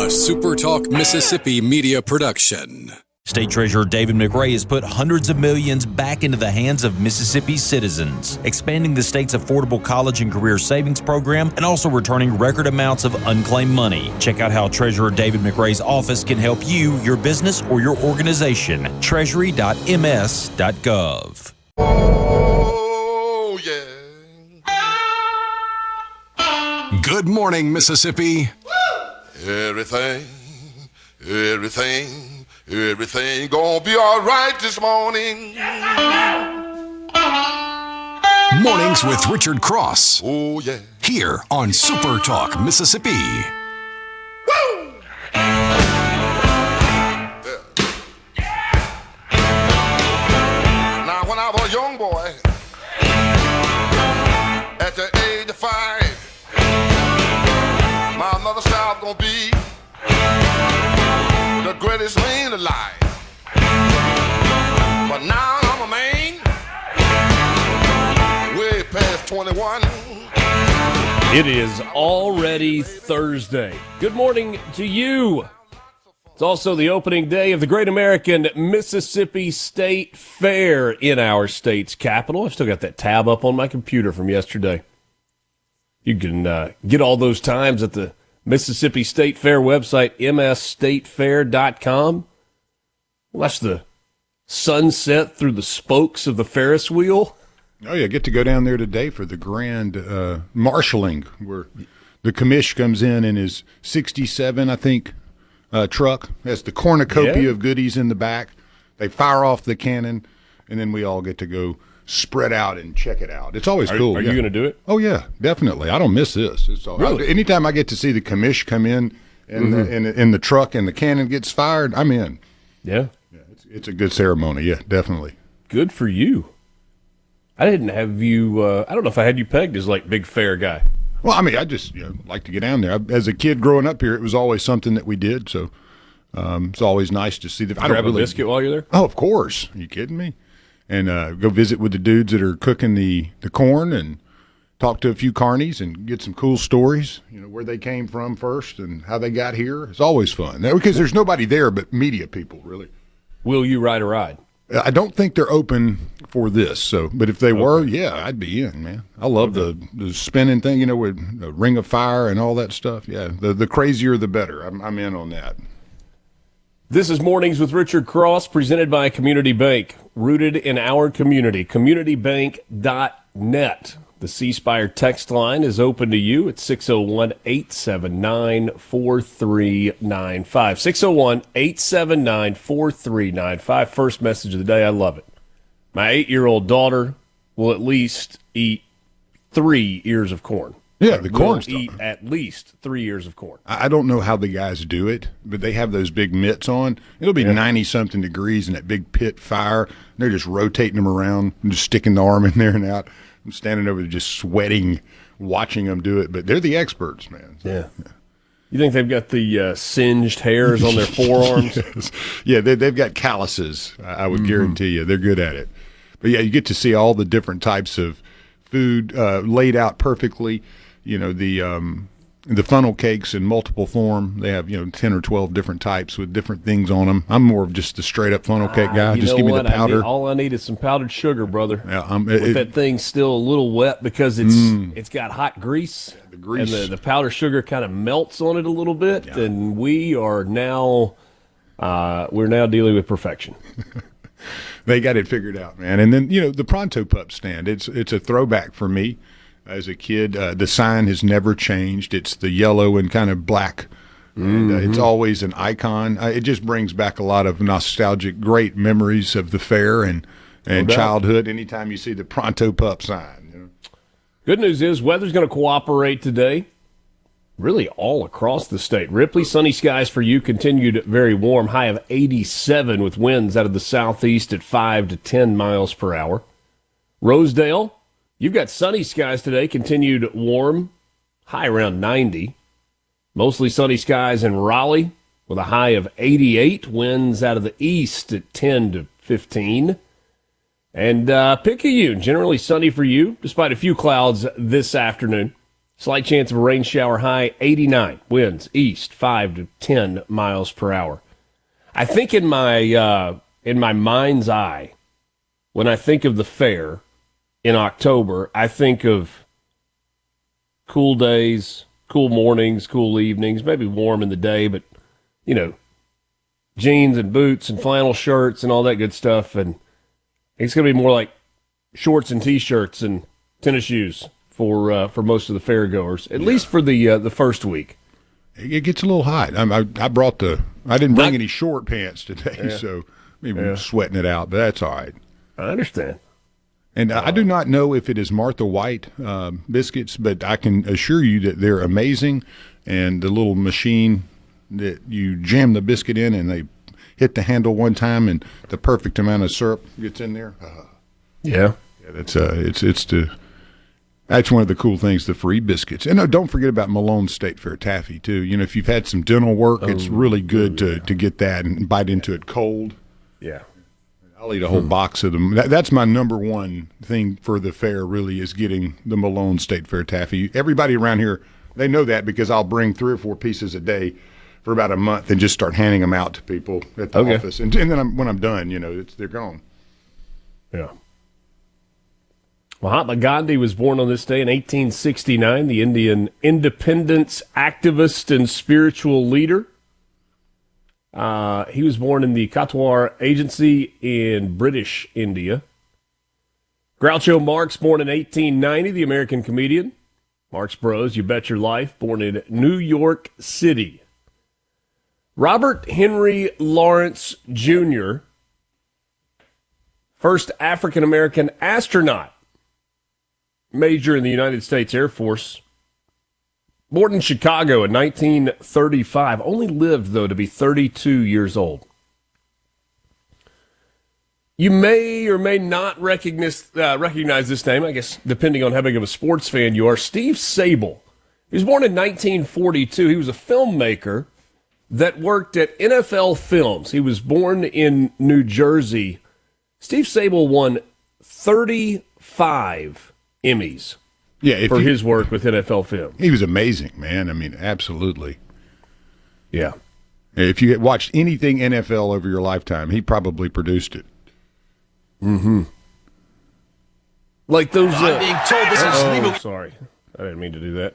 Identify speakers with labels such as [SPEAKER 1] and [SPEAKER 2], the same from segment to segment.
[SPEAKER 1] SuperTalk Mississippi media production.
[SPEAKER 2] State Treasurer David McRae has put hundreds of millions back into the hands of Mississippi's citizens, expanding the state's affordable college and career savings program and also returning record amounts of unclaimed money. Check out how Treasurer David McRae's office can help you, your business, or your organization. Treasury.ms.gov.
[SPEAKER 3] Oh, yeah.
[SPEAKER 1] Good morning, Mississippi.
[SPEAKER 3] Everything gonna be all right this morning.
[SPEAKER 1] Mornings with Richard Cross.
[SPEAKER 3] Oh, yeah.
[SPEAKER 1] Here on SuperTalk Mississippi.
[SPEAKER 3] Woo! Now, when I was a young boy, at the age of 5, my mother said I was gonna be the greatest man alive. But now I'm a man, way past 21.
[SPEAKER 4] It is already Thursday. Good morning to you. It's also the opening day of the Great American Mississippi State Fair in our state's capital. I've still got that tab up on my computer from yesterday. You can get all those times at the Mississippi State Fair website, msstatefair.com. Watch the sunset through the spokes of the Ferris wheel.
[SPEAKER 5] Oh, yeah, get to go down there today for the grand marshaling, where the commish comes in his 67, I think, truck. Has the cornucopia of goodies in the back. They fire off the cannon, and then we all get to go spread out and check it out. It's always cool.
[SPEAKER 4] Are you going to do it?
[SPEAKER 5] Oh, yeah, definitely. I don't miss this.
[SPEAKER 4] Really?
[SPEAKER 5] Anytime I get to see the commish come in and in the truck and the cannon gets fired, I'm in.
[SPEAKER 4] Yeah.
[SPEAKER 5] It's a good ceremony. Yeah, definitely.
[SPEAKER 4] Good for you. I didn't have you, I don't know if I had you pegged as like big fair guy.
[SPEAKER 5] Well, I mean, I just like to get down there. As a kid growing up here, it was always something that we did. So it's always nice to see the.
[SPEAKER 4] Grab a biscuit while you're there?
[SPEAKER 5] Oh, of course. Are you kidding me? And go visit with the dudes that are cooking the corn and talk to a few carnies and get some cool stories, where they came from first and how they got here. It's always fun because there's nobody there but media people, really.
[SPEAKER 4] Will you ride a ride?
[SPEAKER 5] I don't think they're open for this, but if they were, yeah, I'd be in, man. I love the spinning thing, with the Ring of Fire and all that stuff. Yeah, the crazier the better. I'm in on that.
[SPEAKER 4] This is Mornings with Richard Cross, presented by Community Bank, rooted in our community. CommunityBank.net. The C Spire text line is open to you at 601-879-4395. 601-879-4395. First message of the day. I love it. My 8-year-old daughter will at least eat 3 ears of corn.
[SPEAKER 5] Yeah, the corn stuff.
[SPEAKER 4] Eat at least 3 ears of corn.
[SPEAKER 5] I don't know how the guys do it, but they have those big mitts on. It'll be 90-something degrees in that big pit fire. And they're just rotating them around and just sticking the arm in there and out. I'm standing over there just sweating, watching them do it. But they're the experts, man. So,
[SPEAKER 4] yeah. You think they've got the singed hairs on their forearms?
[SPEAKER 5] Yes. Yeah, they've got calluses, I would guarantee you. They're good at it. But, yeah, you get to see all the different types of food laid out perfectly. The funnel cakes in multiple form. They have 10 or 12 different types with different things on them. I'm more of just the straight up funnel cake guy. Just give me the powder.
[SPEAKER 4] All I need is some powdered sugar, brother.
[SPEAKER 5] Yeah,
[SPEAKER 4] with that thing still a little wet because it's got hot grease.
[SPEAKER 5] The grease
[SPEAKER 4] and the powdered sugar kind of melts on it a little bit, and we are now dealing with perfection.
[SPEAKER 5] They got it figured out, man. And then the Pronto Pup stand. It's a throwback for me. As a kid, the sign has never changed. It's the yellow and kind of black. And it's always an icon. It just brings back a lot of nostalgic, great memories of the fair and childhood anytime you see the Pronto Pup sign.
[SPEAKER 4] Good news is weather's going to cooperate today, really all across the state. Ripley, sunny skies for you, continued very warm, high of 87 with winds out of the southeast at 5 to 10 miles per hour. Rosedale, you've got sunny skies today, continued warm, high around 90. Mostly sunny skies in Raleigh with a high of 88, winds out of the east at 10 to 15. And Picayune, generally sunny for you, despite a few clouds this afternoon. Slight chance of a rain shower, high 89. Winds east 5 to 10 miles per hour. I think in my mind's eye, when I think of the fair in October, I think of cool days, cool mornings, cool evenings, maybe warm in the day, but, jeans and boots and flannel shirts and all that good stuff. And it's going to be more like shorts and T-shirts and tennis shoes for most of the fair goers, at least for the first week.
[SPEAKER 5] It gets a little hot. I didn't bring any short pants today, so maybe we're sweating it out, but that's all right.
[SPEAKER 4] I understand.
[SPEAKER 5] And I do not know if it is Martha White biscuits, but I can assure you that they're amazing. And the little machine that you jam the biscuit in and they hit the handle one time and the perfect amount of syrup gets in there.
[SPEAKER 4] Yeah,
[SPEAKER 5] that's that's one of the cool things, the free biscuits. And don't forget about Malone State Fair taffy too. If you've had some dental work, it's really good to get that and bite into it cold.
[SPEAKER 4] Yeah.
[SPEAKER 5] I'll eat a whole box of them. That's my number one thing for the fair, really, is getting the Malone State Fair taffy. Everybody around here, they know that because I'll bring 3 or 4 pieces a day for about a month and just start handing them out to people at the office. And then when I'm done, they're gone.
[SPEAKER 4] Yeah. Mahatma Gandhi was born on this day in 1869, the Indian independence activist and spiritual leader. He was born in the Katwar Agency in British India. Groucho Marx, born in 1890, the American comedian. Marx Bros, You Bet Your Life, born in New York City. Robert Henry Lawrence Jr., first African-American astronaut, major in the United States Air Force. Born in Chicago in 1935. Only lived, though, to be 32 years old. You may or may not recognize this name, I guess, depending on how big of a sports fan you are. Steve Sable. He was born in 1942. He was a filmmaker that worked at NFL Films. He was born in New Jersey. Steve Sable won 35 Emmys.
[SPEAKER 5] Yeah,
[SPEAKER 4] for his work with NFL Film.
[SPEAKER 5] He was amazing, man. I mean, absolutely.
[SPEAKER 4] Yeah.
[SPEAKER 5] If you had watched anything NFL over your lifetime, he probably produced it.
[SPEAKER 4] Mm-hmm. Like those.
[SPEAKER 6] I'm being told this is
[SPEAKER 4] sorry, I didn't mean to do that.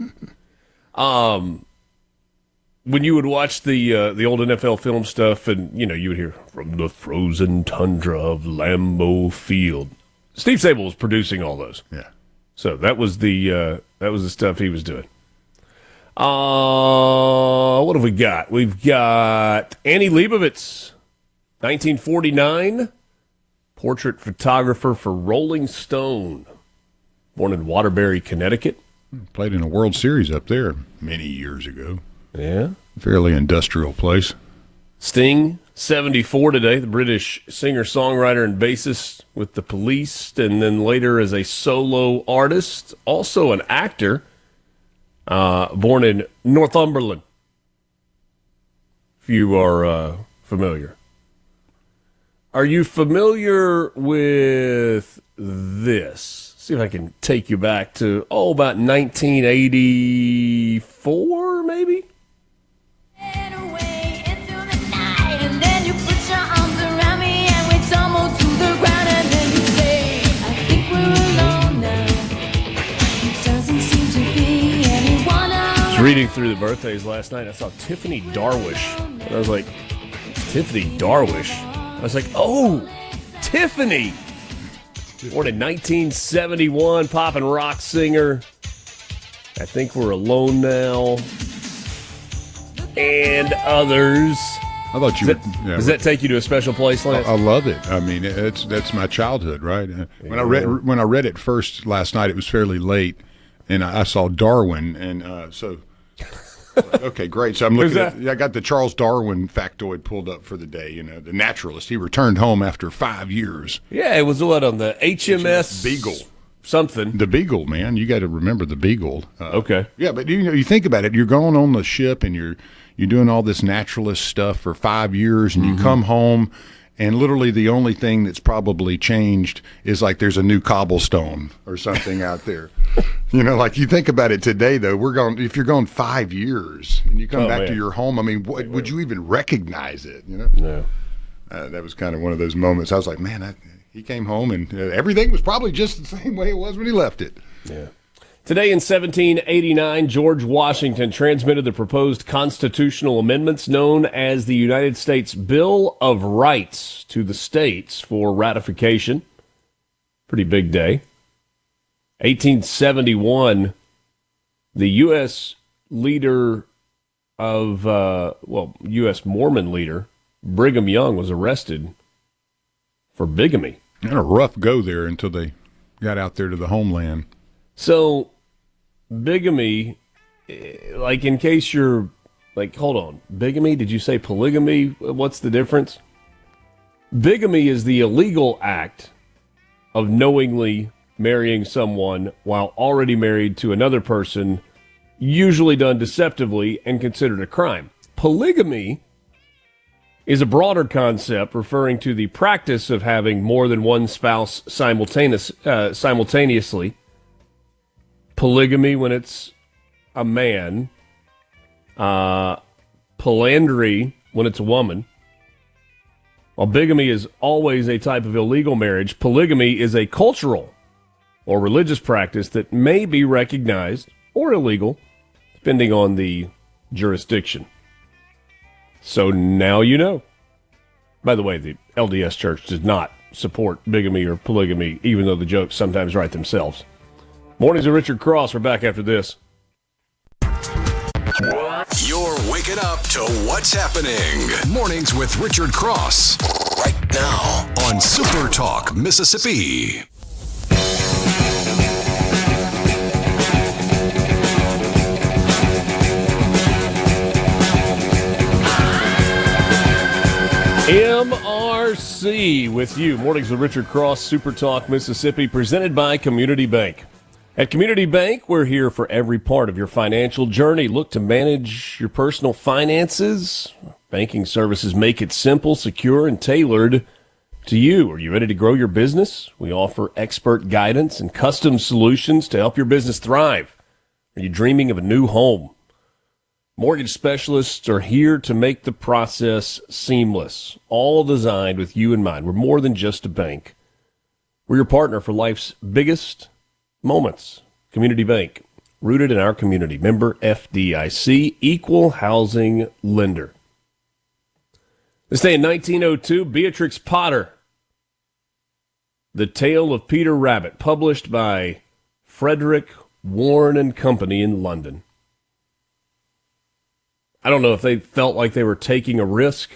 [SPEAKER 4] When you would watch the old NFL Film stuff, and you would hear from the frozen tundra of Lambeau Field. Steve Sable was producing all those.
[SPEAKER 5] Yeah. So
[SPEAKER 4] that was the stuff he was doing. What have we got? We've got Annie Leibovitz, 1949, portrait photographer for Rolling Stone, born in Waterbury, Connecticut.
[SPEAKER 5] Played in a World Series up there many years ago.
[SPEAKER 4] Yeah.
[SPEAKER 5] Fairly industrial place.
[SPEAKER 4] Sting, 74 today, the British singer-songwriter and bassist with The Police, and then later as a solo artist, also an actor, born in Northumberland, if you are familiar. Are you familiar with this? See if I can take you back to, about 1984, maybe? Reading through the birthdays last night, I saw Tiffany Darwish. And I was like, Tiffany Darwish? I was like, oh, Tiffany! Born in 1971, pop and rock singer. I Think We're Alone Now. And others.
[SPEAKER 5] I thought you
[SPEAKER 4] does that take you to a special place, Lance?
[SPEAKER 5] I love it. I mean, that's my childhood, right? When I read it first last night, it was fairly late, and I saw Darwin, and so okay, great. So I'm looking I got the Charles Darwin factoid pulled up for the day. The naturalist. He returned home after 5 years.
[SPEAKER 4] Yeah, it was on the HMS
[SPEAKER 5] Beagle.
[SPEAKER 4] Something.
[SPEAKER 5] The Beagle, man. You got to remember the Beagle.
[SPEAKER 4] Okay.
[SPEAKER 5] Yeah, but you think about it. You're going on the ship and you're doing all this naturalist stuff for 5 years, and you come home And literally the only thing that's probably changed is like there's a new cobblestone or something out there. You know, like you think about it today, though, if you're going 5 years and you come back to your home, I mean, would you even recognize it? You know?
[SPEAKER 4] No.
[SPEAKER 5] That was kind of one of those moments. I was like, man, he came home and everything was probably just the same way it was when he left it.
[SPEAKER 4] Yeah. Today in 1789, George Washington transmitted the proposed constitutional amendments known as the United States Bill of Rights to the states for ratification. Pretty big day. 1871, the U.S. leader of, U.S. Mormon leader, Brigham Young, was arrested for bigamy.
[SPEAKER 5] They had a rough go there until they got out there to the homeland.
[SPEAKER 4] So, bigamy, like in case you're, like, hold on, bigamy, did you say polygamy? What's the difference? Bigamy is the illegal act of knowingly marrying someone while already married to another person, usually done deceptively and considered a crime. Polygamy is a broader concept referring to the practice of having more than one spouse simultaneously. Polygamy when it's a man. Polyandry when it's a woman. While bigamy is always a type of illegal marriage, polygamy is a cultural or religious practice that may be recognized or illegal, depending on the jurisdiction. So now you know. By the way, the LDS Church does not support bigamy or polygamy, even though the jokes sometimes write themselves. Mornings with Richard Cross. We're back after this.
[SPEAKER 1] You're waking up to what's happening. Mornings with Richard Cross. Right now on Super Talk, Mississippi. MRC with you. Mornings with Richard Cross, Super Talk, Mississippi, presented by Community Bank. At Community Bank, we're here for every part of your financial journey. Look to manage your personal finances. Banking services make it simple, secure, and tailored to you. Are you ready to grow your business? We offer expert guidance and custom solutions to help your business thrive. Are you dreaming of a new home? Mortgage specialists are here to make the process seamless, all designed with you in mind. We're more than just a bank. We're your partner for life's biggest moments. Community Bank, rooted in our community. Member FDIC, equal housing lender. This day in 1902, Beatrix Potter, The Tale of Peter Rabbit, published by Frederick Warren and Company in London. I don't know if they felt like they were taking a risk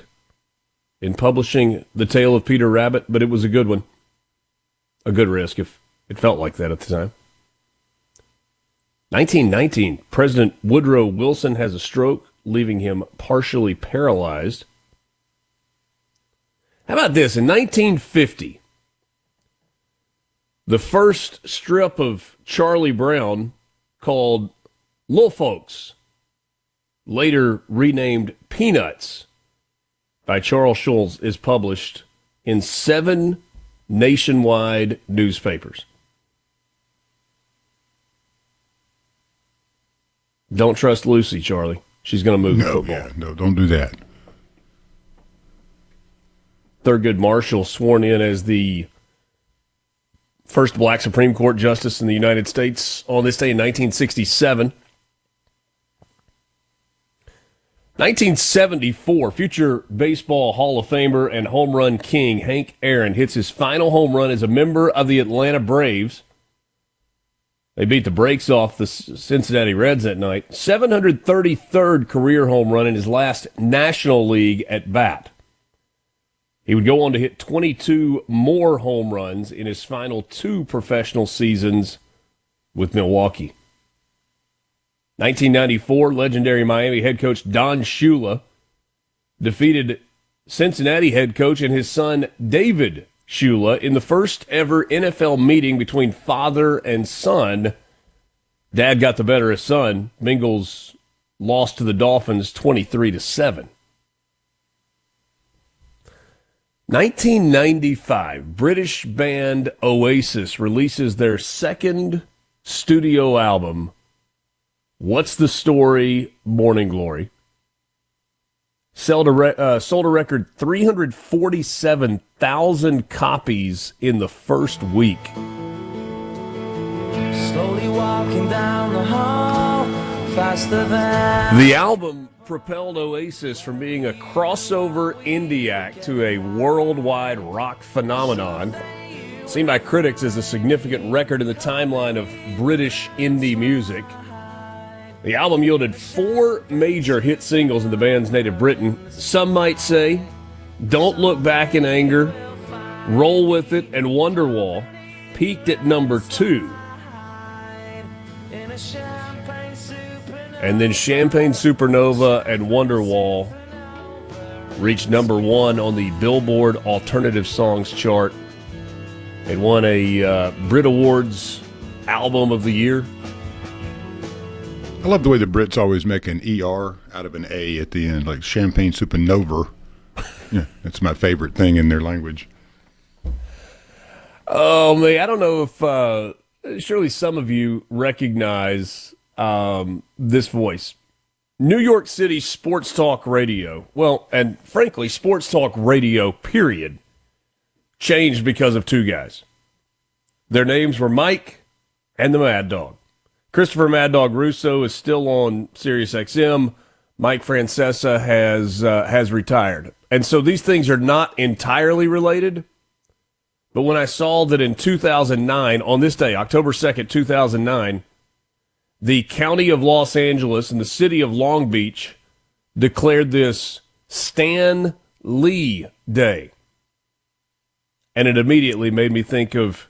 [SPEAKER 1] in publishing The Tale of Peter Rabbit, but it was a good one. A good risk if it felt like that at the time. 1919, President Woodrow Wilson has a stroke, leaving him partially paralyzed. How about this? In 1950, the first strip of Charlie Brown, called Little Folks, later renamed Peanuts, by Charles Schulz, is published in 7 nationwide newspapers. Don't trust Lucy, Charlie. She's going to move the football.
[SPEAKER 5] Yeah, no, don't do that.
[SPEAKER 4] Thurgood Marshall sworn in as the first black Supreme Court justice in the United States on this day in 1967. 1974, future Baseball Hall of Famer and home run king Hank Aaron hits his final home run as a member of the Atlanta Braves. They beat the brakes off the Cincinnati Reds that night. 733rd career home run in his last National League at bat. He would go on to hit 22 more home runs in his final 2 professional seasons with Milwaukee. 1994, legendary Miami head coach Don Shula defeated Cincinnati head coach and his son David Shula in the first ever NFL meeting between father and son. Dad got the better of son. Bengals lost to the Dolphins 23-7. 1995, British band Oasis releases their second studio album, What's the Story, Morning Glory. Sold a record 347,000 copies in the first week.
[SPEAKER 6] Slowly walking down the hall, faster than...
[SPEAKER 4] The album propelled Oasis from being a crossover indie act to a worldwide rock phenomenon, seen by critics as a significant record in the timeline of British indie music. The album yielded 4 major hit singles in the band's native Britain. Some might say Don't Look Back in Anger, Roll With It, and Wonderwall peaked at number 2. And then Champagne Supernova and Wonderwall reached number 1 on the Billboard Alternative Songs chart and won a Brit Awards Album of the Year.
[SPEAKER 5] I love the way the Brits always make an ER out of an A at the end, like Champagne Supernova. Yeah, that's my favorite thing in their language.
[SPEAKER 4] Oh, man, I don't know if surely some of you recognize this voice. New York City sports talk radio, well, and frankly, sports talk radio, period, changed because of 2 guys. Their names were Mike and the Mad Dog. Christopher Mad Dog Russo is still on Sirius XM. Mike Francesa has retired. And so these things are not entirely related. But when I saw that in 2009, on this day, October 2nd, 2009, the county of Los Angeles and the city of Long Beach declared this Stan Lee Day. And it immediately made me think of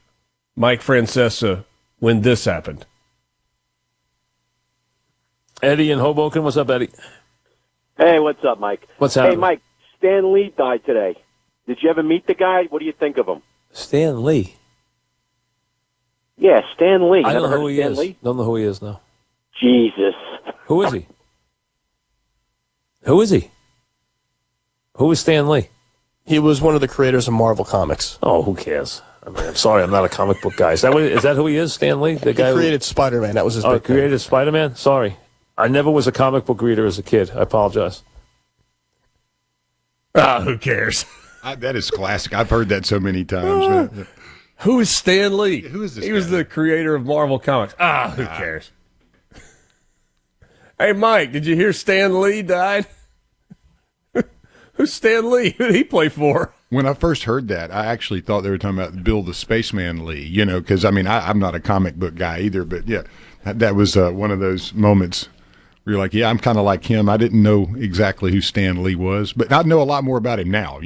[SPEAKER 4] Mike Francesa when this happened.
[SPEAKER 7] Eddie in Hoboken. What's up, Eddie?
[SPEAKER 8] Hey, what's up, Mike?
[SPEAKER 7] What's happening?
[SPEAKER 8] Hey, Mike, Stan Lee died today. Did you ever meet the guy? What do you think of him?
[SPEAKER 7] Stan Lee.
[SPEAKER 8] Yeah, Stan Lee.
[SPEAKER 7] I don't
[SPEAKER 8] Never
[SPEAKER 7] know
[SPEAKER 8] heard
[SPEAKER 7] who
[SPEAKER 8] of
[SPEAKER 7] he
[SPEAKER 8] Stan
[SPEAKER 7] is.
[SPEAKER 8] Lee?
[SPEAKER 7] Don't know who he is, no.
[SPEAKER 8] Jesus.
[SPEAKER 7] Who is he? Who is he? Who is Stan Lee?
[SPEAKER 9] He was one of the creators of Marvel Comics.
[SPEAKER 7] Oh, who cares? I mean, I'm sorry, I'm not a comic book guy. Is that who he is, Stan Lee? The guy
[SPEAKER 9] He created Spider-Man. That was his big thing.
[SPEAKER 7] Created Spider-Man? Sorry. I never was a comic book reader as a kid. I apologize.
[SPEAKER 4] Who cares?
[SPEAKER 5] That is classic. I've heard that so many times.
[SPEAKER 4] Who is Stan Lee?
[SPEAKER 5] Who is this
[SPEAKER 4] He
[SPEAKER 5] guy?
[SPEAKER 4] was the creator of Marvel Comics. Who cares? Hey, Mike, did you hear Stan Lee died? Who's Stan Lee? Who did he play for?
[SPEAKER 5] When I first heard that, I actually thought they were talking about Bill the Spaceman Lee, because, I mean, I'm not a comic book guy either, but, yeah, that was one of those moments where you're like, yeah, I'm kind of like him. I didn't know exactly who Stan Lee was, but I know a lot more about him now,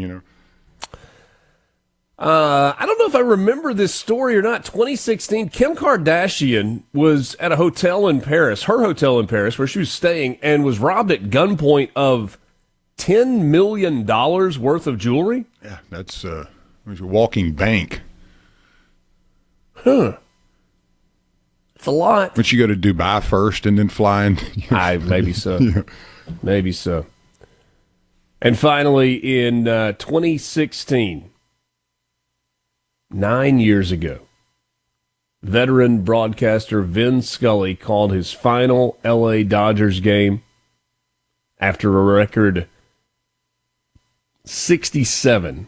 [SPEAKER 4] I don't know if I remember this story or not. 2016, Kim Kardashian was at a hotel in Paris, her hotel in Paris, where she was staying, and was robbed at gunpoint of $10 million worth of jewelry.
[SPEAKER 5] Yeah, that's a walking bank.
[SPEAKER 4] It's a lot.
[SPEAKER 5] But you go to Dubai first and then fly in.
[SPEAKER 4] Maybe so.
[SPEAKER 5] Yeah.
[SPEAKER 4] Maybe so. And finally, in 2016, 9 years ago, veteran broadcaster Vin Scully called his final L.A. Dodgers game after a record 67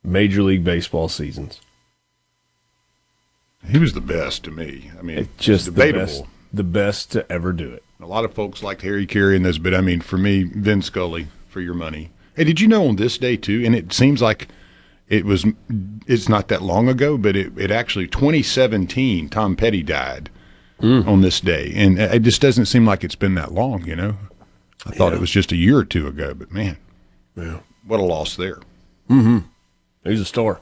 [SPEAKER 4] Major League Baseball seasons.
[SPEAKER 5] He was the best to me. I mean,
[SPEAKER 4] It's just
[SPEAKER 5] debatable.
[SPEAKER 4] the best to ever do it.
[SPEAKER 5] A lot of folks liked Harry Carey in this, but I mean, for me, Vin Scully, for your money. Hey, did you know on this day, too, and it seems like it's not that long ago, but it actually, 2017, Tom Petty died on this day. And it just doesn't seem like it's been that long, I thought it was just a year or two ago, but man, what a loss there.
[SPEAKER 4] Here's a store.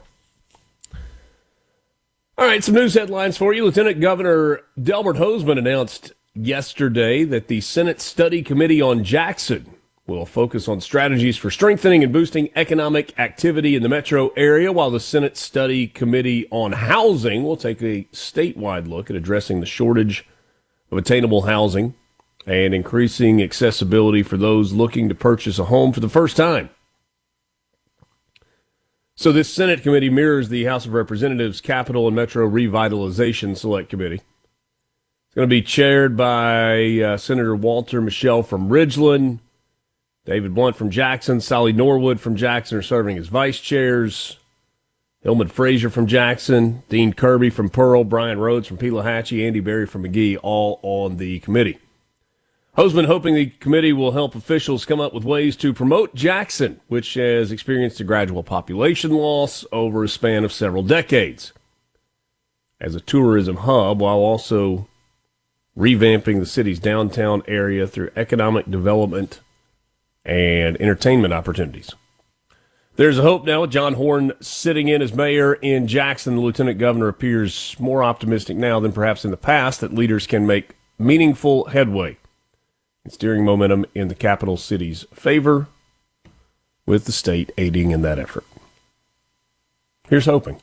[SPEAKER 4] All right, some news headlines for you. Lieutenant Governor Delbert Hosemann announced yesterday that the Senate Study Committee on Jackson will focus on strategies for strengthening and boosting economic activity in the metro area, while the Senate Study Committee on Housing will take a statewide look at addressing the shortage of attainable housing and increasing accessibility for those looking to purchase a home for the first time. So this Senate committee mirrors the House of Representatives Capital and Metro Revitalization Select Committee. It's going to be chaired by Senator Walter Michel from Ridgeland, David Blunt from Jackson, Sally Norwood from Jackson are serving as vice chairs, Hillman Frazier from Jackson, Dean Kirby from Pearl, Brian Rhodes from Pelahatchie, Andy Berry from McGee, all on the committee. Hoseman hoping the committee will help officials come up with ways to promote Jackson, which has experienced a gradual population loss over a span of several decades, as a tourism hub, while also revamping the city's downtown area through economic development and entertainment opportunities. There's a hope now with John Horn sitting in as mayor in Jackson. The lieutenant governor appears more optimistic now than perhaps in the past that leaders can make meaningful headway in steering momentum in the capital city's favor, with the state aiding in that effort. Here's hoping.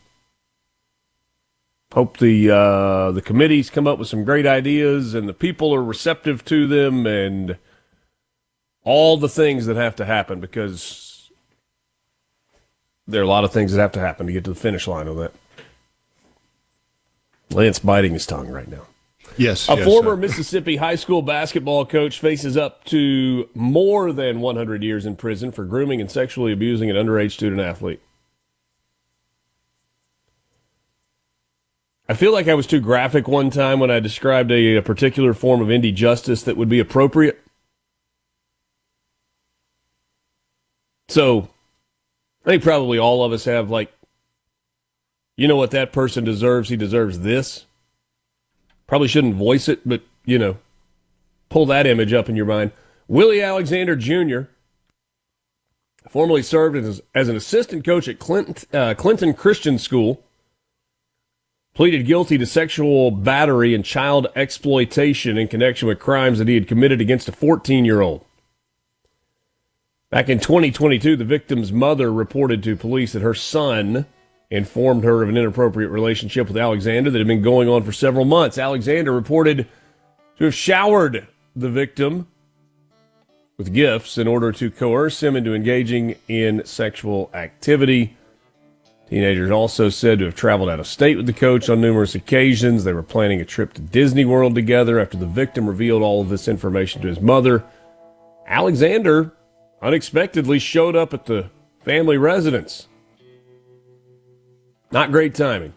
[SPEAKER 4] Hope the committees come up with some great ideas and the people are receptive to them and all the things that have to happen, because there are a lot of things that have to happen to get to the finish line on that. Lance biting his tongue right now.
[SPEAKER 5] Yes.
[SPEAKER 4] A former Mississippi high school basketball coach faces up to more than 100 years in prison for grooming and sexually abusing an underage student athlete. I feel like I was too graphic one time when I described a particular form of indie justice that would be appropriate. So I think probably all of us have, like, you know what that person deserves? He deserves this. Probably shouldn't voice it, but, you know, pull that image up in your mind. Willie Alexander Jr. formerly served as an assistant coach at Clinton Christian School, pleaded guilty to sexual battery and child exploitation in connection with crimes that he had committed against a 14-year-old. Back in 2022, the victim's mother reported to police that her son informed her of an inappropriate relationship with Alexander that had been going on for several months. Alexander reported to have showered the victim with gifts in order to coerce him into engaging in sexual activity. Teenagers also said to have traveled out of state with the coach on numerous occasions. They were planning a trip to Disney World together after the victim revealed all of this information to his mother. Alexander unexpectedly showed up at the family residence. Not great timing.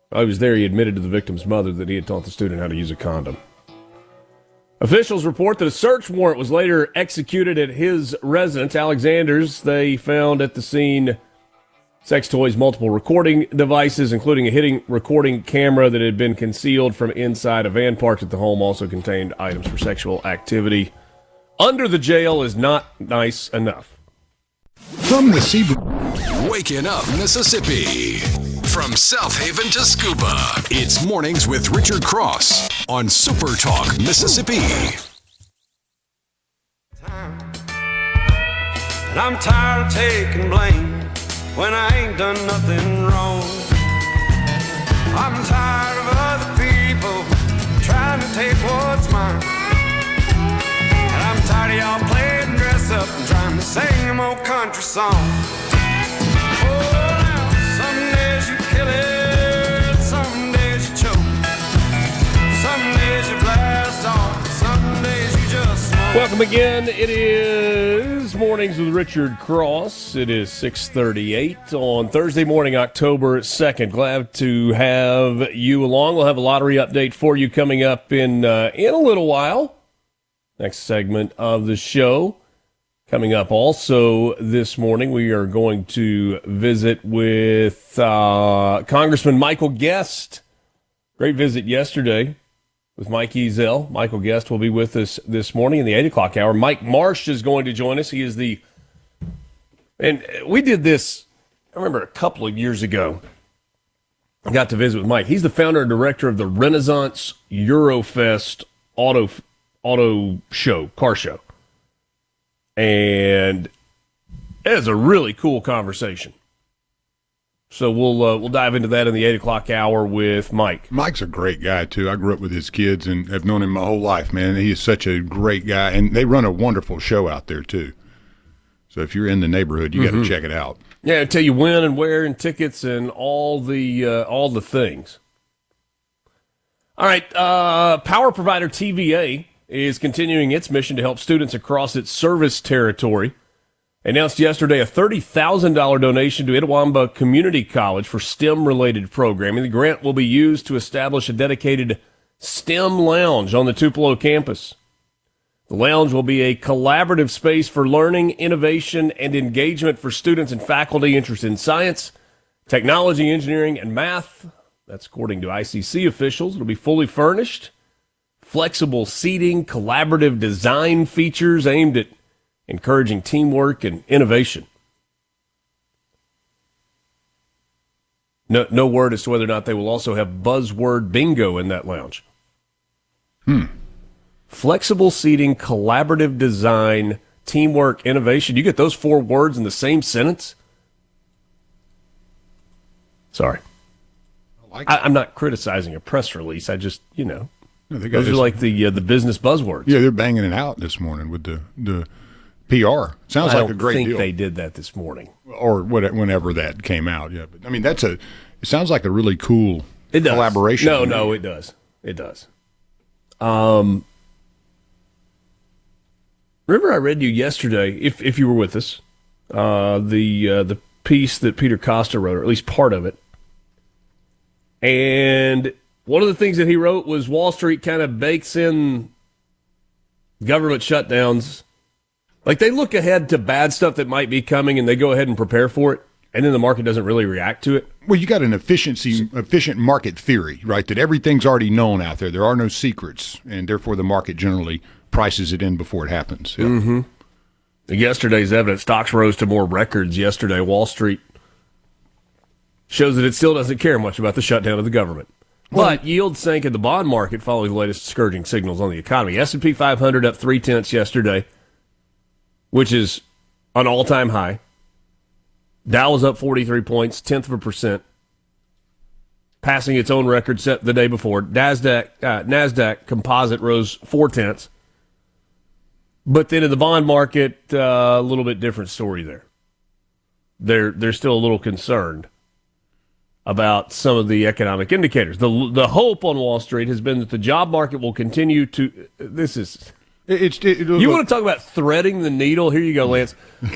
[SPEAKER 4] While he was there, he admitted to the victim's mother that he had taught the student how to use a condom. Officials report that a search warrant was later executed at his residence, Alexander's. They found at the scene sex toys, multiple recording devices, including a hidden recording camera that had been concealed from inside a van parked at the home, also contained items for sexual activity. Under the jail is not nice enough.
[SPEAKER 5] From the sea.
[SPEAKER 10] Waking up Mississippi. From South Haven to Scuba. It's Mornings with Richard Cross on SuperTalk Mississippi.
[SPEAKER 6] And I'm tired of taking blame when I ain't done nothing wrong. I'm tired of other people trying to take what's mine. And I'm tired of y'all playing dress up and trying to sing them old country songs. Oh, now, some days you kill it, some days you choke. Some days you blast off, some days you just smoke.
[SPEAKER 4] Welcome again. It is Mornings with Richard Cross. It is 6:38 on Thursday morning, October 2nd. Glad to have you along. We'll have a lottery update for you coming up in a little while. Next segment of the show. Coming up also this morning, we are going to visit with Congressman Michael Guest. Great visit yesterday with Mike Eazell. Michael Guest will be with us this morning in the 8 o'clock hour. Mike Marsh is going to join us. He is and we did this, I remember a couple of years ago. I got to visit with Mike. He's the founder and director of the Renaissance Eurofest auto show, car show. And it is a really cool conversation. So we'll dive into that in the 8 o'clock hour with Mike.
[SPEAKER 5] Mike's a great guy, too. I grew up with his kids and have known him my whole life, man. He is such a great guy, and they run a wonderful show out there, too. So if you're in the neighborhood, you got to check it out.
[SPEAKER 4] Yeah, it'll tell you when and where and tickets and all the things. All right, power provider TVA is continuing its mission to help students across its service territory. Announced yesterday a $30,000 donation to Itawamba Community College for STEM-related programming. The grant will be used to establish a dedicated STEM lounge on the Tupelo campus. The lounge will be a collaborative space for learning, innovation, and engagement for students and faculty interested in science, technology, engineering, and math. That's according to ICC officials. It'll be fully furnished, flexible seating, collaborative design features aimed at encouraging teamwork and innovation. No word as to whether or not they will also have buzzword bingo in that lounge. Flexible seating, collaborative design, teamwork, innovation. You get those 4 words in the same sentence? Sorry. I'm not criticizing a press release. I just, those are like the business buzzwords.
[SPEAKER 5] Yeah, they're banging it out this morning with the PR. Sounds like a great deal.
[SPEAKER 4] I don't think they did that this morning.
[SPEAKER 5] Or whenever that came out, yeah. But, I mean, it sounds like a really cool collaboration.
[SPEAKER 4] No, it does. It does. Remember I read you yesterday, if you were with us, the piece that Peter Costa wrote, or at least part of it. And one of the things that he wrote was Wall Street kind of bakes in government shutdowns. Like they look ahead to bad stuff that might be coming and they go ahead and prepare for it. And then the market doesn't really react to it.
[SPEAKER 5] Well, you got an efficient market theory, right? That everything's already known out there. There are no secrets, and therefore the market generally prices it in before it happens. Yeah.
[SPEAKER 4] Mm-hmm. Yesterday's evidence, stocks rose to more records yesterday. Wall Street shows that it still doesn't care much about the shutdown of the government. But yields sank in the bond market following the latest discouraging signals on the economy. S&P 500 up 0.3 yesterday, which is an all-time high. Dow was up 43 points, 0.1%, passing its own record set the day before. NASDAQ composite rose 0.4. But then in the bond market, a little bit different story there. They're still a little concerned about some of the economic indicators. The hope on Wall Street has been that the job market will continue to. You want to talk about threading the needle? Here you go, Lance.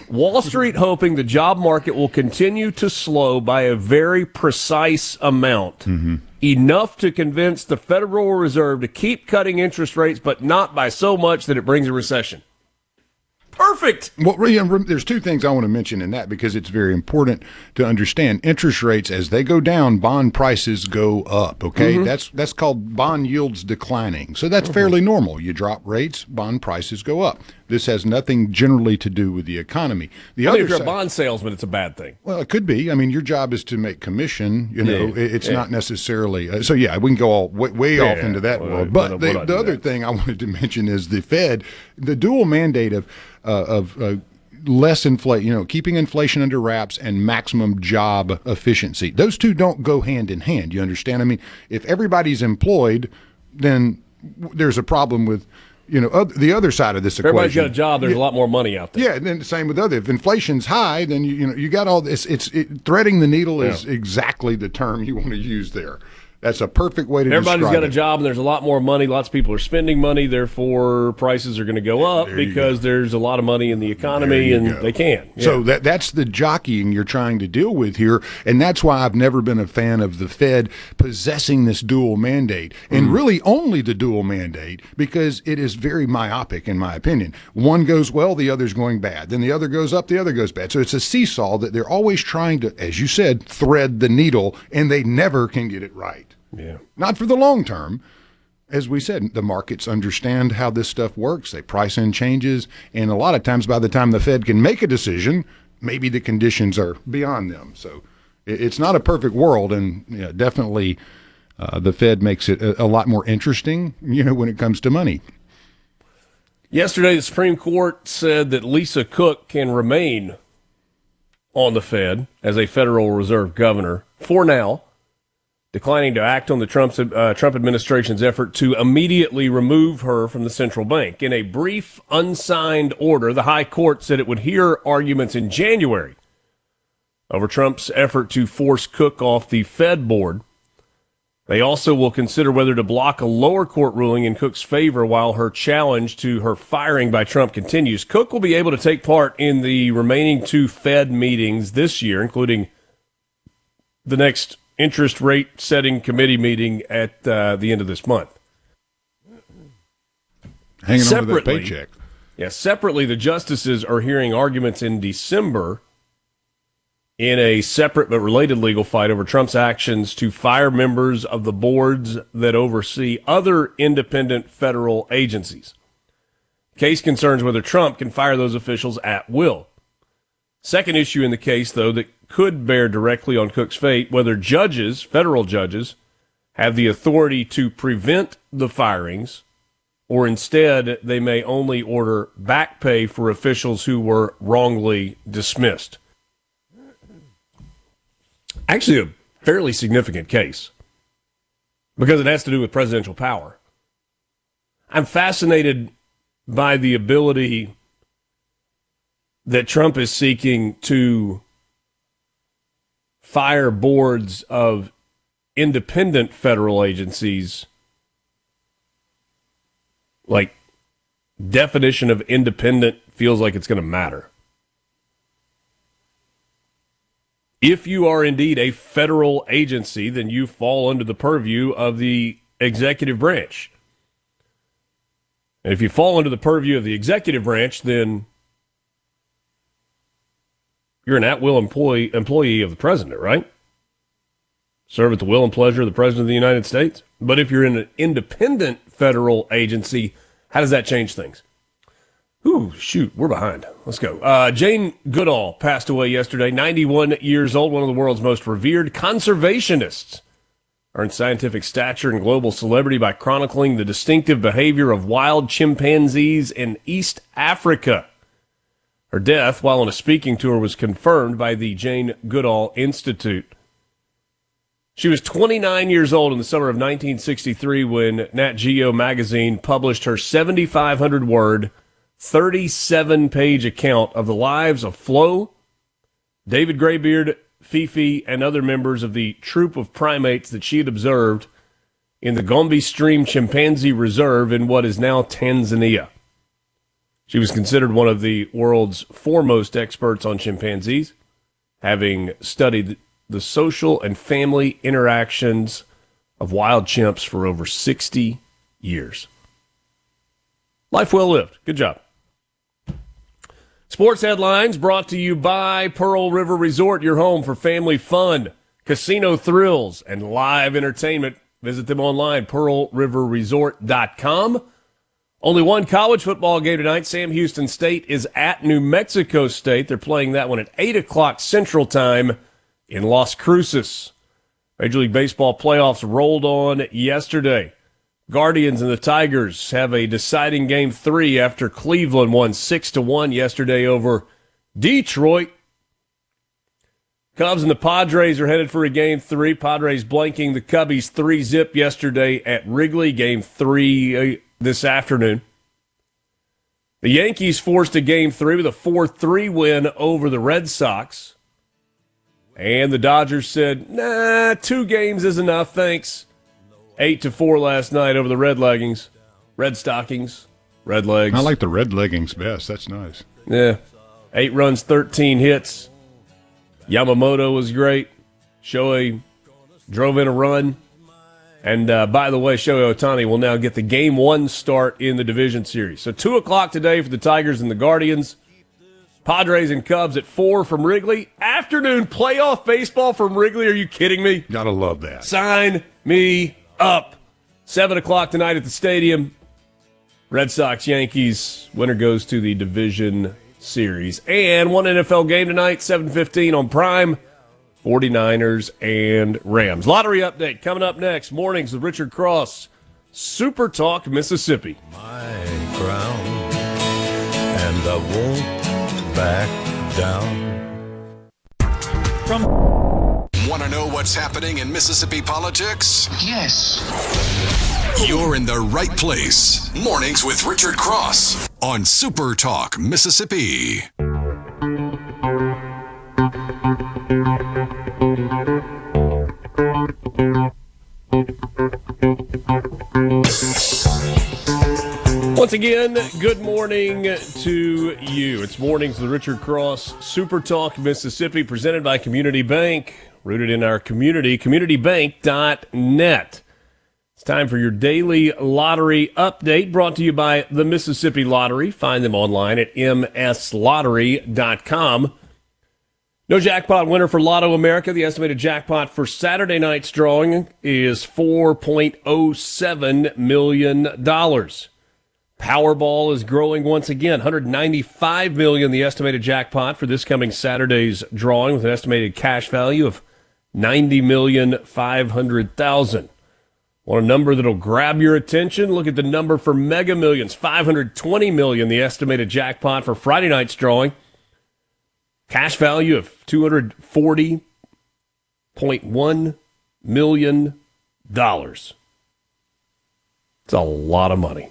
[SPEAKER 4] Wall Street hoping the job market will continue to slow by a very precise amount, enough to convince the Federal Reserve to keep cutting interest rates, but not by so much that it brings a recession. Perfect.
[SPEAKER 5] Well, there's 2 things I want to mention in that because it's very important to understand. Interest rates, as they go down, bond prices go up, okay? That's called bond yields declining. So that's fairly normal. You drop rates, bond prices go up. This has nothing generally to do with the economy.
[SPEAKER 4] If you're a bond salesman, it's a bad thing.
[SPEAKER 5] Well, it could be. I mean, your job is to make commission. It's not necessarily. So, yeah, we can go all way off into that world. But the other thing I wanted to mention is the Fed, the dual mandate of less inflation, keeping inflation under wraps and maximum job efficiency. Those 2 don't go hand in hand. You understand? I mean, if everybody's employed, then there's a problem with, the other side of this equation.
[SPEAKER 4] Everybody's got a job. There's a lot more money out there.
[SPEAKER 5] Yeah, and then the same with if inflation's high, then you got all this. Threading the needle is exactly the term you want to use there. That's a perfect way to describe it.
[SPEAKER 4] Everybody's got a job, and there's a lot more money. Lots of people are spending money. Therefore, prices are going to go up because there's a lot of money in the economy, and they can. Yeah.
[SPEAKER 5] So that's the jockeying you're trying to deal with here, and that's why I've never been a fan of the Fed possessing this dual mandate, and really only the dual mandate, because it is very myopic, in my opinion. One goes well, the other's going bad. Then the other goes up, the other goes bad. So it's a seesaw that they're always trying to, as you said, thread the needle, and they never can get it right.
[SPEAKER 4] Yeah.
[SPEAKER 5] Not for the long term. As we said, the markets understand how this stuff works. They price in changes. And a lot of times by the time the Fed can make a decision, maybe the conditions are beyond them. So it's not a perfect world. And definitely the Fed makes it a lot more interesting, when it comes to money.
[SPEAKER 4] Yesterday, the Supreme Court said that Lisa Cook can remain on the Fed as a Federal Reserve governor for now. declining to act on the Trump administration's effort to immediately remove her from the central bank. In a brief, unsigned order, the High Court said it would hear arguments in January over Trump's effort to force Cook off the Fed board. They also will consider whether to block a lower court ruling in Cook's favor while her challenge to her firing by Trump continues. Cook will be able to take part in the remaining 2 Fed meetings this year, including the next interest rate setting committee meeting at the end of this month.
[SPEAKER 5] Hanging on to that paycheck.
[SPEAKER 4] Yeah, separately, the justices are hearing arguments in December in a separate but related legal fight over Trump's actions to fire members of the boards that oversee other independent federal agencies. The case concerns whether Trump can fire those officials at will. Second issue in the case, though, that could bear directly on Cook's fate, whether judges, federal judges, have the authority to prevent the firings, or instead they may only order back pay for officials who were wrongly dismissed. Actually, a fairly significant case because it has to do with presidential power. I'm fascinated by the ability that Trump is seeking to fire boards of independent federal agencies. Like, definition of independent feels like it's going to matter. If you are indeed a federal agency, then you fall under the purview of the executive branch. And if you fall under the purview of the executive branch, then you're an at-will employee of the president, right? Serve at the will and pleasure of the president of the United States. But if you're in an independent federal agency, how does that change things? Ooh, shoot, we're behind. Let's go. Jane Goodall passed away yesterday, 91 years old, one of the world's most revered conservationists. Earned scientific stature and global celebrity by chronicling the distinctive behavior of wild chimpanzees in East Africa. Her death, while on a speaking tour, was confirmed by the Jane Goodall Institute. She was 29 years old in the summer of 1963 when Nat Geo magazine published her 7,500-word, 37-page account of the lives of Flo, David Graybeard, Fifi, and other members of the troop of primates that she had observed in the Gombe Stream Chimpanzee Reserve in what is now Tanzania. She was considered one of the world's foremost experts on chimpanzees, having studied the social and family interactions of wild chimps for over 60 years. Life well lived. Good job. Sports headlines brought to you by Pearl River Resort, your home for family fun, casino thrills, and live entertainment. Visit them online, pearlriverresort.com. Only one college football game tonight. Sam Houston State is at New Mexico State. They're playing that one at 8 o'clock Central Time in Las Cruces. Major League Baseball playoffs rolled on yesterday. Guardians and the Tigers have a deciding Game 3 after Cleveland won 6-1 yesterday over Detroit. Cubs and the Padres are headed for a Game 3. Padres blanking the Cubbies 3-0 yesterday at Wrigley. Game 3 this afternoon. The Yankees forced a Game 3 with a 4-3 win over the Red Sox. And the Dodgers said, nah, 2 games is enough, thanks. 8-4 last night over the Red Stockings, Red Legs.
[SPEAKER 5] I like the Red Leggings best. That's nice.
[SPEAKER 4] Yeah. 8 runs, 13 hits. Yamamoto was great. Shohei drove in a run. And by the way, Shohei Ohtani will now get the Game 1 start in the division series. So 2 o'clock today for the Tigers and the Guardians. Padres and Cubs at 4 from Wrigley. Afternoon playoff baseball from Wrigley. Are you kidding me?
[SPEAKER 5] Gotta love that.
[SPEAKER 4] Sign me up. 7 o'clock tonight at the stadium. Red Sox, Yankees. Winner goes to the division series. And one NFL game tonight, 7:15 on Prime. 49ers and Rams. Lottery update coming up next. Mornings with Richard Cross. Super Talk, Mississippi.
[SPEAKER 6] My crown, and I won't back down.
[SPEAKER 10] From Want to know what's happening in Mississippi politics?
[SPEAKER 11] Yes.
[SPEAKER 10] You're in the right place. Mornings with Richard Cross on Super Talk, Mississippi.
[SPEAKER 1] Once again, good morning to you. It's Mornings with Richard Cross, Super Talk, Mississippi, presented by Community Bank, rooted in our community, communitybank.net. It's time for your daily lottery update, brought to you by the Mississippi Lottery. Find them online at mslottery.com. No jackpot winner for Lotto America. The estimated jackpot for Saturday night's drawing is $4.07 million. Powerball is growing once again. $195 million, the estimated jackpot for this coming Saturday's drawing, with an estimated cash value of $90,500,000. Want a number that'll grab your attention? Look at the number for Mega Millions. $520 million, the estimated jackpot for Friday night's drawing. Cash value of $240.1 million. It's a lot of money.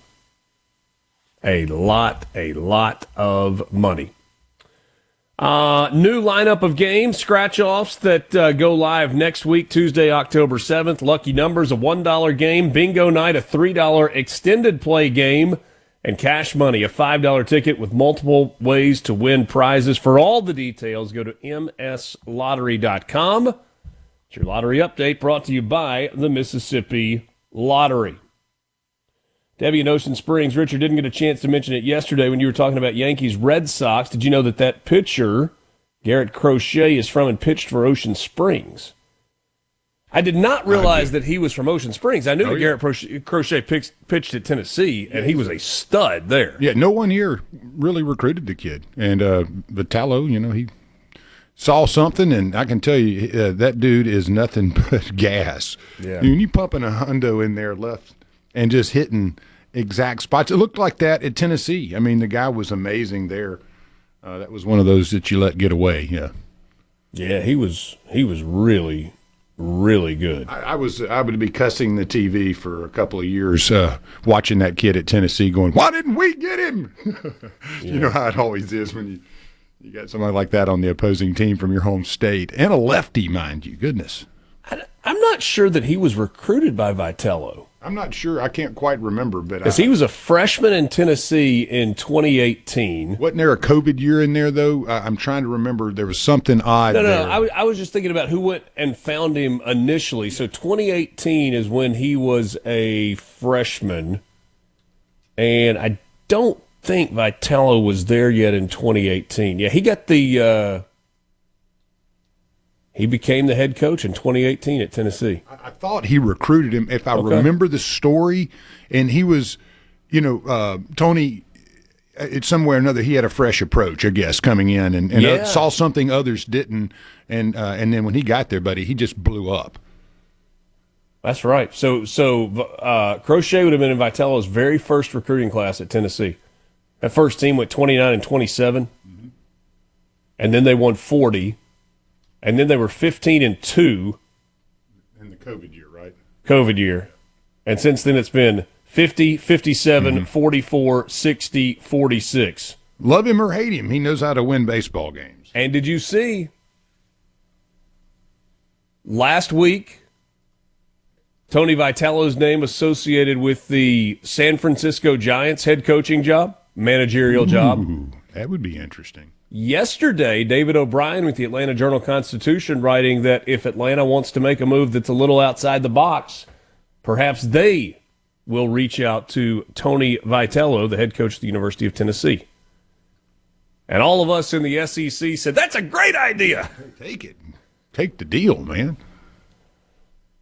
[SPEAKER 1] A lot of money. New lineup of games, scratch-offs that go live next week, Tuesday, October 7th. Lucky numbers, a $1 game. Bingo night, a $3 extended play game. And cash money, a $5 ticket with multiple ways to win prizes. For all the details, go to mslottery.com. It's your lottery update brought to you by the Mississippi Lottery. Debbie in Ocean Springs. Richard, didn't get a chance to mention it yesterday when you were talking about Yankees Red Sox. Did you know that pitcher, Garrett Crochet, is from and pitched for Ocean Springs? I did not realize that he was from Ocean Springs. I knew that Garrett Crochet pitched at Tennessee, and he was a stud there.
[SPEAKER 5] Yeah, no one here really recruited the kid. And Vitello, he saw something, and I can tell you that dude is nothing but gas.
[SPEAKER 1] Yeah.
[SPEAKER 5] When you pumping a hundo in there left and just hitting exact spots. It looked like that at Tennessee. I mean, the guy was amazing there. That was one of those that you let get away. Yeah.
[SPEAKER 1] Yeah, he was really, really good.
[SPEAKER 5] I would be cussing the TV for a couple of years, watching that kid at Tennessee going, why didn't we get him? You know how it always is when you got somebody like that on the opposing team from your home state, and a lefty, mind you. Goodness.
[SPEAKER 1] I'm not sure that he was recruited by Vitello.
[SPEAKER 5] I'm not sure. I can't quite remember.
[SPEAKER 1] Because he was a freshman in Tennessee in 2018.
[SPEAKER 5] Wasn't there a COVID year in there, though? I'm trying to remember. There was something odd there.
[SPEAKER 1] No. I was just thinking about who went and found him initially. So 2018 is when he was a freshman. And I don't think Vitello was there yet in 2018. Yeah, he got he became the head coach in 2018 at Tennessee.
[SPEAKER 5] I thought he recruited him, if I remember the story. And he was, Tony, it's somewhere or another, he had a fresh approach, I guess, coming in and saw something others didn't. And then when he got there, buddy, he just blew up.
[SPEAKER 1] That's right. So Crochet would have been in Vitello's very first recruiting class at Tennessee. That first team went 29 and 27. Mm-hmm. And then they won 40. And then they were 15 and 2.
[SPEAKER 5] In the COVID year, right?
[SPEAKER 1] COVID year. And since then it's been 50, 57, 44, 60, 46.
[SPEAKER 5] Love him or hate him, he knows how to win baseball games.
[SPEAKER 1] And did you see last week Tony Vitello's name associated with the San Francisco Giants head coaching job, managerial job?
[SPEAKER 5] That would be interesting.
[SPEAKER 1] Yesterday, David O'Brien with the Atlanta Journal-Constitution writing that if Atlanta wants to make a move that's a little outside the box, perhaps they will reach out to Tony Vitello, the head coach of the University of Tennessee. And all of us in the SEC said, that's a great idea.
[SPEAKER 5] Take it. Take the deal, man.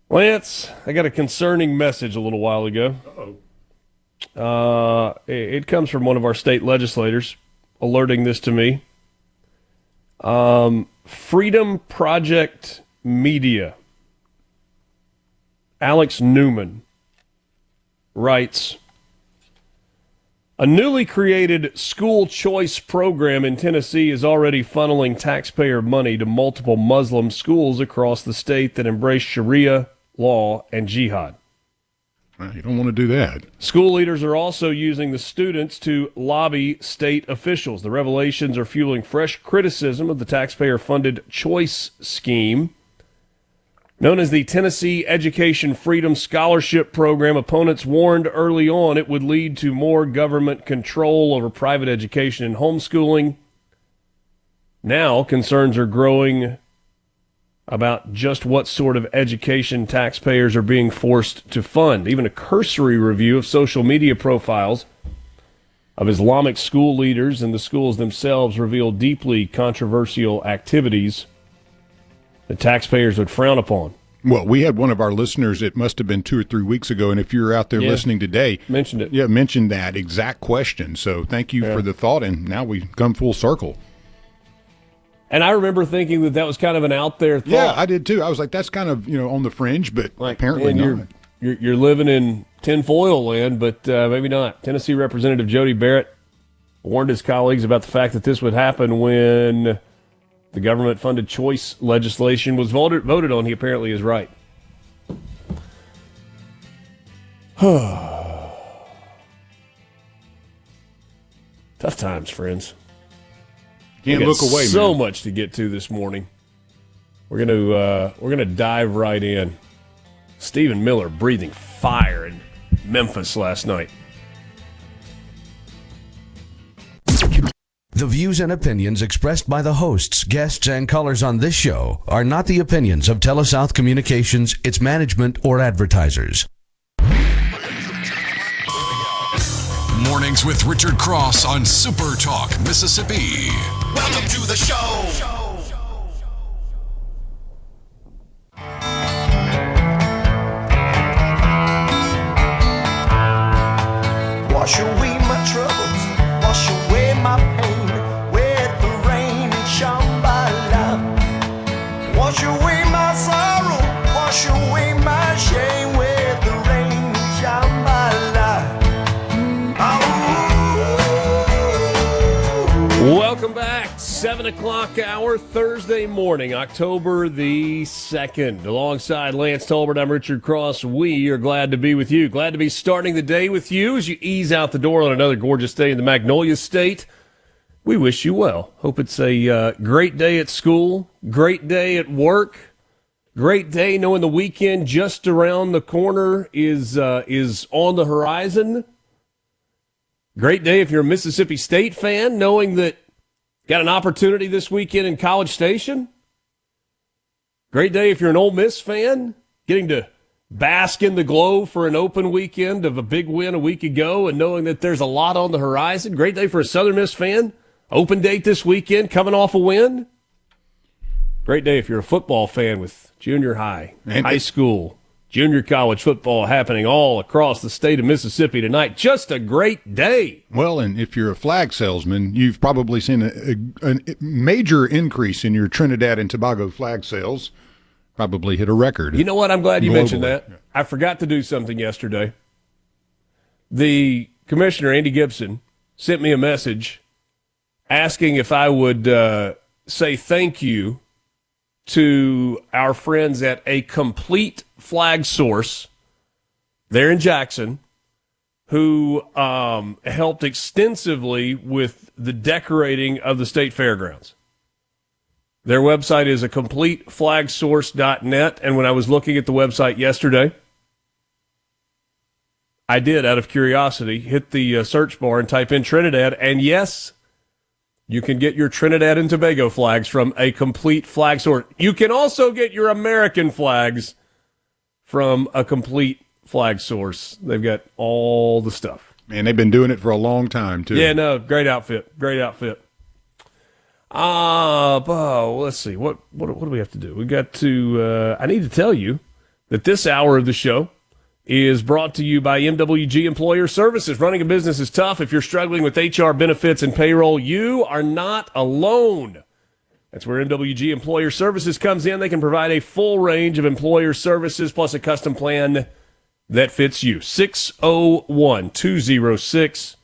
[SPEAKER 1] Lance, I got a concerning message a little while ago. It comes from one of our state legislators alerting this to me. Freedom Project Media. Alex Newman writes,
[SPEAKER 4] A newly created school choice program in Tennessee is already funneling taxpayer money to multiple Muslim schools across the state that embrace Sharia law and jihad.
[SPEAKER 5] Well, you don't want to do that.
[SPEAKER 4] School leaders are also using the students to lobby state officials. The revelations are fueling fresh criticism of the taxpayer-funded choice scheme. Known as the Tennessee Education Freedom Scholarship Program, opponents warned early on it would lead to more government control over private education and homeschooling. Now, concerns are growing about just what sort of education taxpayers are being forced to fund. Even a cursory review of social media profiles of Islamic school leaders and the schools themselves reveal deeply controversial activities that taxpayers would frown upon.
[SPEAKER 5] Well, we had one of our listeners, it must have been 2 or 3 weeks ago, and if you're out there listening today,
[SPEAKER 4] mentioned it.
[SPEAKER 5] Yeah, mentioned that exact question. So thank you for the thought, and now we've come full circle.
[SPEAKER 4] And I remember thinking that was kind of an out there thought.
[SPEAKER 5] Yeah, I did too. I was like, that's kind of on the fringe, but apparently not.
[SPEAKER 4] You're living in tinfoil land, but maybe not. Tennessee Representative Jody Barrett warned his colleagues about the fact that this would happen when the government-funded choice legislation was voted on. He apparently is right. Tough times, friends.
[SPEAKER 5] Can't look away, man.
[SPEAKER 4] So much to get to this morning. We're gonna dive right in. Stephen Miller breathing fire in Memphis last night.
[SPEAKER 11] The views and opinions expressed by the hosts, guests, and callers on this show are not the opinions of TeleSouth Communications, its management, or advertisers.
[SPEAKER 10] Mornings with Richard Cross on SuperTalk, Mississippi.
[SPEAKER 6] Welcome to the show. Wash away my troubles, wash away my pain with the rain and Shambhala. Wash away my sorrow, wash away my shame with the rain and Shambhala.
[SPEAKER 4] Welcome back. 7 o'clock hour, Thursday morning, October the 2nd. Alongside Lance Tolbert, I'm Richard Cross. We are glad to be with you. Glad to be starting the day with you as you ease out the door on another gorgeous day in the Magnolia State. We wish you well. Hope it's a great day at school, great day at work, great day knowing the weekend just around the corner is on the horizon. Great day if you're a Mississippi State fan, knowing that got an opportunity this weekend in College Station. Great day if you're an Ole Miss fan, getting to bask in the glow for an open weekend of a big win a week ago and knowing that there's a lot on the horizon. Great day for a Southern Miss fan. Open date this weekend, coming off a win. Great day if you're a football fan with junior high, high school, junior college football happening all across the state of Mississippi tonight. Just a great day.
[SPEAKER 5] Well, and if you're a flag salesman, you've probably seen a major increase in your Trinidad and Tobago flag sales. Probably hit a record.
[SPEAKER 4] You know what? I'm glad you mentioned that. Yeah. I forgot to do something yesterday. The commissioner, Andy Gibson, sent me a message asking if I would say thank you to our friends at A Complete Flag Source there in Jackson, who helped extensively with the decorating of the state fairgrounds. Their website is acompleteflagsource.net, and when I was looking at the website yesterday, I did, out of curiosity, hit the search bar and type in Trinidad, and yes, you can get your Trinidad and Tobago flags from A Complete Flag Source. You can also get your American flags from A Complete Flag Source. They've got all the stuff.
[SPEAKER 5] Man, they've been doing it for a long time, too.
[SPEAKER 4] Yeah, no, great outfit. Great outfit. Let's see. What do we have to do? We got to, I need to tell you that this hour of the show is brought to you by MWG Employer Services. Running a business is tough. If you're struggling with HR, benefits, and payroll, you are not alone. That's where MWG Employer Services comes in. They can provide a full range of employer services plus a custom plan that fits you. 601-206-6638.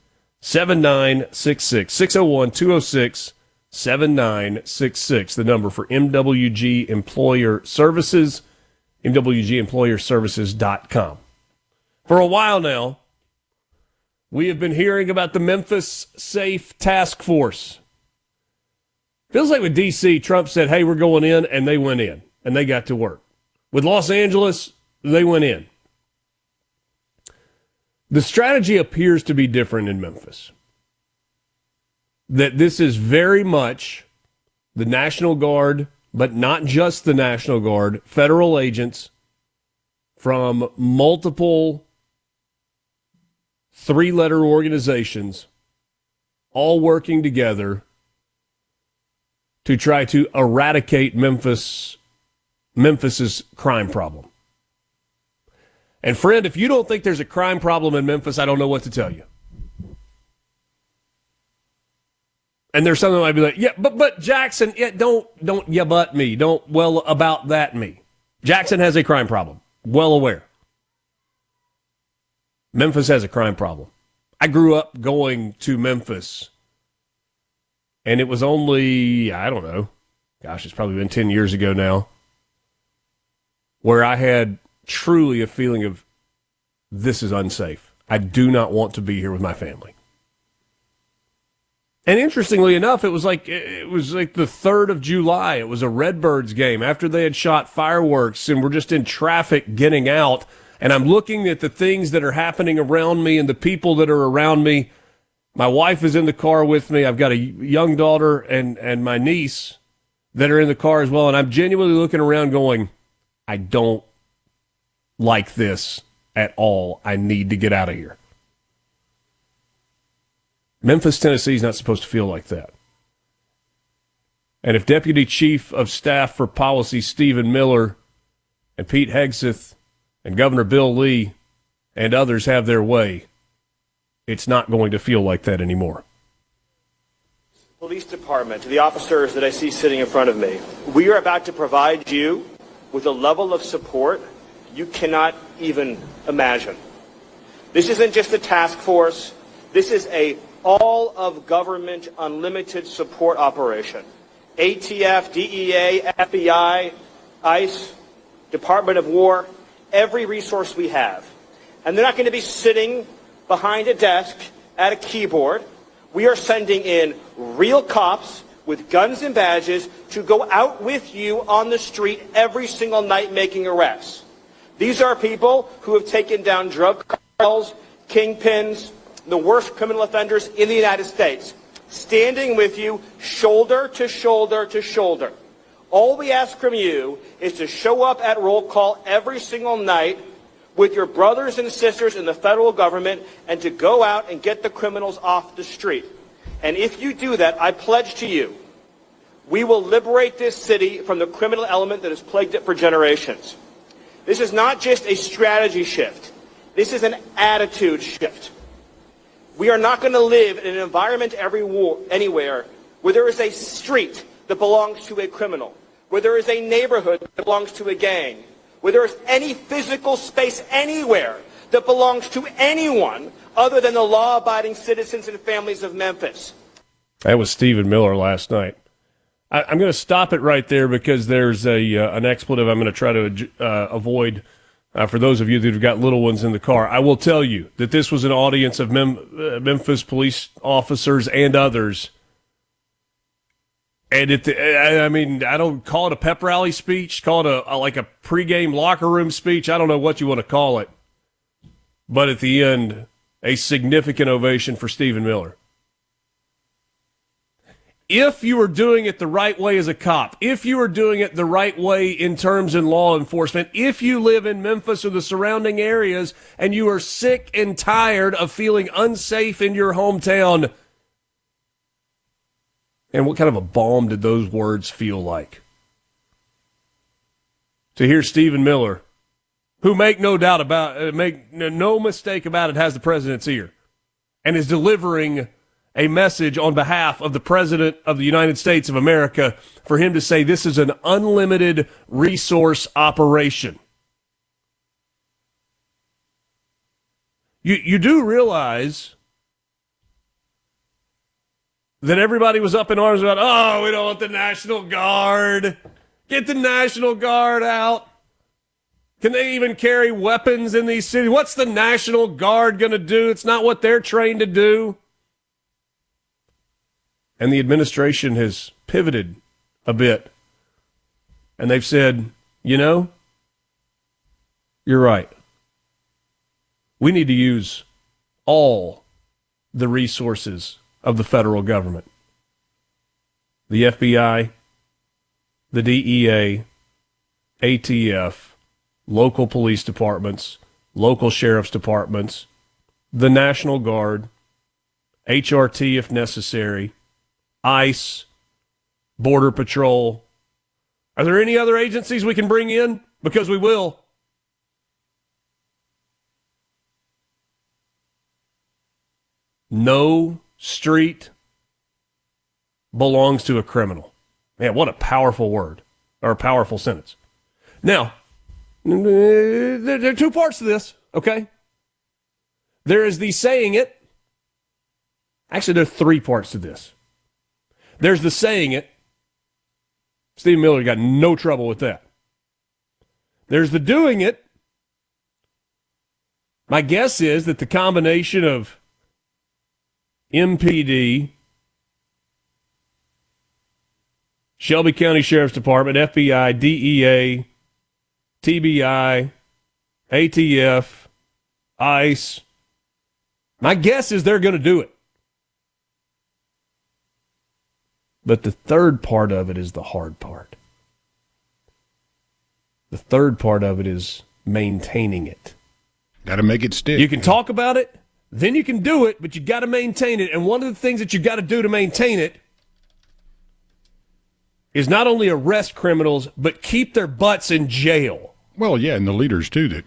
[SPEAKER 4] 7966. 601 206 7966. The number for MWG Employer Services, MWGEmployerservices.com. For a while now, we have been hearing about the Memphis Safe Task Force. Feels like with D.C., Trump said, hey, we're going in, and they went in, and they got to work. With Los Angeles, they went in. The strategy appears to be different in Memphis. That this is very much the National Guard, but not just the National Guard, federal agents from multiple three-letter organizations all working together to try to eradicate Memphis's crime problem. And friend, if you don't think there's a crime problem in Memphis, I don't know what to tell you. And there's something that might be like, yeah, but Jackson, yeah, don't yeah, but me. Don't well about that me. Jackson has a crime problem. Well aware. Memphis has a crime problem. I grew up going to Memphis, and it was only, I don't know, gosh, it's probably been 10 years ago now, where I had truly a feeling of this is unsafe. I do not want to be here with my family. And interestingly enough, it was like the 3rd of July. It was a Redbirds game after they had shot fireworks and were just in traffic getting out. And I'm looking at the things that are happening around me and the people that are around me. My wife is in the car with me. I've got a young daughter and my niece that are in the car as well. And I'm genuinely looking around going, I don't like this at all. I need to get out of here. Memphis, Tennessee is not supposed to feel like that. And if Deputy Chief of Staff for Policy Stephen Miller and Pete Hegseth and Governor Bill Lee and others have their way, it's not going to feel like that anymore.
[SPEAKER 8] Police Department, to the officers that I see sitting in front of me, we are about to provide you with a level of support you cannot even imagine. This isn't just a task force. This is a all-of-government unlimited support operation. ATF, DEA, FBI, ICE, Department of War, every resource we have. And they're not going to be sitting behind a desk at a keyboard. We are sending in real cops with guns and badges to go out with you on the street every single night making arrests. These are people who have taken down drug cartels, kingpins, the worst criminal offenders in the United States, standing with you shoulder to shoulder to shoulder. All we ask from you is to show up at roll call every single night with your brothers and sisters in the federal government and to go out and get the criminals off the street. And if you do that, I pledge to you, we will liberate this city from the criminal element that has plagued it for generations. This is not just a strategy shift. This is an attitude shift. We are not going to live in an environment anywhere where there is a street that belongs to a criminal, where there is a neighborhood that belongs to a gang, where there is any physical space anywhere that belongs to anyone other than the law-abiding citizens and families of Memphis.
[SPEAKER 4] That was Stephen Miller last night. I'm going to stop it right there because there's an expletive I'm going to try to avoid. For those of you that have got little ones in the car, I will tell you that this was an audience of Memphis police officers and others. And I don't call it a pep rally speech, call it like a pregame locker room speech. I don't know what you want to call it. But at the end, a significant ovation for Stephen Miller. If you are doing it the right way as a cop, if you are doing it the right way in terms in law enforcement, if you live in Memphis or the surrounding areas and you are sick and tired of feeling unsafe in your hometown, and what kind of a balm did those words feel like? To hear Stephen Miller, who make no mistake about it, has the president's ear and is delivering a message on behalf of the President of the United States of America, for him to say this is an unlimited resource operation. You do realize that everybody was up in arms about, oh, we don't want the National Guard. Get the National Guard out. Can they even carry weapons in these cities? What's the National Guard going to do? It's not what they're trained to do. And the administration has pivoted a bit. And they've said, you know, you're right. We need to use all the resources of the federal government. The FBI, the DEA, ATF, local police departments, local sheriff's departments, the National Guard, HRT if necessary, ICE, Border Patrol. Are there any other agencies we can bring in? Because we will. No street belongs to a criminal. Man, what a powerful word, or a powerful sentence. Now, there are two parts to this, okay? There is the saying it. Actually, there are three parts to this. There's the saying it. Steve Miller got no trouble with that. There's the doing it. My guess is that the combination of MPD, Shelby County Sheriff's Department, FBI, DEA, TBI, ATF, ICE, my guess is they're going to do it. But the third part of it is the hard part. The third part of it is maintaining it.
[SPEAKER 5] Got to make it stick.
[SPEAKER 4] You can talk about it, then you can do it, but you got to maintain it. And one of the things that you got to do to maintain it is not only arrest criminals, but keep their butts in jail.
[SPEAKER 5] Well, yeah, and the leaders too that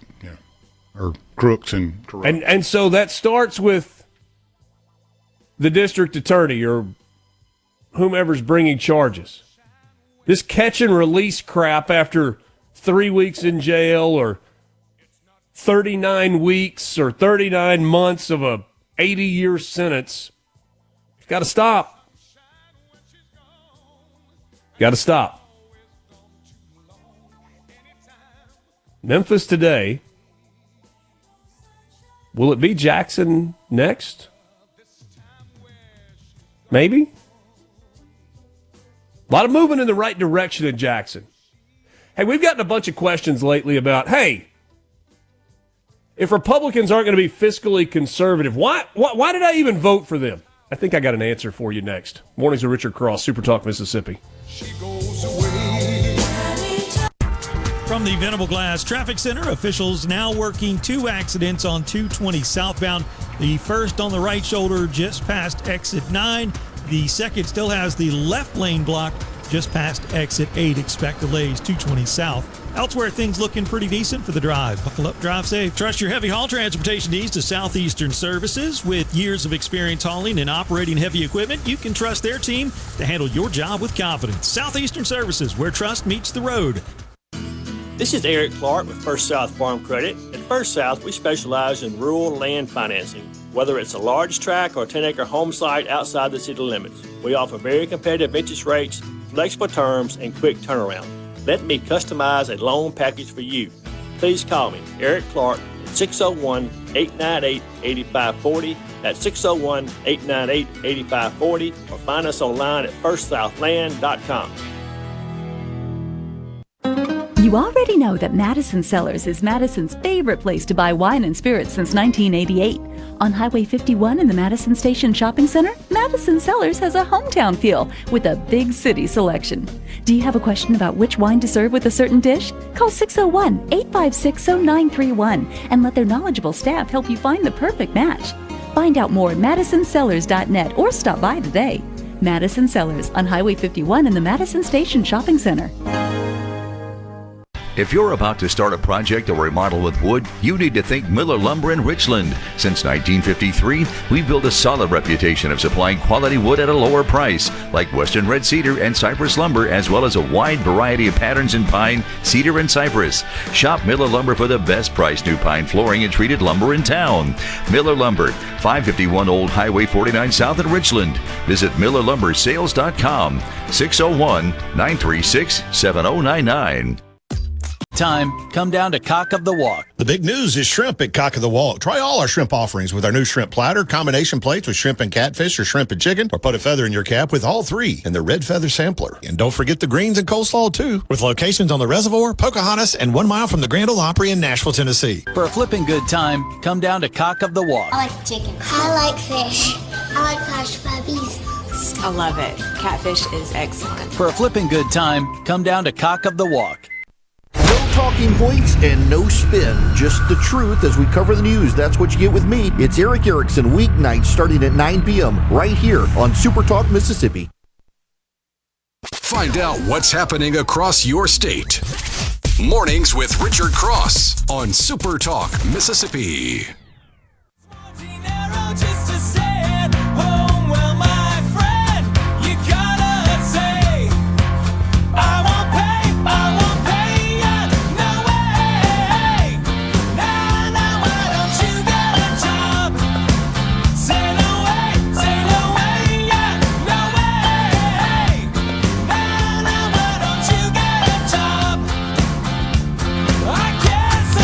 [SPEAKER 5] are crooks and corrupt.
[SPEAKER 4] And so that starts with the district attorney or whomever's bringing charges. This catch and release crap after 3 weeks in jail or 39 weeks or 39 months of a 80-year sentence, it's got to stop. Got to stop. Memphis today. Will it be Jackson next? Maybe. A lot of movement in the right direction in Jackson. Hey, we've gotten a bunch of questions lately about, hey, if Republicans aren't going to be fiscally conservative, why did I even vote for them? I think I got an answer for you next. Mornings with Richard Cross, SuperTalk, Mississippi.
[SPEAKER 12] From the Venable Glass Traffic Center, officials now working 2 accidents on 220 southbound. The first on the right shoulder just past exit 9. The second still has the left lane blocked just past exit 8. Expect delays 220 south. Elsewhere, things looking pretty decent for the drive. Buckle up, drive safe. Trust your heavy haul transportation needs to Southeastern Services. With years of experience hauling and operating heavy equipment, you can trust their team to handle your job with confidence. Southeastern Services, where trust meets the road.
[SPEAKER 13] This is Eric Clark with First South Farm Credit. At First South, we specialize in rural land financing. Whether it's a large tract or 10-acre home site outside the city limits, we offer very competitive interest rates, flexible terms, and quick turnaround. Let me customize a loan package for you. Please call me, Eric Clark, at 601-898-8540. That's 601-898-8540, or find us online at firstsouthland.com.
[SPEAKER 14] You already know that Madison Cellars is Madison's favorite place to buy wine and spirits since 1988. On Highway 51 in the Madison Station Shopping Center, Madison Cellars has a hometown feel with a big city selection. Do you have a question about which wine to serve with a certain dish? Call 601-856-0931 and let their knowledgeable staff help you find the perfect match. Find out more at madisonCellars.net or stop by today. Madison Cellars on Highway 51 in the Madison Station Shopping Center.
[SPEAKER 15] If you're about to start a project or remodel with wood, you need to think Miller Lumber in Richland. Since 1953, we've built a solid reputation of supplying quality wood at a lower price, like Western Red Cedar and Cypress Lumber, as well as a wide variety of patterns in pine, cedar, and cypress. Shop Miller Lumber for the best price new pine flooring and treated lumber in town. Miller Lumber, 551 Old Highway 49 South in Richland. Visit MillerLumberSales.com, 601-936-7099.
[SPEAKER 16] Time, come down to Cock of the Walk.
[SPEAKER 17] The big news is shrimp at Cock of the Walk. Try all our shrimp offerings with our new shrimp platter, combination plates with shrimp and catfish or shrimp and chicken, or put a feather in your cap with all three in the red feather sampler. And don't forget the greens and coleslaw too, with locations on the Reservoir, Pocahontas, and 1 mile from the Grand Ole Opry in Nashville, Tennessee.
[SPEAKER 16] For a flipping good time, come down to Cock of the Walk.
[SPEAKER 18] I like chicken. I like fish. I like hush puppies.
[SPEAKER 19] I love it. Catfish is excellent.
[SPEAKER 16] For a flipping good time, come down to Cock of the Walk.
[SPEAKER 20] No talking points and no spin. Just the truth as we cover the news. That's what you get with me. It's Eric Erickson, weeknights starting at 9 p.m. right here on SuperTalk Mississippi.
[SPEAKER 10] Find out what's happening across your state. Mornings with Richard Cross on SuperTalk Mississippi.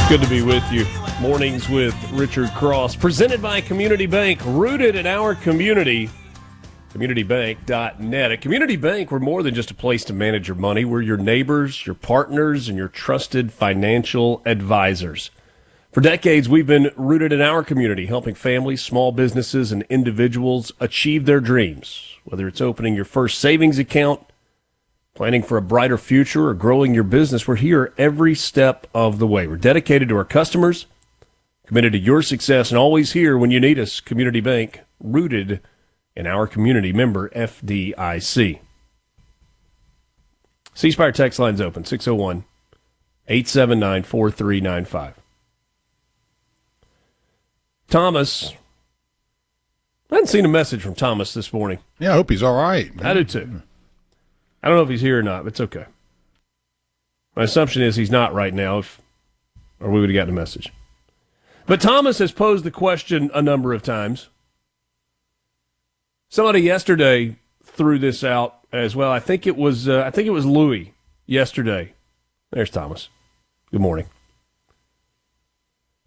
[SPEAKER 4] Good to be with you. Mornings with Richard Cross, presented by Community Bank, rooted in our community. CommunityBank.net. At Community Bank, we're more than just a place to manage your money. We're your neighbors, your partners, and your trusted financial advisors. For decades, we've been rooted in our community, helping families, small businesses, and individuals achieve their dreams. Whether it's opening your first savings account, planning for a brighter future, or growing your business, we're here every step of the way. We're dedicated to our customers, committed to your success, and always here when you need us. Community Bank, rooted in our community. Member FDIC. C-Spire text line's open, 601-879-4395. Thomas, I hadn't seen a message from Thomas this morning.
[SPEAKER 5] Yeah, I hope he's all right.
[SPEAKER 4] I do too. I don't know if he's here or not, but it's okay. My assumption is he's not right now, or we would have gotten a message. But Thomas has posed the question a number of times. Somebody yesterday threw this out as well. I think it was Louis yesterday. There's Thomas. Good morning.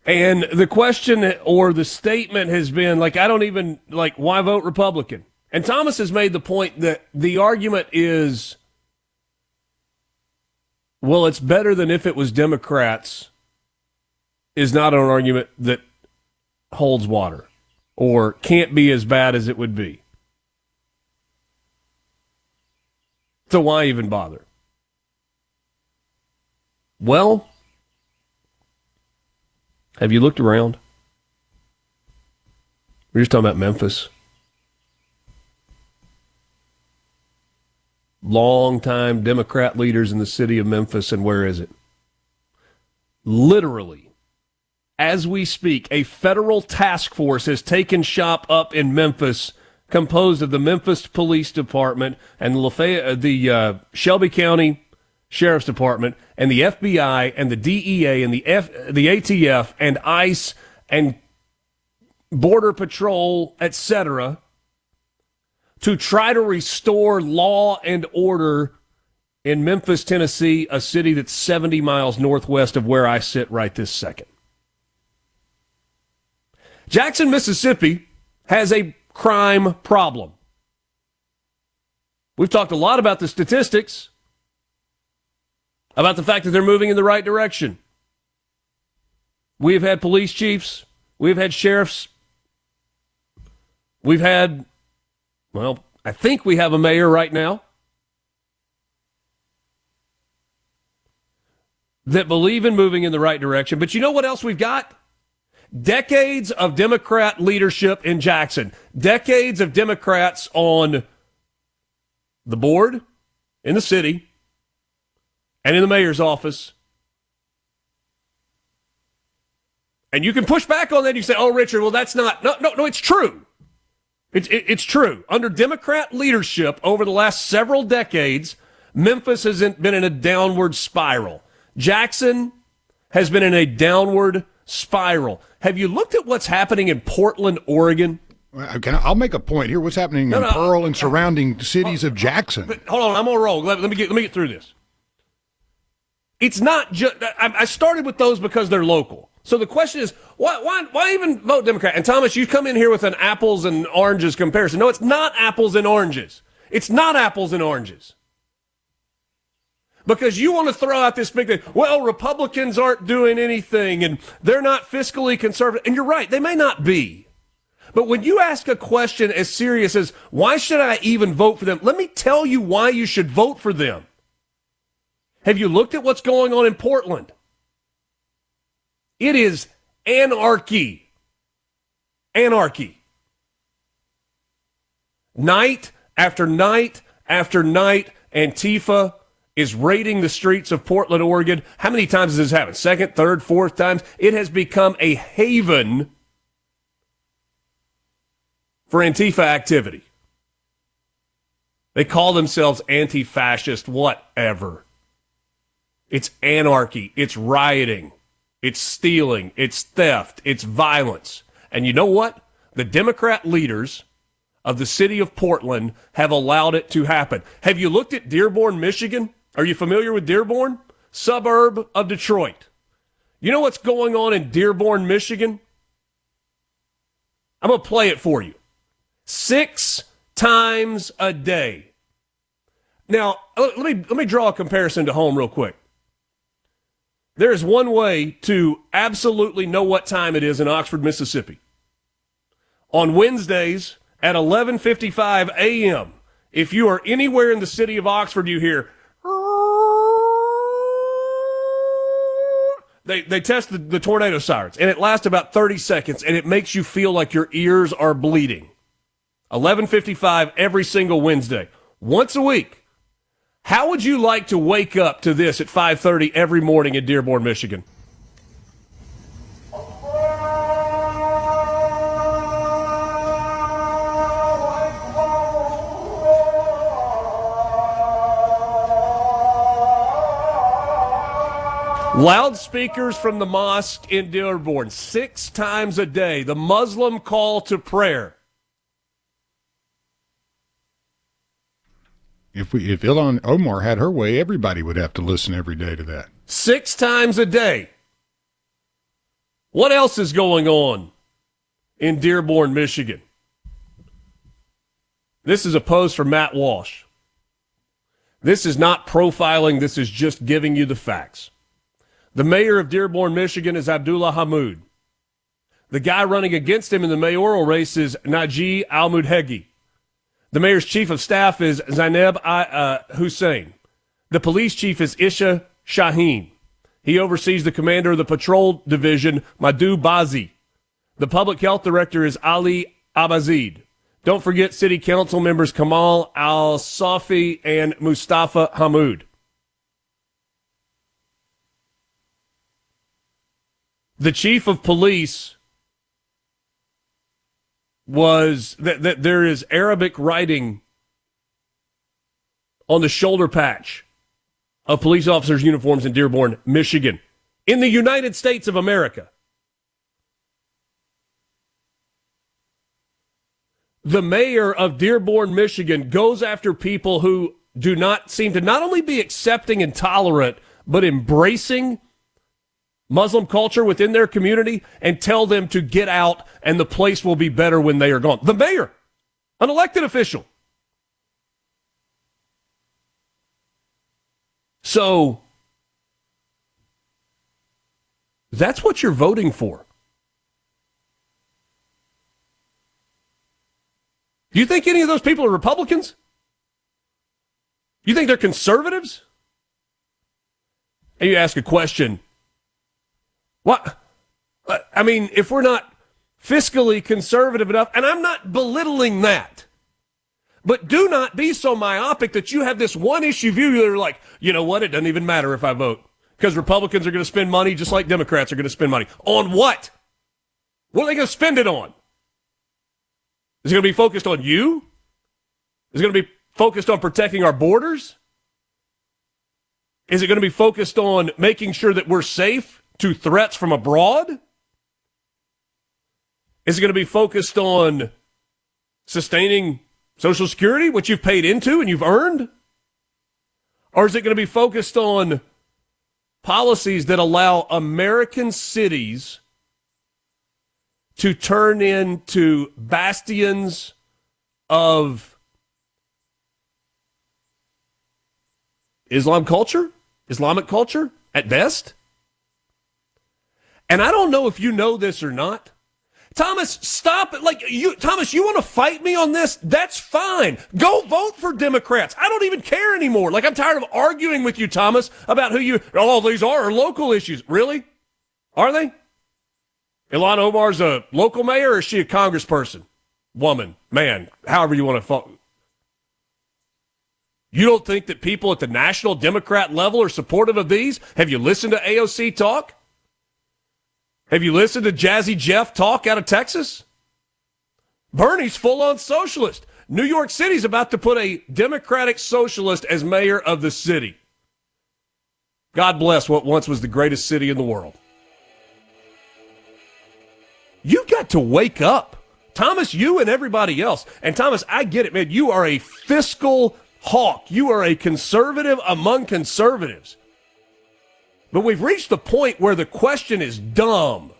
[SPEAKER 4] And the question or the statement has been I don't even why vote Republican? And Thomas has made the point that the argument is, well, it's better than if it was Democrats, is not an argument that holds water or can't be as bad as it would be. So why even bother? Well, have you looked around? We're just talking about Memphis. Longtime Democrat leaders in the city of Memphis, and where is it? Literally, as we speak, a federal task force has taken shop up in Memphis, composed of the Memphis Police Department and the Shelby County Sheriff's Department and the FBI and the DEA and the ATF and ICE and Border Patrol, etc., to try to restore law and order in Memphis, Tennessee, a city that's 70 miles northwest of where I sit right this second. Jackson, Mississippi has a crime problem. We've talked a lot about the statistics, about the fact that they're moving in the right direction. We've had police chiefs, we've had sheriffs, we've had, well, I think we have a mayor right now that believe in moving in the right direction. But you know what else we've got? Decades of Democrat leadership in Jackson. Decades of Democrats on the board, in the city, and in the mayor's office, And you can push back on that. You say, oh, Richard, well, that's not. No, it's true. It's true. Under Democrat leadership over the last several decades, Memphis has been in a downward spiral. Jackson has been in a downward spiral. Have you looked at what's happening in Portland, Oregon?
[SPEAKER 5] I'll make a point here. What's happening in Pearl and surrounding cities of Jackson?
[SPEAKER 4] But hold on, I'm on a roll. Let me get through this. It's not just. I started with those because they're local. So the question is, why even vote Democrat? And Thomas, you come in here with an apples and oranges comparison. No, it's not apples and oranges. It's not apples and oranges. Because you want to throw out this big thing. Well, Republicans aren't doing anything, and they're not fiscally conservative. And you're right, they may not be. But when you ask a question as serious as, why should I even vote for them? Let me tell you why you should vote for them. Have you looked at what's going on in Portland? It is anarchy. Anarchy. Night after night after night, Antifa is raiding the streets of Portland, Oregon. How many times has this happened? Second, third, fourth times? It has become a haven for Antifa activity. They call themselves anti-fascist, whatever. It's anarchy. It's rioting. It's stealing. It's theft. It's violence. And you know what? The Democrat leaders of the city of Portland have allowed it to happen. Have you looked at Dearborn, Michigan? Are you familiar with Dearborn? Suburb of Detroit. You know what's going on in Dearborn, Michigan? I'm going to play it for you. 6 times a day. Now, let me draw a comparison to home real quick. There is one way to absolutely know what time it is in Oxford, Mississippi. On Wednesdays at 11:55 a.m., if you are anywhere in the city of Oxford, you hear, they test the tornado sirens, and it lasts about 30 seconds, and it makes you feel like your ears are bleeding. 11:55 every single Wednesday, once a week. How would you like to wake up to this at 5:30 every morning in Dearborn, Michigan? Loudspeakers from the mosque in Dearborn, 6 times a day, the Muslim call to prayer.
[SPEAKER 5] If Ilhan Omar had her way, everybody would have to listen every day to that.
[SPEAKER 4] 6 times a day. What else is going on in Dearborn, Michigan? This is a post from Matt Walsh. This is not profiling. This is just giving you the facts. The mayor of Dearborn, Michigan is Abdullah Hammoud. The guy running against him in the mayoral race is Najee Al-Mudhegi. The mayor's chief of staff is Zainab Hussein. The police chief is Isha Shaheen. He oversees the commander of the patrol division, Madhu Bazi. The public health director is Ali Abazid. Don't forget city council members Kamal Al-Safi and Mustafa Hammoud. The chief of police was that there is Arabic writing on the shoulder patch of police officers' uniforms in Dearborn, Michigan, in the United States of America. The mayor of Dearborn, Michigan, goes after people who do not seem to not only be accepting and tolerant, but embracing Muslim culture within their community and tell them to get out and the place will be better when they are gone. The mayor, an elected official. So that's what you're voting for. Do you think any of those people are Republicans? You think they're conservatives? And you ask a question. What? I mean, if we're not fiscally conservative enough, and I'm not belittling that, but do not be so myopic that you have this one issue view. You're like, you know what? It doesn't even matter if I vote because Republicans are going to spend money just like Democrats are going to spend money. On what? What are they going to spend it on? Is it going to be focused on you? Is it going to be focused on protecting our borders? Is it going to be focused on making sure that we're safe to threats from abroad? Is it going to be focused on sustaining Social Security, which you've paid into and you've earned? Or is it going to be focused on policies that allow American cities to turn into bastions of Islamic culture at best? And I don't know if you know this or not. Thomas, stop it. Thomas, you want to fight me on this? That's fine. Go vote for Democrats. I don't even care anymore. I'm tired of arguing with you, Thomas, about these are local issues. Really? Are they? Ilhan Omar's a local mayor, or is she a congressperson? Woman, man, however you want to vote. You don't think that people at the national Democrat level are supportive of these? Have you listened to AOC talk? Have you listened to Jazzy Jeff talk out of Texas? Bernie's full-on socialist. New York City's about to put a Democratic socialist as mayor of the city. God bless what once was the greatest city in the world. You've got to wake up. Thomas, you and everybody else. And Thomas, I get it, man. You are a fiscal hawk. You are a conservative among conservatives. But we've reached the point where the question is dumb.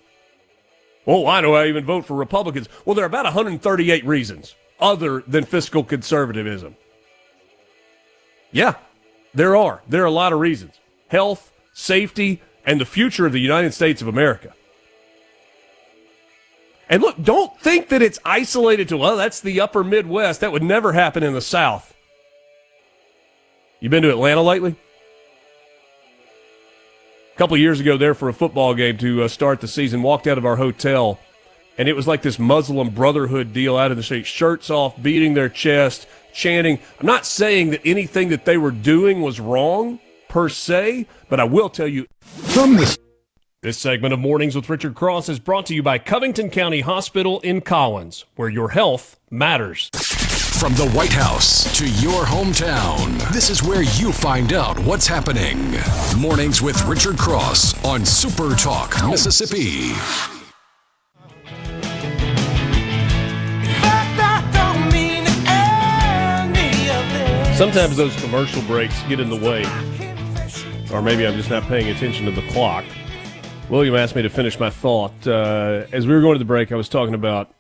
[SPEAKER 4] Oh, why do I even vote for Republicans? Well, there are about 138 reasons other than fiscal conservatism. Yeah, there are. There are a lot of reasons. Health, safety, and the future of the United States of America. And look, don't think that it's isolated to, that's the upper Midwest. That would never happen in the South. You been to Atlanta lately? A couple of years ago there for a football game to start the season, walked out of our hotel, and it was like this Muslim Brotherhood deal out in the street. Shirts off, beating their chest, chanting. I'm not saying that anything that they were doing was wrong, per se, but I will tell you from this segment of Mornings with Richard Cross is brought to you by Covington County Hospital in Collins, where your health matters.
[SPEAKER 10] From the White House to your hometown, this is where you find out what's happening. Mornings with Richard Cross on Super Talk, Mississippi.
[SPEAKER 4] Sometimes those commercial breaks get in the way, or maybe I'm just not paying attention to the clock. William asked me to finish my thought. As we were going to the break, I was talking about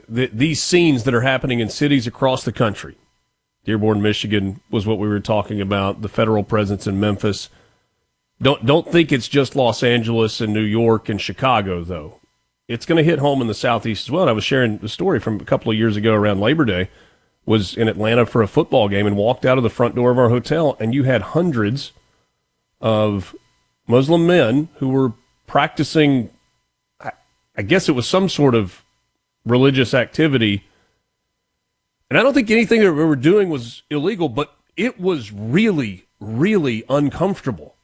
[SPEAKER 4] these scenes that are happening in cities across the country. Dearborn, Michigan was what we were talking about, the federal presence in Memphis. Don't think it's just Los Angeles and New York and Chicago, though. It's going to hit home in the Southeast as well. And I was sharing the story from a couple of years ago around Labor Day. Was in Atlanta for a football game and walked out of the front door of our hotel, and you had hundreds of Muslim men who were practicing, I guess it was some sort of religious activity. And I don't think anything that we were doing was illegal, but it was really, really uncomfortable.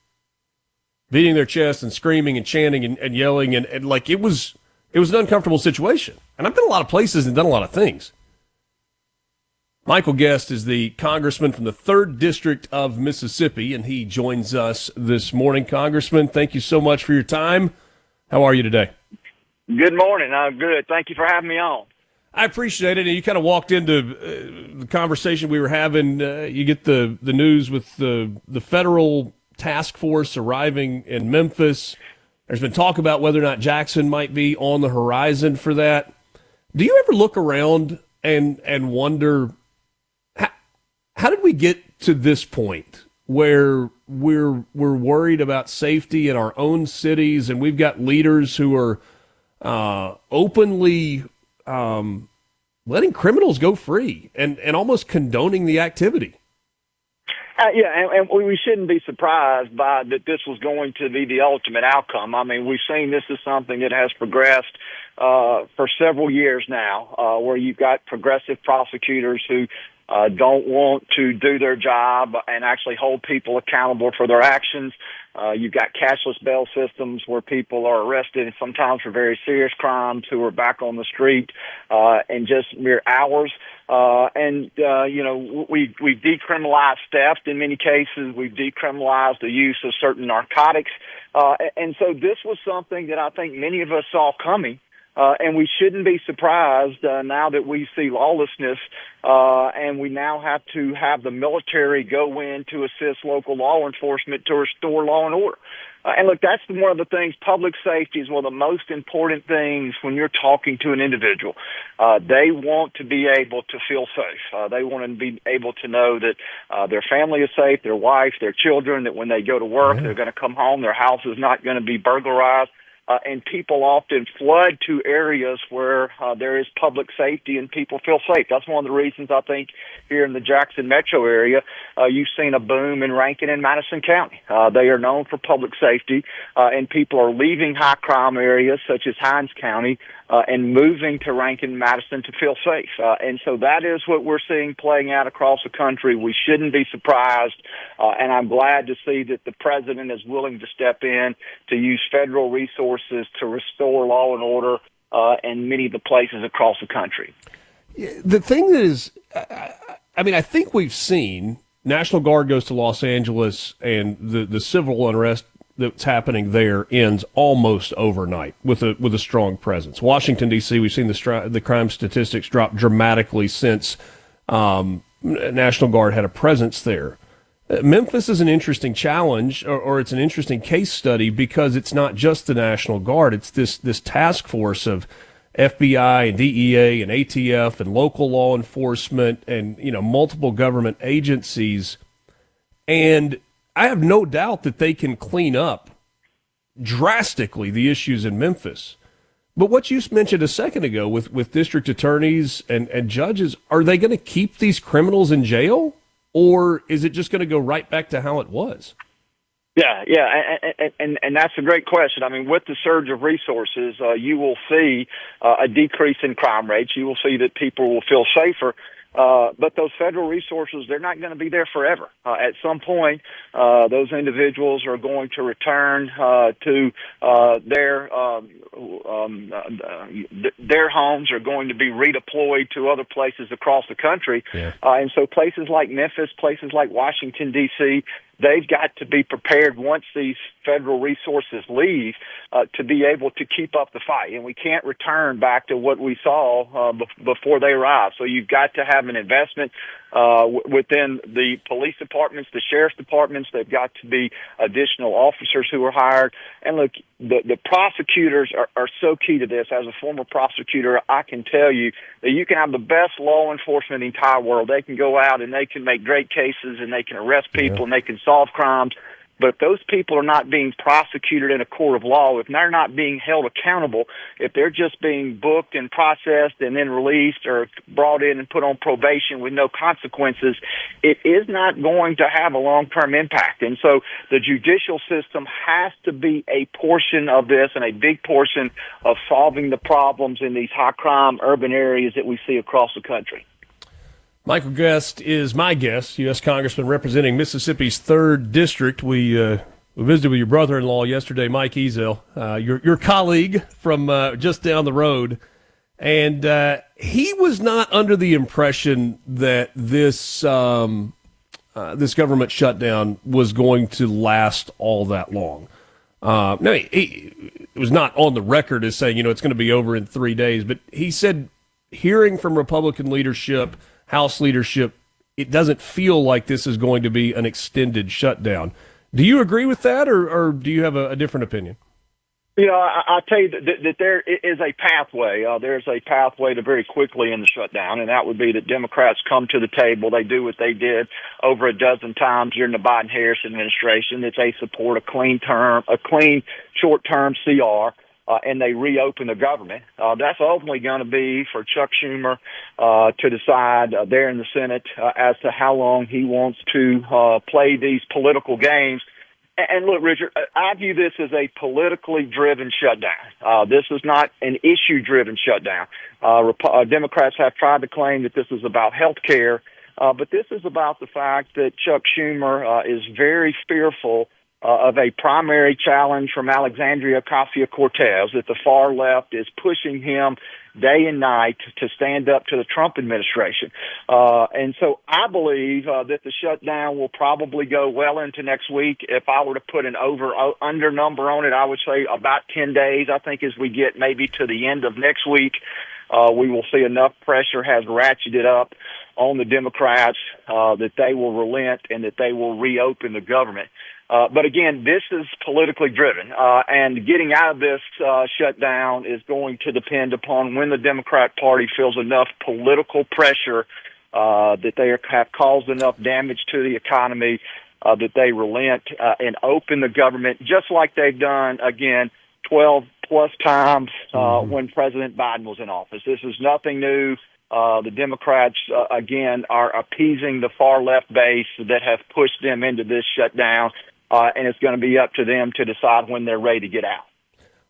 [SPEAKER 4] Beating their chest and screaming and chanting and yelling, and like it was an uncomfortable situation. And I've been a lot of places and done a lot of things. Michael Guest is the congressman from the 3rd District of Mississippi, and he joins us this morning. Congressman, thank you so much for your time. How are you today?
[SPEAKER 21] Good morning. I'm good. Thank you for having me on.
[SPEAKER 4] I appreciate it. And you kind of walked into the conversation we were having. You get the news with the federal task force arriving in Memphis. There's been talk about whether or not Jackson might be on the horizon for that. Do you ever look around and wonder, how did we get to this point where we're worried about safety in our own cities, and we've got leaders who are openly letting criminals go free and almost condoning the activity?
[SPEAKER 21] And we shouldn't be surprised by that this was going to be the ultimate outcome. I mean, we've seen this is something that has progressed for several years now, where you've got progressive prosecutors who don't want to do their job and actually hold people accountable for their actions. You've got cashless bail systems where people are arrested sometimes for very serious crimes who are back on the street in just mere hours. We've decriminalized theft in many cases. We've decriminalized the use of certain narcotics. And so this was something that I think many of us saw coming. And we shouldn't be surprised now that we see lawlessness, and we now have to have the military go in to assist local law enforcement to restore law and order. And look, that's one of the things. Public safety is one of the most important things when you're talking to an individual. They want to be able to feel safe. They want to be able to know that their family is safe, their wife, their children, that when they go to work, they're going to come home, their house is not going to be burglarized. And people often flood to areas where there is public safety and people feel safe. That's one of the reasons I think here in the Jackson metro area, you've seen a boom in Rankin and Madison County. They are known for public safety, and people are leaving high crime areas such as Hinds County and moving to Rankin and Madison to feel safe. And so that is what we're seeing playing out across the country. We shouldn't be surprised, and I'm glad to see that the president is willing to step in to use federal resources to restore law and order in many of the places across the country.
[SPEAKER 1] The thing that is, I think we've seen National Guard goes to Los Angeles and the civil unrest that's happening there ends almost overnight with a strong presence. Washington, D.C., we've seen the crime statistics drop dramatically since National Guard had a presence there. Memphis is an interesting challenge, or it's an interesting case study because it's not just the National Guard. It's this task force of FBI and DEA and ATF and local law enforcement and multiple government agencies. And I have no doubt that they can clean up drastically the issues in Memphis. But what you mentioned a second ago with district attorneys and judges, are they going to keep these criminals in jail? Or is it just going to go right back to how it was?
[SPEAKER 21] Yeah, and that's a great question. I mean, with the surge of resources, you will see a decrease in crime rates. You will see that people will feel safer. But those federal resources, they're not going to be there forever. At some point, those individuals are going to return to their homes, are going to be redeployed to other places across the country. Yeah. And so places like Memphis, places like Washington, D.C., they've got to be prepared once these federal resources leave to be able to keep up the fight. And we can't return back to what we saw before they arrived. So you've got to have an investment within the police departments, the sheriff's departments. They've got to be additional officers who are hired. And look, the prosecutors are so key to this. As a former prosecutor, I can tell you that you can have the best law enforcement in the entire world. They can go out and they can make great cases and they can arrest people and they can solve crimes. But if those people are not being prosecuted in a court of law, if they're not being held accountable, if they're just being booked and processed and then released or brought in and put on probation with no consequences, it is not going to have a long-term impact. And so the judicial system has to be a portion of this and a big portion of solving the problems in these high-crime urban areas that we see across the country.
[SPEAKER 1] Michael Guest is my guest, U.S. Congressman representing Mississippi's 3rd District. We visited with your brother-in-law yesterday, Mike Ezel, your colleague from just down the road. And he was not under the impression that this government shutdown was going to last all that long. No, he was not on the record as saying, it's going to be over in 3 days. But he said, hearing from Republican leadership, House leadership, it doesn't feel like this is going to be an extended shutdown. Do you agree with that, or do you have a different opinion?
[SPEAKER 21] I'll tell you that there is a pathway. There's a pathway to very quickly end the shutdown, and that would be that Democrats come to the table. They do what they did over a dozen times during the Biden-Harris administration, that they support a clean short-term CR. And they reopen the government. That's ultimately going to be for Chuck Schumer to decide there in the Senate as to how long he wants to play these political games. And look, Richard, I view this as a politically driven shutdown. This is not an issue-driven shutdown. Democrats have tried to claim that this is about health care. But this is about the fact that Chuck Schumer is very fearful of a primary challenge from Alexandria Ocasio-Cortez, that the far left is pushing him day and night to stand up to the Trump administration. And so I believe that the shutdown will probably go well into next week. If I were to put an over-under number on it, I would say about 10 days. I think as we get maybe to the end of next week, we will see enough pressure has ratcheted up on the Democrats that they will relent and that they will reopen the government. But again, this is politically driven, and getting out of this shutdown is going to depend upon when the Democrat Party feels enough political pressure that they have caused enough damage to the economy that they relent and open the government, just like they've done, again, 12-plus times when President Biden was in office. This is nothing new. The Democrats, again, are appeasing the far-left base that have pushed them into this shutdown. And it's going to be up to them to decide when they're ready to get out.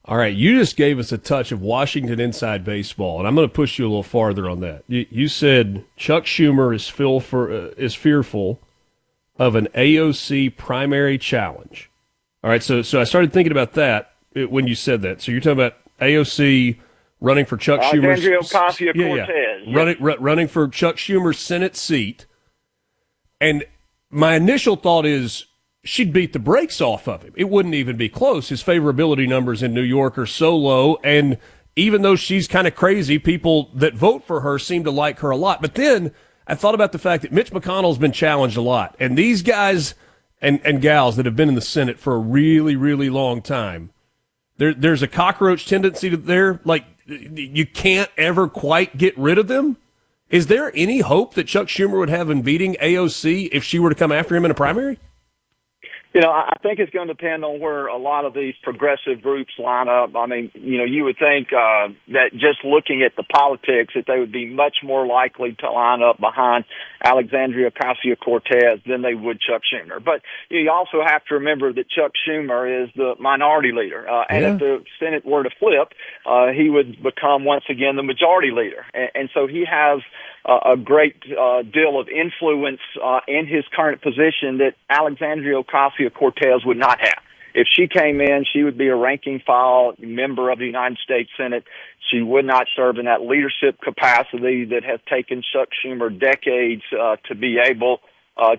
[SPEAKER 4] All right, you just gave us a touch of Washington inside baseball, and I'm going to push you a little farther on that. You said Chuck Schumer is fearful of an AOC primary challenge. All right, so I started thinking about that when you said that. So you're talking about AOC running for Chuck Schumer's
[SPEAKER 21] Ocasio-Cortez.
[SPEAKER 4] Running for Chuck Schumer's Senate seat, and my initial thought is, she'd beat the brakes off of him. It wouldn't even be close. His favorability numbers in New York are so low, and even though she's kind of crazy, people that vote for her seem to like her a lot. But then I thought about the fact that Mitch McConnell's been challenged a lot, and these guys and gals that have been in the Senate for a really, really long time, there's a cockroach tendency there. Like, you can't ever quite get rid of them. Is there any hope that Chuck Schumer would have in beating AOC if she were to come after him in a primary?
[SPEAKER 21] You know, I think it's going to depend on where a lot of these progressive groups line up. I mean, you know, you would think that just looking at the politics that they would be much more likely to line up behind Alexandria Ocasio-Cortez than they would Chuck Schumer. But you also have to remember that Chuck Schumer is the minority leader. And if the Senate were to flip, he would become once again the majority leader. And so he has a great deal of influence in his current position that Alexandria Ocasio-Cortez would not have. If she came in, she would be a ranking file member of the United States Senate. She would not serve in that leadership capacity that has taken Chuck Schumer decades to be able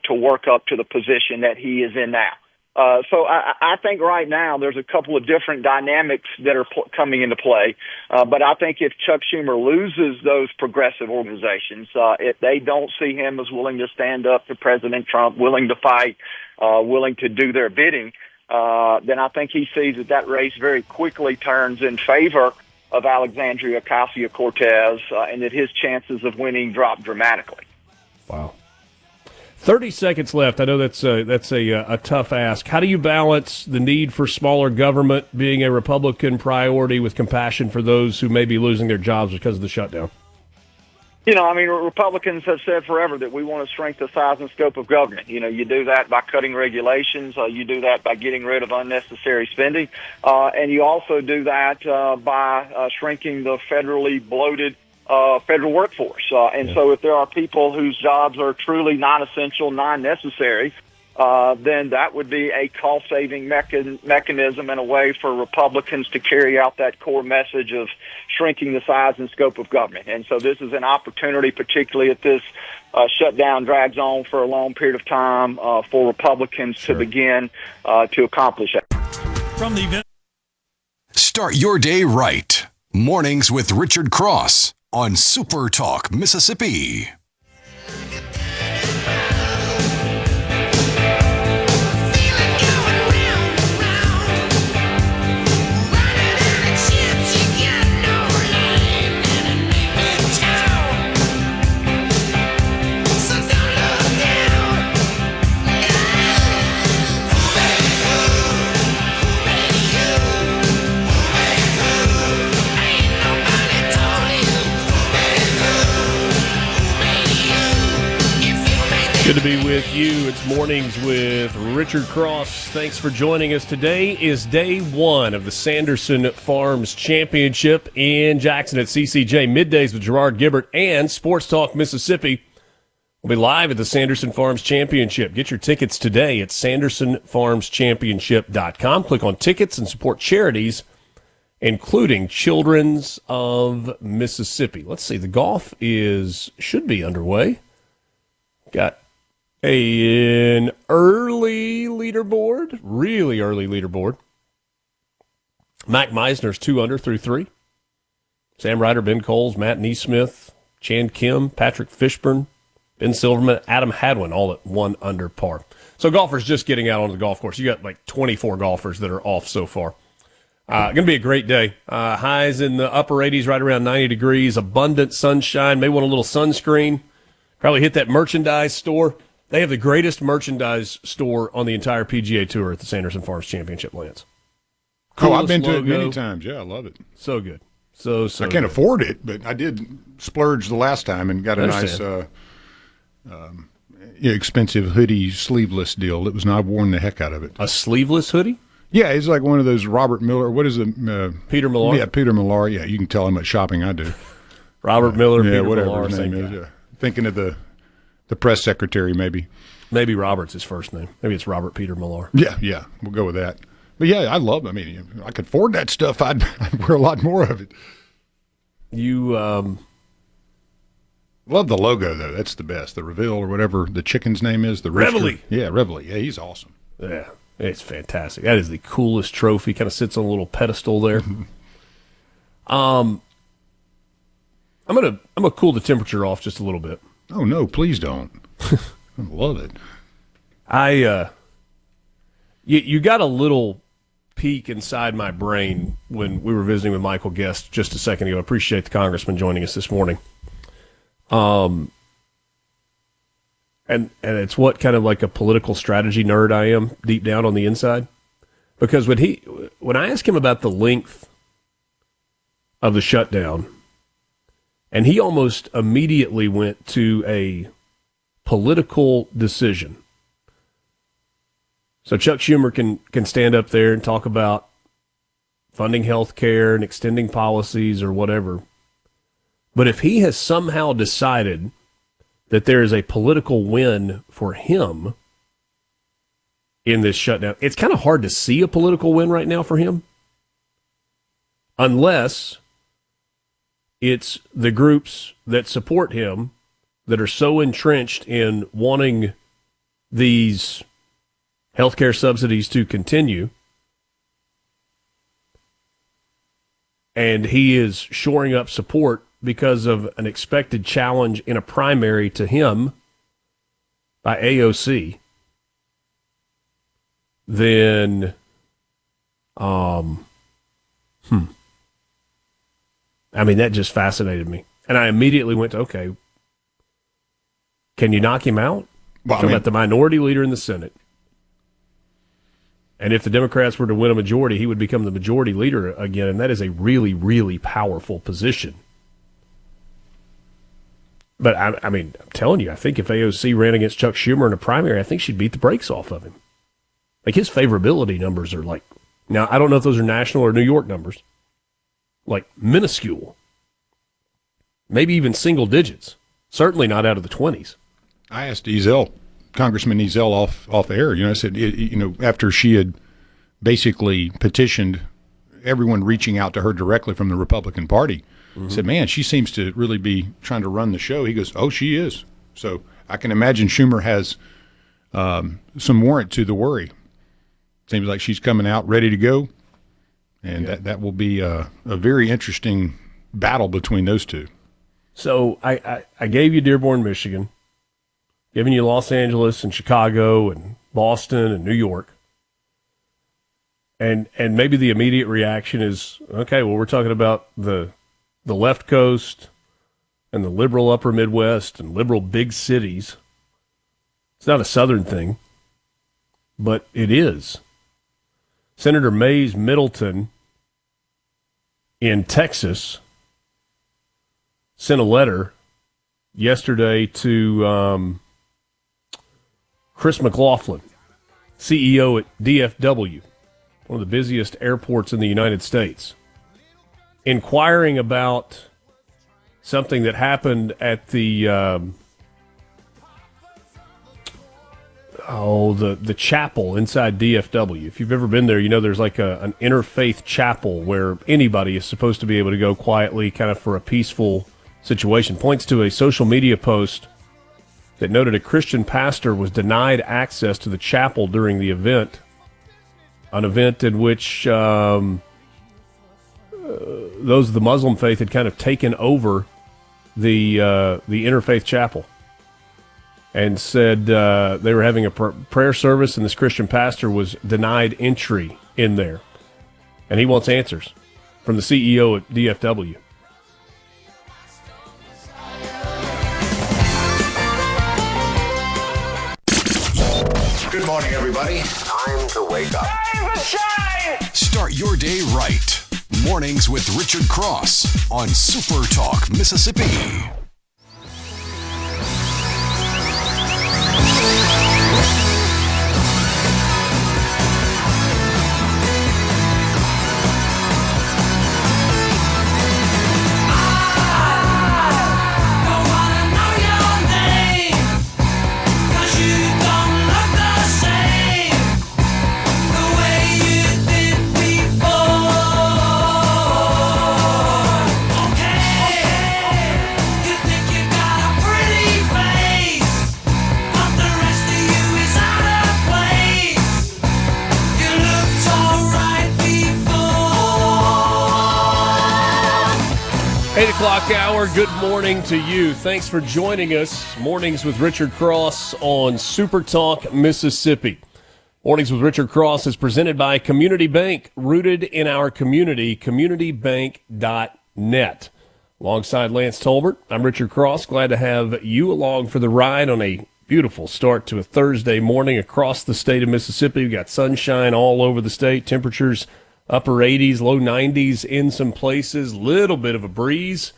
[SPEAKER 21] to work up to the position that he is in now. So I think right now there's a couple of different dynamics that are coming into play. But I think if Chuck Schumer loses those progressive organizations, if they don't see him as willing to stand up to President Trump, willing to fight, willing to do their bidding, then I think he sees that race very quickly turns in favor of Alexandria Ocasio-Cortez, and that his chances of winning drop dramatically.
[SPEAKER 4] Wow. 30 seconds left. I know that's a tough ask. How do you balance the need for smaller government being a Republican priority with compassion for those who may be losing their jobs because of the shutdown?
[SPEAKER 21] You know, I mean, Republicans have said forever that we want to shrink the size and scope of government. You know, you do that by cutting regulations. You do that by getting rid of unnecessary spending. And you also do that by shrinking the federally bloated federal workforce. So if there are people whose jobs are truly non-essential, non-necessary, then that would be a cost-saving mechanism and a way for Republicans to carry out that core message of shrinking the size and scope of government. And so this is an opportunity, particularly if this shutdown drags on for a long period of time, for Republicans to begin to accomplish that.
[SPEAKER 12] From the event.
[SPEAKER 10] Start your day right. Mornings with Richard Cross on Super Talk, Mississippi.
[SPEAKER 4] Good to be with you. It's Mornings with Richard Cross. Thanks for joining us. Today is day one of the Sanderson Farms Championship in Jackson at CCJ. Middays with Gerard Gibbert and Sports Talk Mississippi
[SPEAKER 1] We'll be live at the Sanderson Farms Championship. Get your tickets today at SandersonFarmsChampionship.com. Click on tickets and support charities, including Children's of Mississippi. Let's see. The golf should be underway. Got an early leaderboard, really early leaderboard. Mac Meisner's 2 under through 3. Sam Ryder, Ben Coles, Matt Neesmith, Chan Kim, Patrick Fishburne, Ben Silverman, Adam Hadwin, all at 1 under par. So golfers just getting out onto the golf course. You got like 24 golfers that are off so far. Going to be a great day. Highs in the upper 80s, right around 90 degrees. Abundant sunshine. May want a little sunscreen. Probably hit that merchandise store. They have the greatest merchandise store on the entire PGA Tour at the Sanderson Farms Championship, Lance.
[SPEAKER 5] I've been to it many times. Yeah, I love it.
[SPEAKER 1] So good. So
[SPEAKER 5] I can't afford it, but I did splurge the last time and got a nice expensive hoodie sleeveless deal. It was not worn the heck out of it.
[SPEAKER 1] A sleeveless hoodie?
[SPEAKER 5] Yeah, it's like one of those Robert Miller. What is it?
[SPEAKER 1] Peter Millar?
[SPEAKER 5] Yeah, Peter Millar. Yeah, you can tell how much shopping I do.
[SPEAKER 1] Robert Miller, Peter
[SPEAKER 5] whatever
[SPEAKER 1] Millar,
[SPEAKER 5] his name is. Yeah. Thinking of the press secretary, maybe.
[SPEAKER 1] Maybe Robert's his first name. Maybe it's Robert Peter Millar.
[SPEAKER 5] Yeah, we'll go with that. But yeah, I love it. I mean, if I could afford that stuff, I'd wear a lot more of it.
[SPEAKER 1] You
[SPEAKER 5] love the logo, though. That's the best. The Reveal or whatever the chicken's name is. The
[SPEAKER 1] Reveille.
[SPEAKER 5] Yeah, Reveille. Yeah, he's awesome.
[SPEAKER 1] Yeah, it's fantastic. That is the coolest trophy. Kind of sits on a little pedestal there. I'm gonna cool the temperature off just a little bit.
[SPEAKER 5] Oh no, please don't. I love it.
[SPEAKER 1] You got a little peek inside my brain when we were visiting with Michael Guest just a second ago. I appreciate the Congressman joining us this morning. And it's what kind of like a political strategy nerd I am deep down on the inside. Because when I asked him about the length of the shutdown, and he almost immediately went to a political decision. So Chuck Schumer can stand up there and talk about funding health care and extending policies or whatever. But if he has somehow decided that there is a political win for him in this shutdown, it's kind of hard to see a political win right now for him. Unless it's the groups that support him that are so entrenched in wanting these healthcare subsidies to continue, and he is shoring up support because of an expected challenge in a primary to him by AOC, then I mean, that just fascinated me. And I immediately went to, okay, can you knock him out?
[SPEAKER 5] Well,
[SPEAKER 1] Talking about the minority leader in the Senate. And if the Democrats were to win a majority, he would become the majority leader again, and that is a really, really powerful position. But, I mean, I'm telling you, I think if AOC ran against Chuck Schumer in a primary, I think she'd beat the brakes off of him. Like, his favorability numbers are like, now, I don't know if those are national or New York numbers, like minuscule. Maybe even single digits. Certainly not out of the 20s.
[SPEAKER 5] I asked Congressman Ezell off air. I said, after she had basically petitioned everyone reaching out to her directly from the Republican Party, said, man, she seems to really be trying to run the show. He goes, oh, she is. So I can imagine Schumer has some warrant to the worry. Seems like she's coming out ready to go, and that will be a very interesting battle between those two.
[SPEAKER 1] So I gave you Dearborn, Michigan, giving you Los Angeles and Chicago and Boston and New York. And maybe the immediate reaction is, okay, well, we're talking about the left coast and the liberal upper Midwest and liberal big cities. It's not a Southern thing, but it is. Senator Mays Middleton in Texas sent a letter yesterday to Chris McLaughlin, CEO at DFW, one of the busiest airports in the United States, inquiring about something that happened at the
[SPEAKER 4] the chapel inside DFW. If you've ever been there, you know there's like an interfaith chapel where anybody is supposed to be able to go quietly, kind of for a peaceful situation. Points to a social media post that noted a Christian pastor was denied access to the chapel during the event, an event in which those of the Muslim faith had kind of taken over the interfaith chapel, and said they were having a prayer service, and this Christian pastor was denied entry in there, and he wants answers from the CEO at DFW.
[SPEAKER 2] Good morning, everybody. Time to wake up.
[SPEAKER 10] Start your day right. Mornings with Richard Cross on Super Talk, Mississippi.
[SPEAKER 4] Hour. Good morning to you. Thanks for joining us. Mornings with Richard Cross on Super Talk, Mississippi. Mornings with Richard Cross is presented by Community Bank, rooted in our community, communitybank.net. Alongside Lance Tolbert, I'm Richard Cross. Glad to have you along for the ride on a beautiful start to a Thursday morning across the state of Mississippi. We've got sunshine all over the state, temperatures upper 80s, low 90s in some places, little bit of a breeze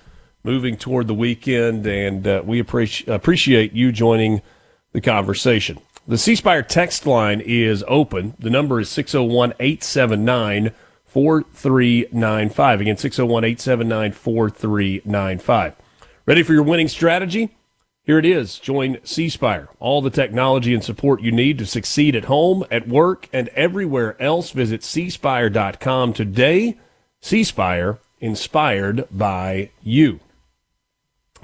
[SPEAKER 4] moving toward the weekend, and we appreciate you joining the conversation. The C Spire text line is open. The number is 601-879-4395. Again, 601-879-4395. Ready for your winning strategy? Here it is. Join C Spire. All the technology and support you need to succeed at home, at work, and everywhere else. Visit cspire.com today. C Spire, inspired by you.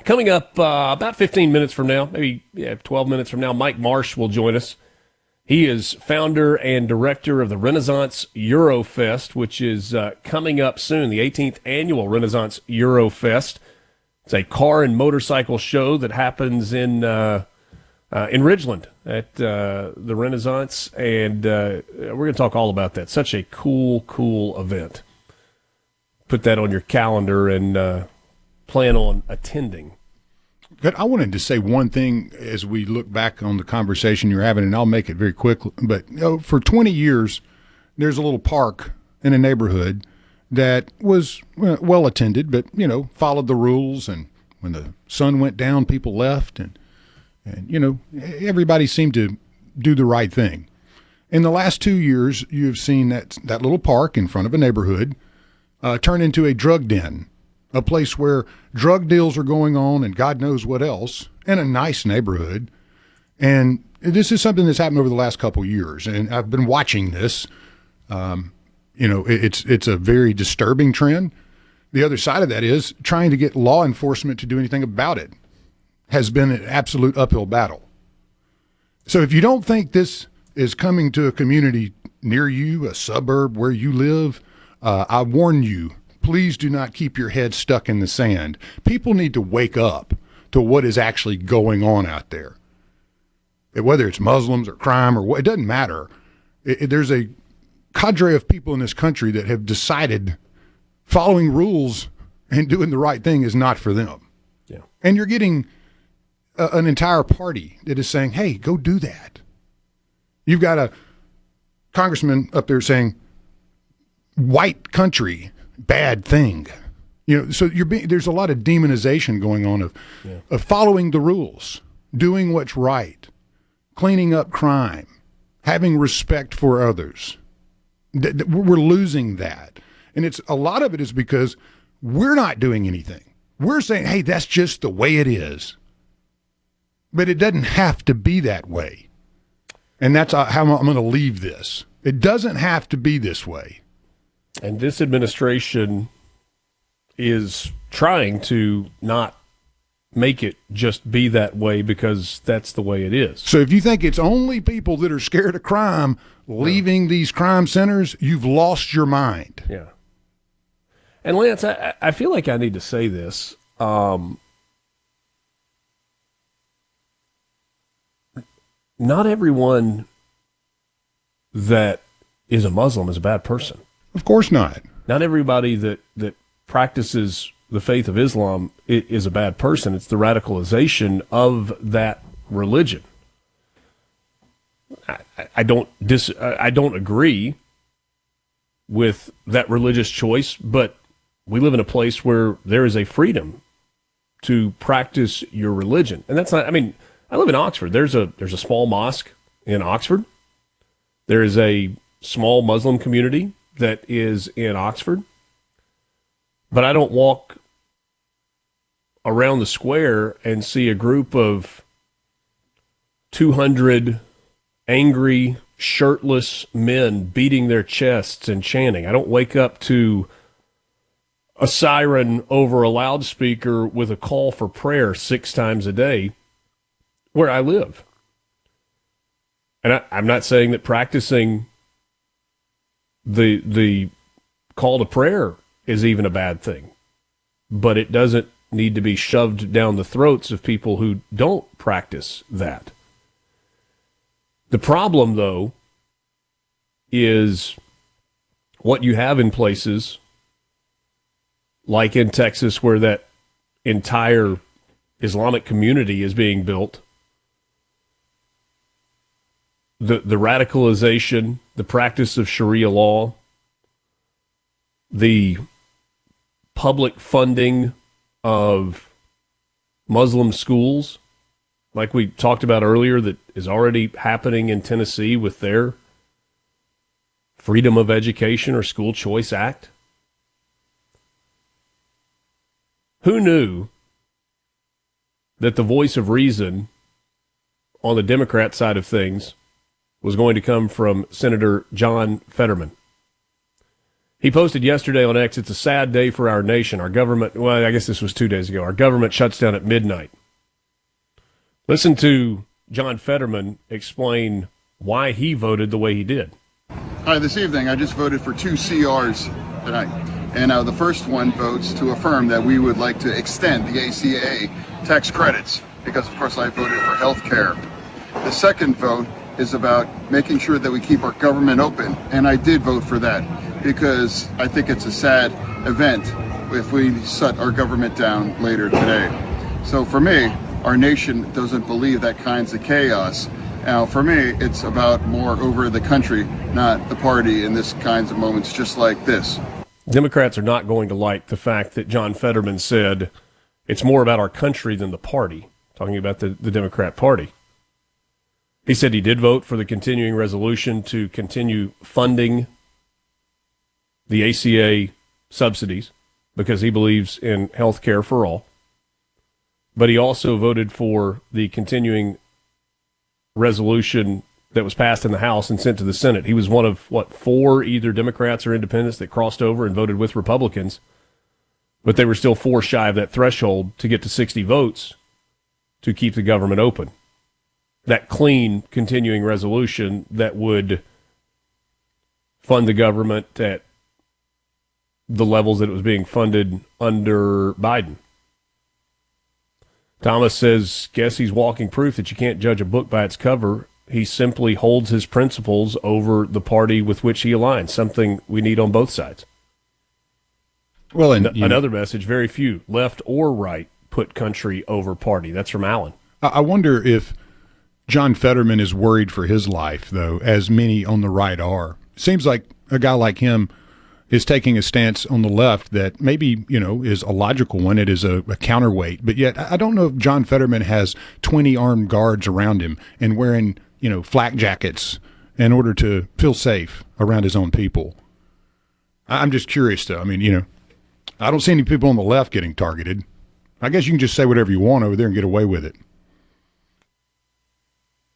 [SPEAKER 4] Coming up about 15 minutes from now, maybe 12 minutes from now, Mike Marsh will join us. He is founder and director of the Renaissance Eurofest, which is coming up soon, the 18th annual Renaissance Eurofest. It's a car and motorcycle show that happens in Ridgeland at the Renaissance, and we're going to talk all about that. Such a cool event. Put that on your calendar and plan on attending.
[SPEAKER 5] Good. I wanted to say one thing as we look back on the conversation you're having, and I'll make it very quick. But for 20 years, there's a little park in a neighborhood that was well attended, but followed the rules. And when the sun went down, people left, and everybody seemed to do the right thing. In the last 2 years, you've seen that little park in front of a neighborhood turn into a drug den. A place where drug deals are going on and God knows what else, in a nice neighborhood. And this is something that's happened over the last couple of years, and I've been watching this. It's a very disturbing trend. The other side of that is trying to get law enforcement to do anything about it has been an absolute uphill battle. So if you don't think this is coming to a community near you, a suburb where you live, I warn you, please do not keep your head stuck in the sand. People need to wake up to what is actually going on out there. Whether it's Muslims or crime or what, it doesn't matter. There's a cadre of people in this country that have decided following rules and doing the right thing is not for them.
[SPEAKER 4] Yeah.
[SPEAKER 5] And you're getting an entire party that is saying, hey, go do that. You've got a congressman up there saying, white country, bad thing. So there's a lot of demonization going on of following the rules, doing what's right, cleaning up crime, having respect for others. We're losing that. And a lot of it is because we're not doing anything. We're saying, hey, that's just the way it is. But it doesn't have to be that way. And that's how I'm going to leave this. It doesn't have to be this way.
[SPEAKER 4] And this administration is trying to not make it just be that way because that's the way it is.
[SPEAKER 5] So if you think it's only people that are scared of crime leaving these crime centers, you've lost your mind.
[SPEAKER 4] Yeah. And Lance, I feel like I need to say this. Not everyone that is a Muslim is a bad person.
[SPEAKER 5] Of course not.
[SPEAKER 4] Not everybody that practices the faith of Islam is a bad person. It's the radicalization of that religion. I don't agree with that religious choice, but we live in a place where there is a freedom to practice your religion. And that's not, I mean, I live in Oxford. There's a small mosque in Oxford. There is a small Muslim community that is in Oxford. But I don't walk around the square and see a group of 200 angry, shirtless men beating their chests and chanting. I don't wake up to a siren over a loudspeaker with a call for prayer 6 times a day where I live. And I'm not saying that practicing the call to prayer is even a bad thing, but it doesn't need to be shoved down the throats of people who don't practice that. The problem, though, is what you have in places like in Texas where that entire Islamic community is being built. The radicalization, the practice of Sharia law, the public funding of Muslim schools, like we talked about earlier, that is already happening in Tennessee with their Freedom of Education or School Choice Act. Who knew that the voice of reason on the Democrat side of things was going to come from Senator John Fetterman? He posted yesterday on X, "It's a sad day for our nation. Our government," well, I guess this was 2 days ago, "our government shuts down at midnight." Listen to John Fetterman explain why he voted the way he did.
[SPEAKER 3] Hi, this evening I just voted for 2 CRs tonight. And the first one votes to affirm that we would like to extend the ACA tax credits because, of course, I voted for health care. The second vote is about making sure that we keep our government open, and I did vote for that because I think it's a sad event if we shut our government down later today. So for me, our nation doesn't believe that kinds of chaos. Now, for me, it's about more over the country, not the party in this kinds of moments just like this.
[SPEAKER 4] Democrats are not going to like the fact that John Fetterman said it's more about our country than the party, talking about the Democrat Party. He said he did vote for the continuing resolution to continue funding the ACA subsidies because he believes in health care for all. But he also voted for the continuing resolution that was passed in the House and sent to the Senate. He was one of, 4 either Democrats or independents that crossed over and voted with Republicans, but they were still 4 shy of that threshold to get to 60 votes to keep the government open. That clean continuing resolution that would fund the government at the levels that it was being funded under Biden. Thomas says, guess he's walking proof that you can't judge a book by its cover. He simply holds his principles over the party with which he aligns, something we need on both sides.
[SPEAKER 5] Well, and
[SPEAKER 4] another message, very few, left or right, put country over party. That's from Allen.
[SPEAKER 5] I wonder if John Fetterman is worried for his life, though, as many on the right are. Seems like a guy like him is taking a stance on the left that maybe, is a logical one. It is a counterweight. But yet I don't know if John Fetterman has 20 armed guards around him and wearing, flak jackets in order to feel safe around his own people. I'm just curious, though. I mean, I don't see any people on the left getting targeted. I guess you can just say whatever you want over there and get away with it.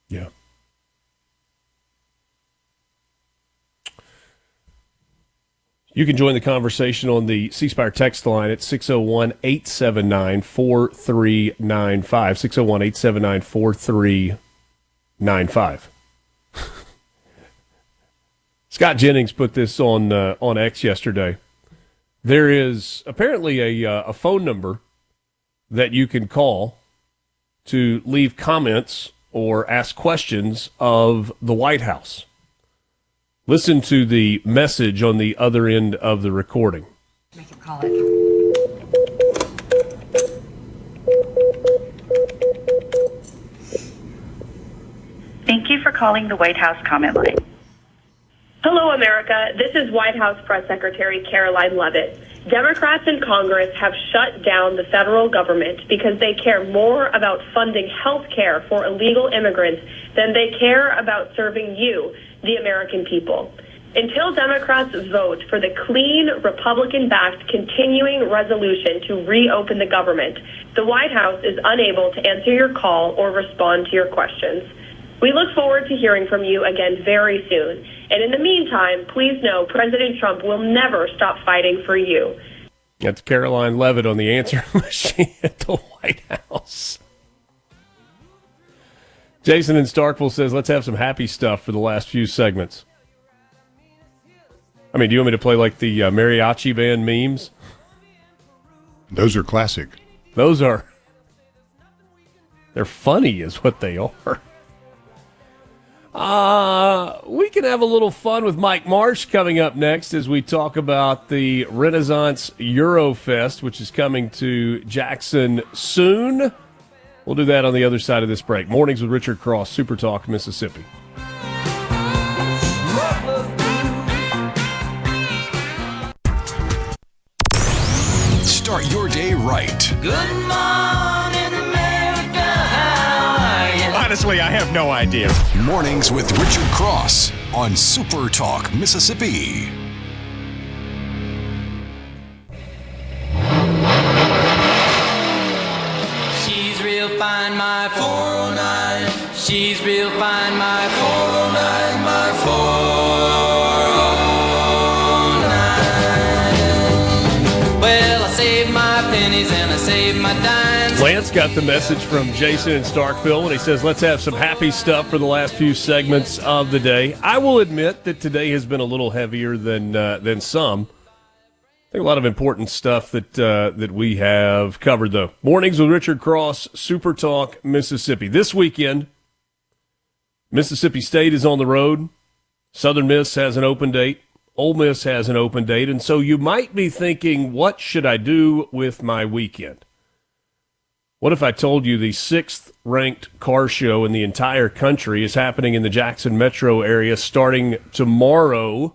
[SPEAKER 4] Yeah.
[SPEAKER 1] You can join the conversation on the C Spire text line at 601-879-4395, 601-879-4395. Scott Jennings put this on X yesterday. There is apparently a phone number that you can call to leave comments or ask questions of the White House. Listen to the message on the other end of the recording.
[SPEAKER 9] Make him call it.
[SPEAKER 22] Thank you for calling the White House comment line.
[SPEAKER 23] Hello, America. This is White House Press Secretary Caroline Leavitt. Democrats in Congress have shut down the federal government because they care more about funding health care for illegal immigrants than they care about serving you, the American people. Until Democrats vote for the clean, Republican-backed continuing resolution to reopen the government, the White House is unable to answer your call or respond to your questions. We look forward to hearing from you again very soon. And in the meantime, please know President Trump will never stop fighting for you.
[SPEAKER 1] That's Caroline Leavitt on the answer machine at the White House. Jason in Starkville says, let's have some happy stuff for the last few segments. I mean, do you want me to play like the mariachi band memes?
[SPEAKER 5] Those are classic.
[SPEAKER 1] They're funny is what they are. We can have a little fun with Mike Marsh coming up next as we talk about the Renaissance Eurofest, which is coming to Jackson soon. We'll do that on the other side of this break. Mornings with Richard Cross, Super Talk, Mississippi.
[SPEAKER 10] Start your day right.
[SPEAKER 6] Good morning, America. How are you?
[SPEAKER 24] Honestly, I have no idea.
[SPEAKER 10] Mornings with Richard Cross on Super Talk, Mississippi.
[SPEAKER 6] She's real fine, my 409. She's real fine, my 409, my 409. Well, I saved my pennies and I saved my dimes.
[SPEAKER 1] Lance got the message from Jason in Starkville, and he says, let's have some happy stuff for the last few segments of the day. I will admit that today has been a little heavier than some. I think a lot of important stuff that we have covered, though. Mornings with Richard Cross, Super Talk, Mississippi. This weekend, Mississippi State is on the road. Southern Miss has an open date. Ole Miss has an open date. And so you might be thinking, what should I do with my weekend? What if I told you the 6th ranked car show in the entire country is happening in the Jackson metro area starting tomorrow?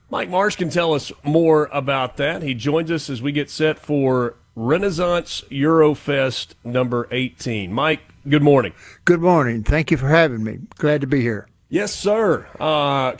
[SPEAKER 1] Mike Marsh can tell us more about that. He joins us as we get set for Renaissance Eurofest number 18. Mike, good morning.
[SPEAKER 25] Good morning. Thank you for having me. Glad to be here.
[SPEAKER 1] Yes, sir.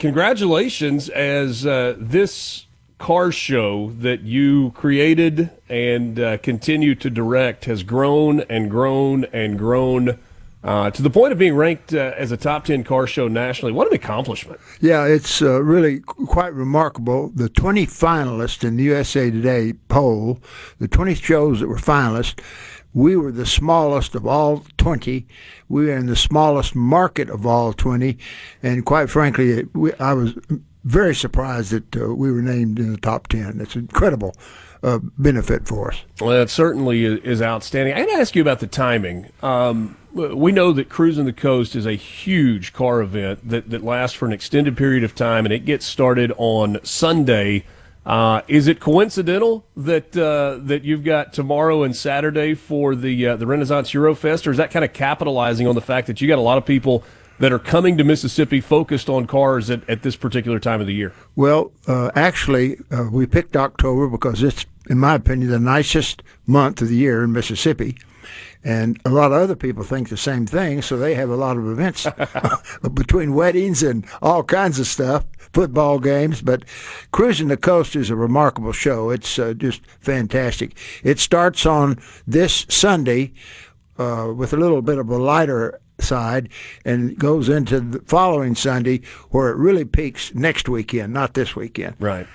[SPEAKER 1] Congratulations, as this car show that you created and continue to direct has grown and grown and grown to the point of being ranked as a top 10 car show nationally. What an accomplishment.
[SPEAKER 25] Yeah, it's really quite remarkable. The 20 finalists in the USA Today poll, the 20 shows that were finalists, we were the smallest of all 20. We were in the smallest market of all 20. And quite frankly, I was very surprised that we were named in the top 10. It's an incredible benefit for us.
[SPEAKER 1] Well, that certainly is outstanding. I got to ask you about the timing. We know that Cruising the Coast is a huge car event that lasts for an extended period of time, and it gets started on Sunday. Is it coincidental that you've got tomorrow and Saturday for the Renaissance Eurofest, or is that kind of capitalizing on the fact that you got a lot of people that are coming to Mississippi focused on cars at this particular time of the year?
[SPEAKER 25] Well, actually, we picked October because it's, in my opinion, the nicest month of the year in Mississippi. And a lot of other people think the same thing, so they have a lot of events between weddings and all kinds of stuff, football games. But Cruising the Coast is a remarkable show. It's just fantastic. It starts on this Sunday with a little bit of a lighter side and goes into the following Sunday where it really peaks next weekend, not this weekend.
[SPEAKER 1] Right.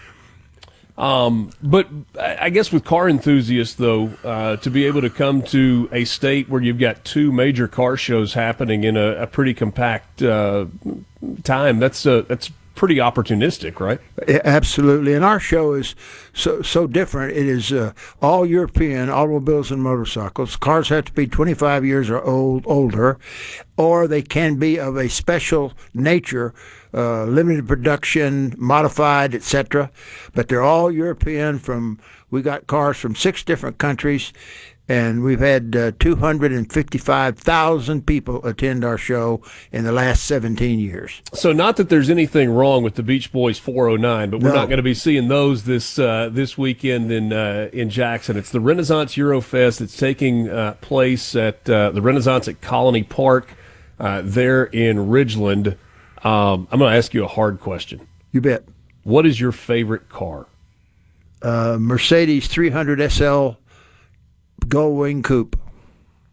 [SPEAKER 4] But I guess with car enthusiasts, though, to be able to come to a state where you've got two major car shows happening in a pretty compact time, that's pretty opportunistic, right?
[SPEAKER 25] Absolutely. And our show is so different. It is all European automobiles and motorcycles. Cars have to be 25 years or older, or they can be of a special nature, limited production, modified, etc. But they're all European. We got cars from 6 different countries, and we've had 255,000 people attend our show in the last 17 years.
[SPEAKER 4] So not that there's anything wrong with the Beach Boys 409, but we're not going to be seeing those this weekend in Jackson. It's the Renaissance Eurofest. It's taking place at the Renaissance at Colony Park there in Ridgeland. I'm going to ask you a hard question.
[SPEAKER 25] You bet.
[SPEAKER 4] What is your favorite car?
[SPEAKER 25] Mercedes 300 SL Gull Wing Coupe.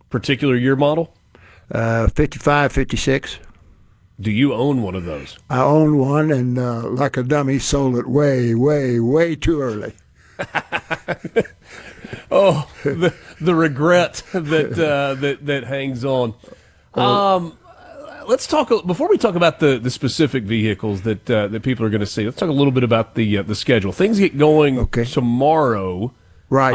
[SPEAKER 4] Particular year model?
[SPEAKER 25] 55, 56.
[SPEAKER 4] Do you own one of those?
[SPEAKER 25] I own one, and like a dummy, sold it way, way, way too early.
[SPEAKER 4] Oh, the regret that hangs on. Let's talk before we talk about the specific vehicles that people are going to see. Let's talk a little bit about the schedule. Things get going tomorrow.
[SPEAKER 25] Right.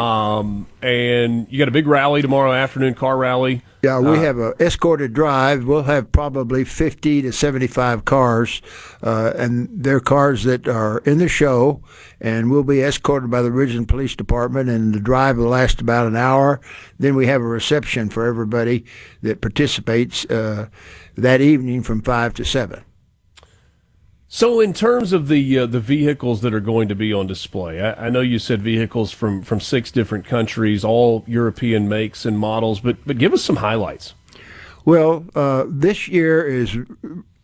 [SPEAKER 4] And you got a big rally tomorrow afternoon, car rally.
[SPEAKER 25] Yeah, we have an escorted drive. We'll have probably 50 to 75 cars, and they're cars that are in the show, and we'll be escorted by the Ridgeland Police Department, and the drive will last about an hour. Then we have a reception for everybody that participates that evening from 5 to 7.
[SPEAKER 4] So in terms of the vehicles that are going to be on display, I know you said vehicles from 6 different countries, all European makes and models, but give us some highlights.
[SPEAKER 25] Well, this year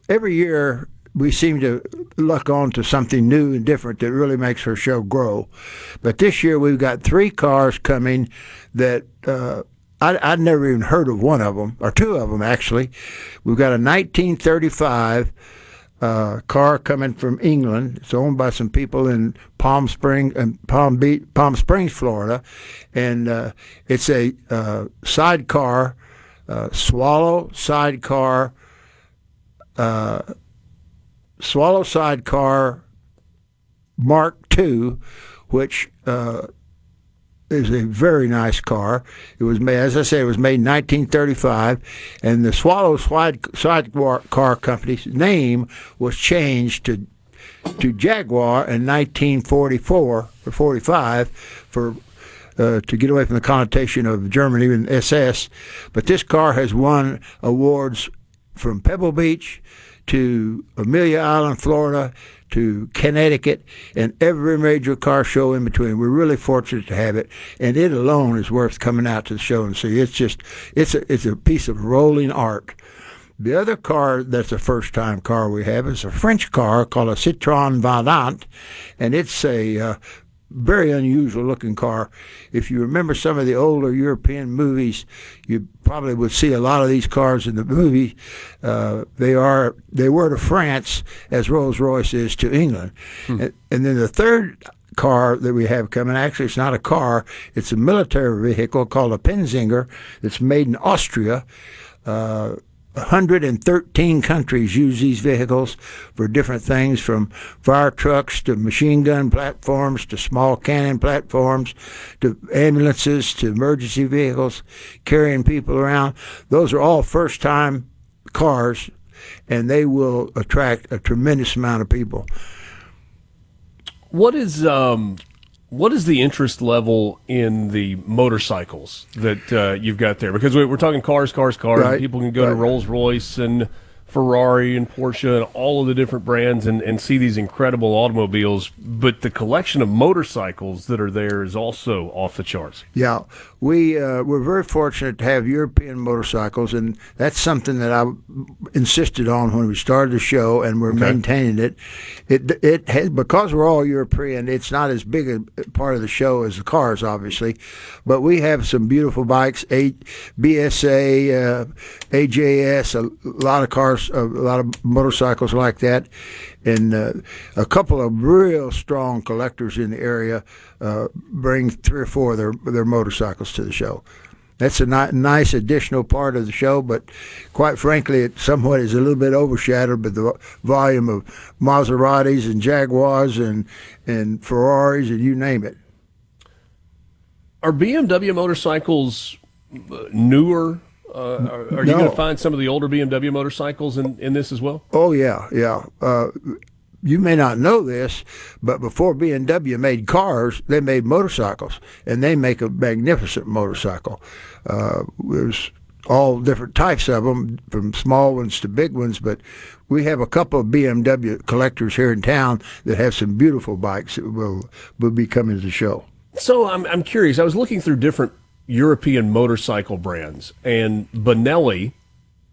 [SPEAKER 25] every year we seem to luck on to something new and different that really makes our show grow. But this year we've got 3 cars coming that I'd never even heard of one of them, or 2 of them actually. We've got a 1935 car coming from England. It's owned by some people in Palm Springs, Florida, and it's a sidecar, Swallow sidecar Mark II, which is a very nice car. It was made, as I said, it was made in 1935, and the Swallow Sidecar Company's name was changed to Jaguar in 1944 or 45 to get away from the connotation of Germany and SS. But this car has won awards from Pebble Beach to Amelia Island, Florida, to Connecticut, and every major car show in between. We're really fortunate to have it, and it alone is worth coming out to the show and see. It's a piece of rolling art. The other car that's a first-time car we have is a French car called a Citroën Vadant, and it's a very unusual-looking car. If you remember some of the older European movies, you probably would see a lot of these cars in the movie. They were to France as Rolls-Royce is to England. And then the third car that we have coming, actually it's not a car, it's a military vehicle called a Penzinger that's made in Austria. 113 countries use these vehicles for different things, from fire trucks to machine gun platforms to small cannon platforms to ambulances to emergency vehicles carrying people around. Those are all first-time cars, and they will attract a tremendous amount of people.
[SPEAKER 4] What is the interest level in the motorcycles that you've got there? Because we're talking cars.
[SPEAKER 25] Right.
[SPEAKER 4] And people can go to Rolls-Royce and Ferrari and Porsche and all of the different brands and see these incredible automobiles. But the collection of motorcycles that are there is also off the charts.
[SPEAKER 25] Yeah, we're very fortunate to have European motorcycles, and that's something that I insisted on when we started the show, and we're maintaining it. It has, because we're all European, it's not as big a part of the show as the cars, obviously, but we have some beautiful bikes, BSA, AJS, a lot of cars of motorcycles like that, and a couple of real strong collectors in the area bring 3 or 4 of their motorcycles to the show. That's a nice additional part of the show, but quite frankly, it somewhat is a little bit overshadowed by the volume of Maseratis and Jaguars and Ferraris and you name it.
[SPEAKER 1] Are BMW motorcycles newer? Are you going to find some of the older BMW motorcycles in this as well?
[SPEAKER 25] Oh, yeah. You may not know this, but before BMW made cars, they made motorcycles, and they make a magnificent motorcycle. There's all different types of them, from small ones to big ones, but we have a couple of BMW collectors here in town that have some beautiful bikes that will be coming to the show.
[SPEAKER 1] So I'm curious. I was looking through different European motorcycle brands, and Benelli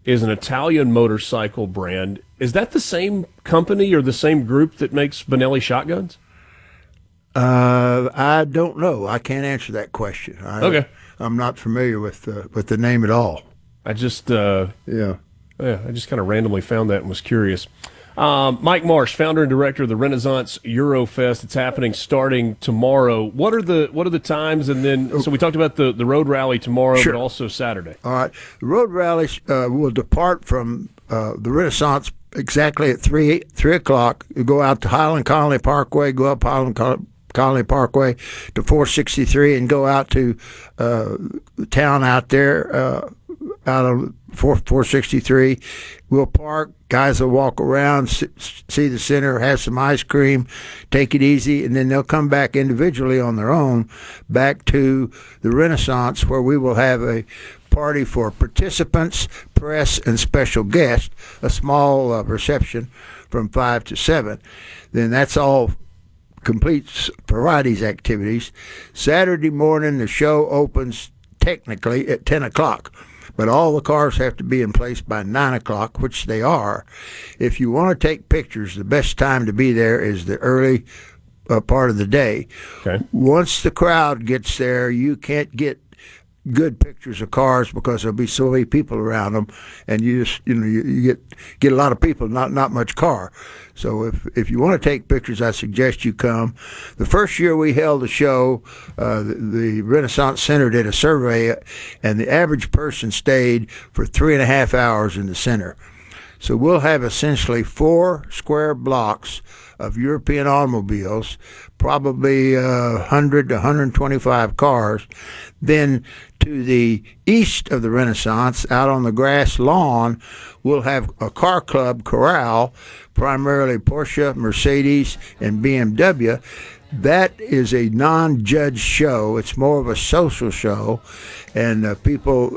[SPEAKER 1] is an Italian motorcycle brand. Is that the same company or the same group that makes Benelli shotguns?
[SPEAKER 25] I don't know. I can't answer that question.
[SPEAKER 1] Okay.
[SPEAKER 25] I'm not familiar with the name at all.
[SPEAKER 1] I just I just kind of randomly found that and was curious. Mike Marsh, founder and director of the Renaissance Eurofest. It's happening starting tomorrow. What are the times? And then, so we talked about the road rally tomorrow,
[SPEAKER 25] Sure.
[SPEAKER 1] but also Saturday.
[SPEAKER 25] All right. The road rally will depart from the Renaissance exactly at 3 o'clock. You go out to Highland Colony Parkway, go up Highland Colony Parkway to 463 and go out to the town out there out on 463. We'll park. Guys will walk around, see the center, have some ice cream, take it easy, and then they'll come back individually on their own back to the Renaissance, where we will have a party for participants, press, and special guests, a small reception from 5 to 7. Then that's all completes Friday's activities. Saturday morning, the show opens technically at 10 o'clock. But all the cars have to be in place by 9 o'clock, which they are. If you want to take pictures, the best time to be there is the early part of the day.
[SPEAKER 1] Okay.
[SPEAKER 25] Once the crowd gets there, you can't get good pictures of cars because there'll be so many people around them, and you just you get a lot of people, not much car. So if you want to take pictures, I suggest you come. The first year we held the show, the Renaissance Center did a survey, and the average person stayed for 3.5 hours in the center. So we'll have essentially 4 square blocks of European automobiles, probably 100 to 125 cars. Then to the east of the Renaissance, out on the grass lawn, we'll have a car club corral, primarily Porsche, Mercedes, and BMW. That is a non-judge show. It's more of a social show, and people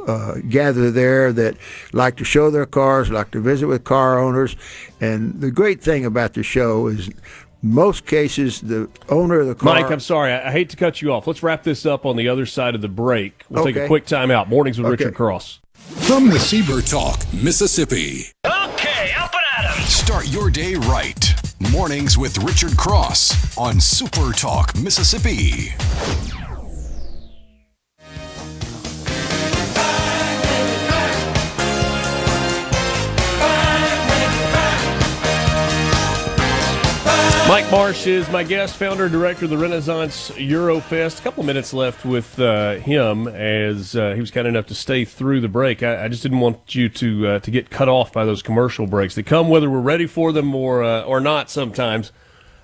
[SPEAKER 25] gather there that like to show their cars, like to visit with car owners. And the great thing about the show is most cases the owner of the car...
[SPEAKER 1] Mike, I'm sorry. I hate to cut you off. Let's wrap this up on the other side of the break. We'll take a
[SPEAKER 25] Okay.
[SPEAKER 1] quick time out. Mornings with Richard Cross.
[SPEAKER 10] From the SuperTalk, Mississippi.
[SPEAKER 6] Okay, up and at 'em.
[SPEAKER 10] Start your day right. Mornings with Richard Cross on SuperTalk, Mississippi.
[SPEAKER 1] Mike Marsh is my guest, founder and director of the Renaissance Eurofest. A couple minutes left with him as he was kind enough to stay through the break. I just didn't want you to get cut off by those commercial breaks. They come whether we're ready for them or not sometimes.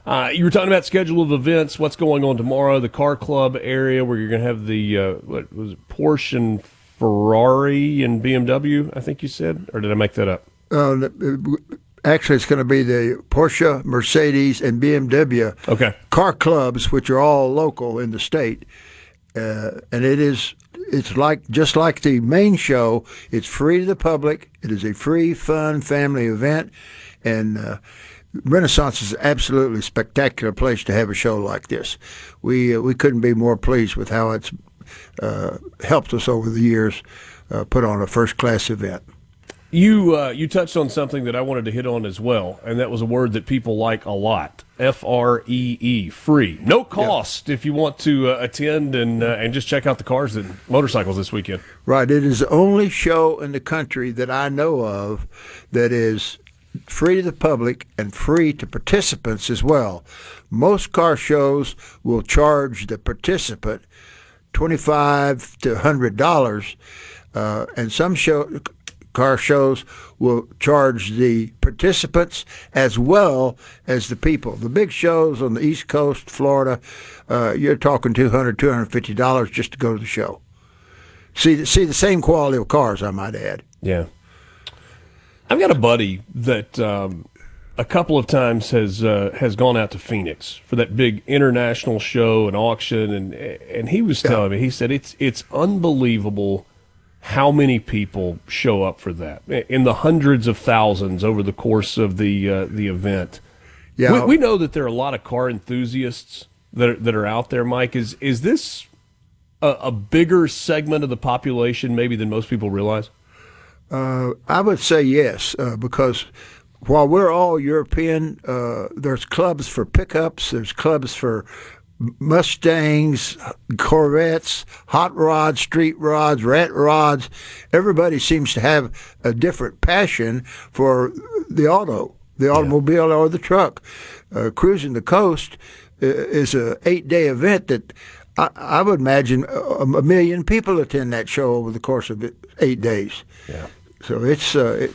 [SPEAKER 1] You were talking about schedule of events, what's going on tomorrow, the car club area where you're going to have the what was it, Porsche and Ferrari and BMW, I think you said? Or did I make that up?
[SPEAKER 25] Actually, it's going to be the Porsche, Mercedes, and BMW car clubs, which are all local in the state. And it's just like the main show. It's free to the public. It is a free, fun family event, and Renaissance is an absolutely spectacular place to have a show like this. We couldn't be more pleased with how it's helped us over the years put on a first-class event.
[SPEAKER 1] You touched on something that I wanted to hit on as well, and that was a word that people like a lot. Free, free. No cost if you want to attend and just check out the cars and motorcycles this weekend.
[SPEAKER 25] Right. It is the only show in the country that I know of that is free to the public and free to participants as well. Most car shows will charge the participant $25 to $100, and some car shows will charge the participants as well as the people. The big shows on the East Coast, Florida, you're talking $200, $250 just to go to the show. See the same quality of cars, I might add.
[SPEAKER 1] Yeah. I've got a buddy that a couple of times has gone out to Phoenix for that big international show and auction, and he was telling me, he said it's unbelievable how many people show up for that, in the hundreds of thousands over the course of the event. Yeah, we know that there are a lot of car enthusiasts that are out there. Mike, is this a bigger segment of the population maybe than most people realize?
[SPEAKER 25] I would say yes, because while we're all European, there's clubs for pickups, there's clubs for Mustangs, Corvettes, hot rods, street rods, rat rods. Everybody seems to have a different passion for the automobile or the truck. Cruising the coast is a 8-day event that I would imagine a million people attend that show over the course of 8 days.
[SPEAKER 1] Yeah.
[SPEAKER 25] So it's a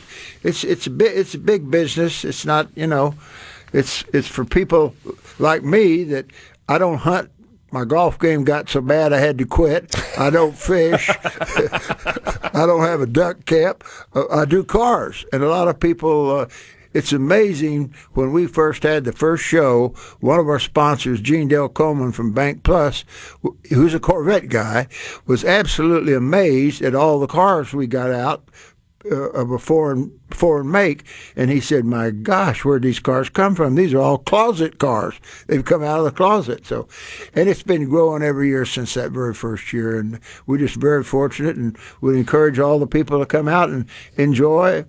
[SPEAKER 25] big business. It's not, it's for people like me that I don't hunt. My golf game got so bad I had to quit. I don't fish. I don't have a duck cap. I do cars. And a lot of people, it's amazing, when we first had the first show, one of our sponsors, Gene Del Coleman from Bank Plus, who's a Corvette guy, was absolutely amazed at all the cars we got out of a foreign make, and he said, "My gosh, where'd these cars come from? These are all closet cars. They've come out of the closet." So, and it's been growing every year since that very first year, and we're just very fortunate, and we encourage all the people to come out and enjoy.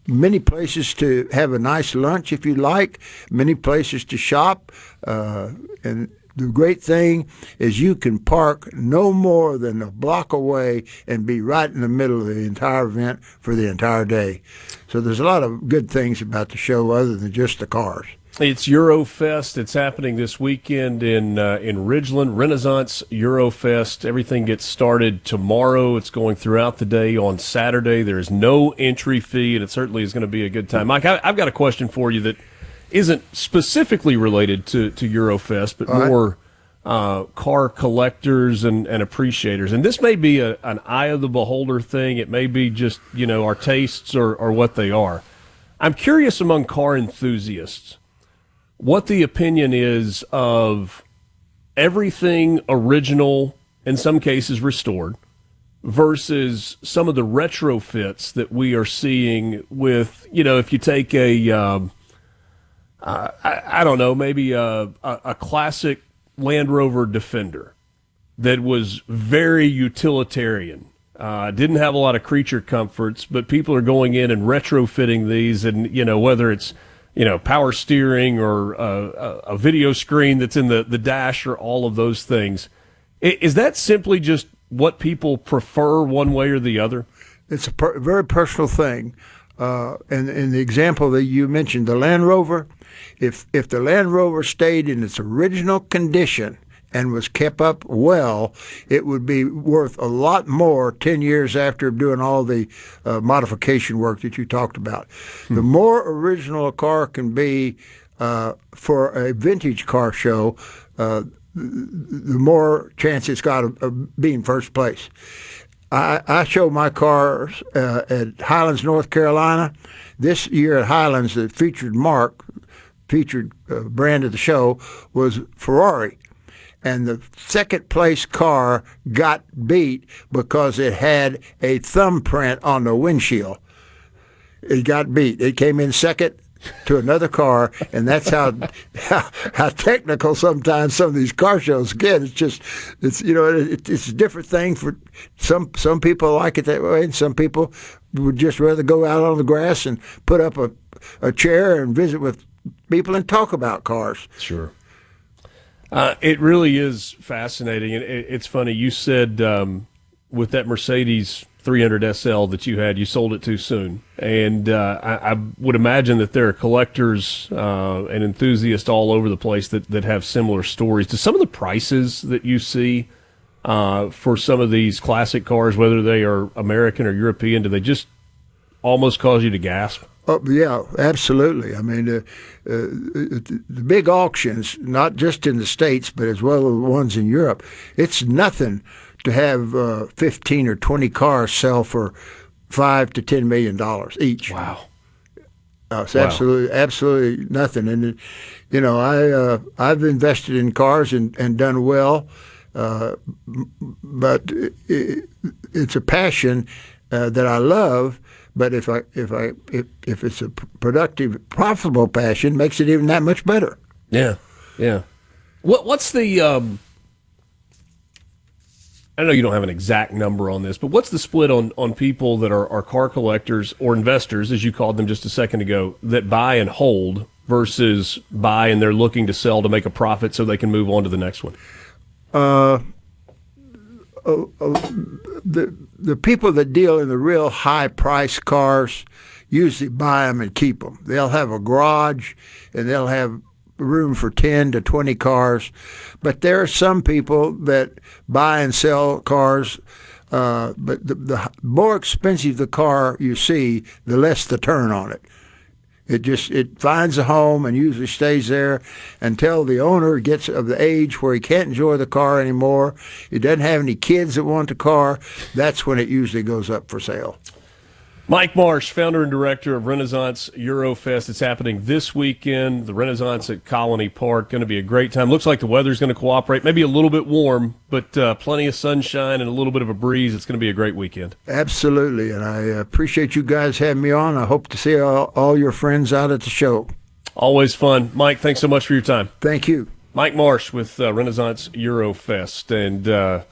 [SPEAKER 25] Many places to have a nice lunch if you like, many places to shop, and the great thing is you can park no more than a block away and be right in the middle of the entire event for the entire day. So there's a lot of good things about the show other than just the cars.
[SPEAKER 1] It's Eurofest. It's happening this weekend in Ridgeland, Renaissance Eurofest. Everything gets started tomorrow. It's going throughout the day on Saturday. There is no entry fee, and it certainly is going to be a good time. Mike, I've got a question for you that isn't specifically related to Eurofest, but more car collectors and appreciators. And this may be an eye of the beholder thing. It may be just, our tastes or what they are. I'm curious among car enthusiasts what the opinion is of everything original, in some cases restored, versus some of the retrofits that we are seeing with, if you take I don't know, maybe a classic Land Rover Defender that was very utilitarian, didn't have a lot of creature comforts, but people are going in and retrofitting these, and whether it's power steering or a video screen that's in the dash or all of those things. Is that simply just what people prefer one way or the other?
[SPEAKER 25] It's a very personal thing. And in the example that you mentioned, the Land Rover, if the Land Rover stayed in its original condition and was kept up well, it would be worth a lot more 10 years after doing all the modification work that you talked about. The more original a car can be for a vintage car show, the more chance it's got of being first place. I show my cars at Highlands, North Carolina. This year at Highlands, the featured brand of the show was Ferrari. And the second place car got beat because it had a thumbprint on the windshield. It got beat. It came in second. to another car, and that's how technical sometimes some of these car shows get. It's a different thing for some people like it that way, and some people would just rather go out on the grass and put up a chair and visit with people and talk about cars.
[SPEAKER 1] Sure. It really is fascinating, and it's funny. You said with that Mercedes 300 SL that you had, you sold it too soon, and I would imagine that there are collectors and enthusiasts all over the place that have similar stories. Do some of the prices that you see for some of these classic cars, whether they are American or European, do they just almost cause you to gasp?
[SPEAKER 25] Oh, yeah, absolutely. I mean, the big auctions, not just in the States, but as well as the ones in Europe, it's nothing to have 15 or 20 cars sell for $5 to $10 million each.
[SPEAKER 1] Wow.
[SPEAKER 25] It's absolutely nothing. And, I've invested in cars and done well, but it's a passion that I love. But if it's a productive, profitable passion, makes it even that much better.
[SPEAKER 1] Yeah. What's the? I know you don't have an exact number on this, but what's the split on people that are car collectors or investors, as you called them just a second ago, that buy and hold versus buy and they're looking to sell to make a profit so they can move on to the next one?
[SPEAKER 25] The people that deal in the real high-priced cars usually buy them and keep them. They'll have a garage, and they'll have room for 10 to 20 cars. But there are some people that buy and sell cars, but the more expensive the car you see, the less the turn on it. It finds a home and usually stays there until the owner gets of the age where he can't enjoy the car anymore. He doesn't have any kids that want the car. That's when it usually goes up for sale.
[SPEAKER 1] Mike Marsh, founder and director of Renaissance Eurofest. It's happening this weekend. The Renaissance at Colony Park. Going to be a great time. Looks like the weather's going to cooperate. Maybe a little bit warm, but plenty of sunshine and a little bit of a breeze. It's going to be a great weekend.
[SPEAKER 25] Absolutely, and I appreciate you guys having me on. I hope to see all your friends out at the show.
[SPEAKER 1] Always fun. Mike, thanks so much for your time.
[SPEAKER 25] Thank you.
[SPEAKER 1] Mike Marsh with Renaissance Eurofest. And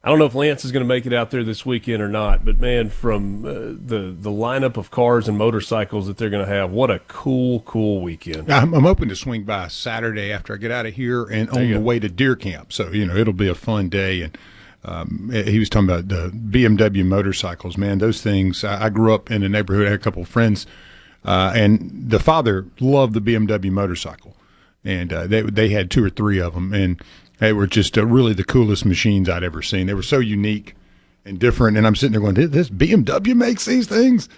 [SPEAKER 1] I don't know if Lance is going to make it out there this weekend or not, but, man, from the lineup of cars and motorcycles that they're going to have, what a cool weekend.
[SPEAKER 5] I'm hoping to swing by Saturday after I get out of here and on the way to deer camp. So, it'll be a fun day. And he was talking about the BMW motorcycles. Man, those things, I grew up in a neighborhood, I had a couple of friends, and the father loved the BMW motorcycle. And they had 2 or 3 of them, and they were just really the coolest machines I'd ever seen. They were so unique and different, and I'm sitting there going, this BMW makes these things?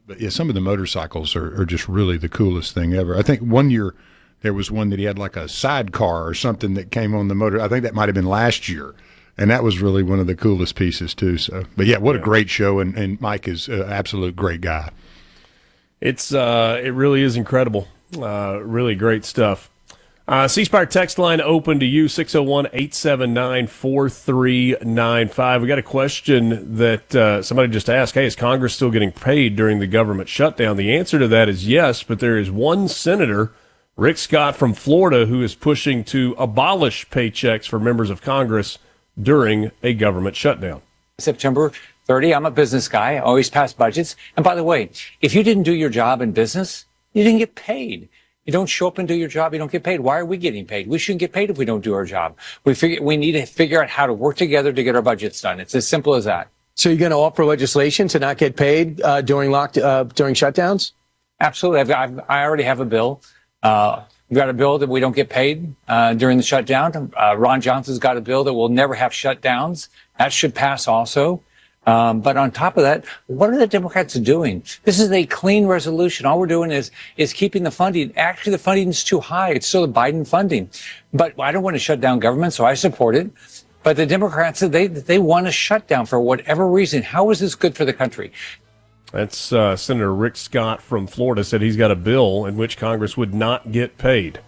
[SPEAKER 5] But, yeah, some of the motorcycles are just really the coolest thing ever. I think one year there was one that he had like a sidecar or something that came on the motor. I think that might have been last year, and that was really one of the coolest pieces too. So, but, yeah, what a great show, and Mike is an absolute great guy.
[SPEAKER 1] It really is incredible. Really great stuff. C Spire text line open to you, 601-879-4395. We got a question that somebody just asked, hey, is Congress still getting paid during the government shutdown? The answer to that is yes, but there is one senator, Rick Scott from Florida, who is pushing to abolish paychecks for members of Congress during a government shutdown.
[SPEAKER 7] September 30, I'm a business guy. I always pass budgets. And by the way, if you didn't do your job in business, you didn't get paid. You don't show up and do your job, you don't get paid. Why are we getting paid? We shouldn't get paid if we don't do our job. We need to figure out how to work together to get our budgets done. It's as simple as that.
[SPEAKER 8] So you're going to offer legislation to not get paid during shutdowns?
[SPEAKER 7] Absolutely. I already have a bill. We've got a bill that we don't get paid during the shutdown. Ron Johnson's got a bill that will never have shutdowns. That should pass also. But on top of that, what are the Democrats doing? This is a clean resolution. All we're doing is keeping the funding. Actually, the funding is too high. It's still the Biden funding. But I don't want to shut down government, so I support it. But the Democrats, they want to shut down for whatever reason. How is this good for the country?
[SPEAKER 1] That's Senator Rick Scott from Florida said he's got a bill in which Congress would not get paid.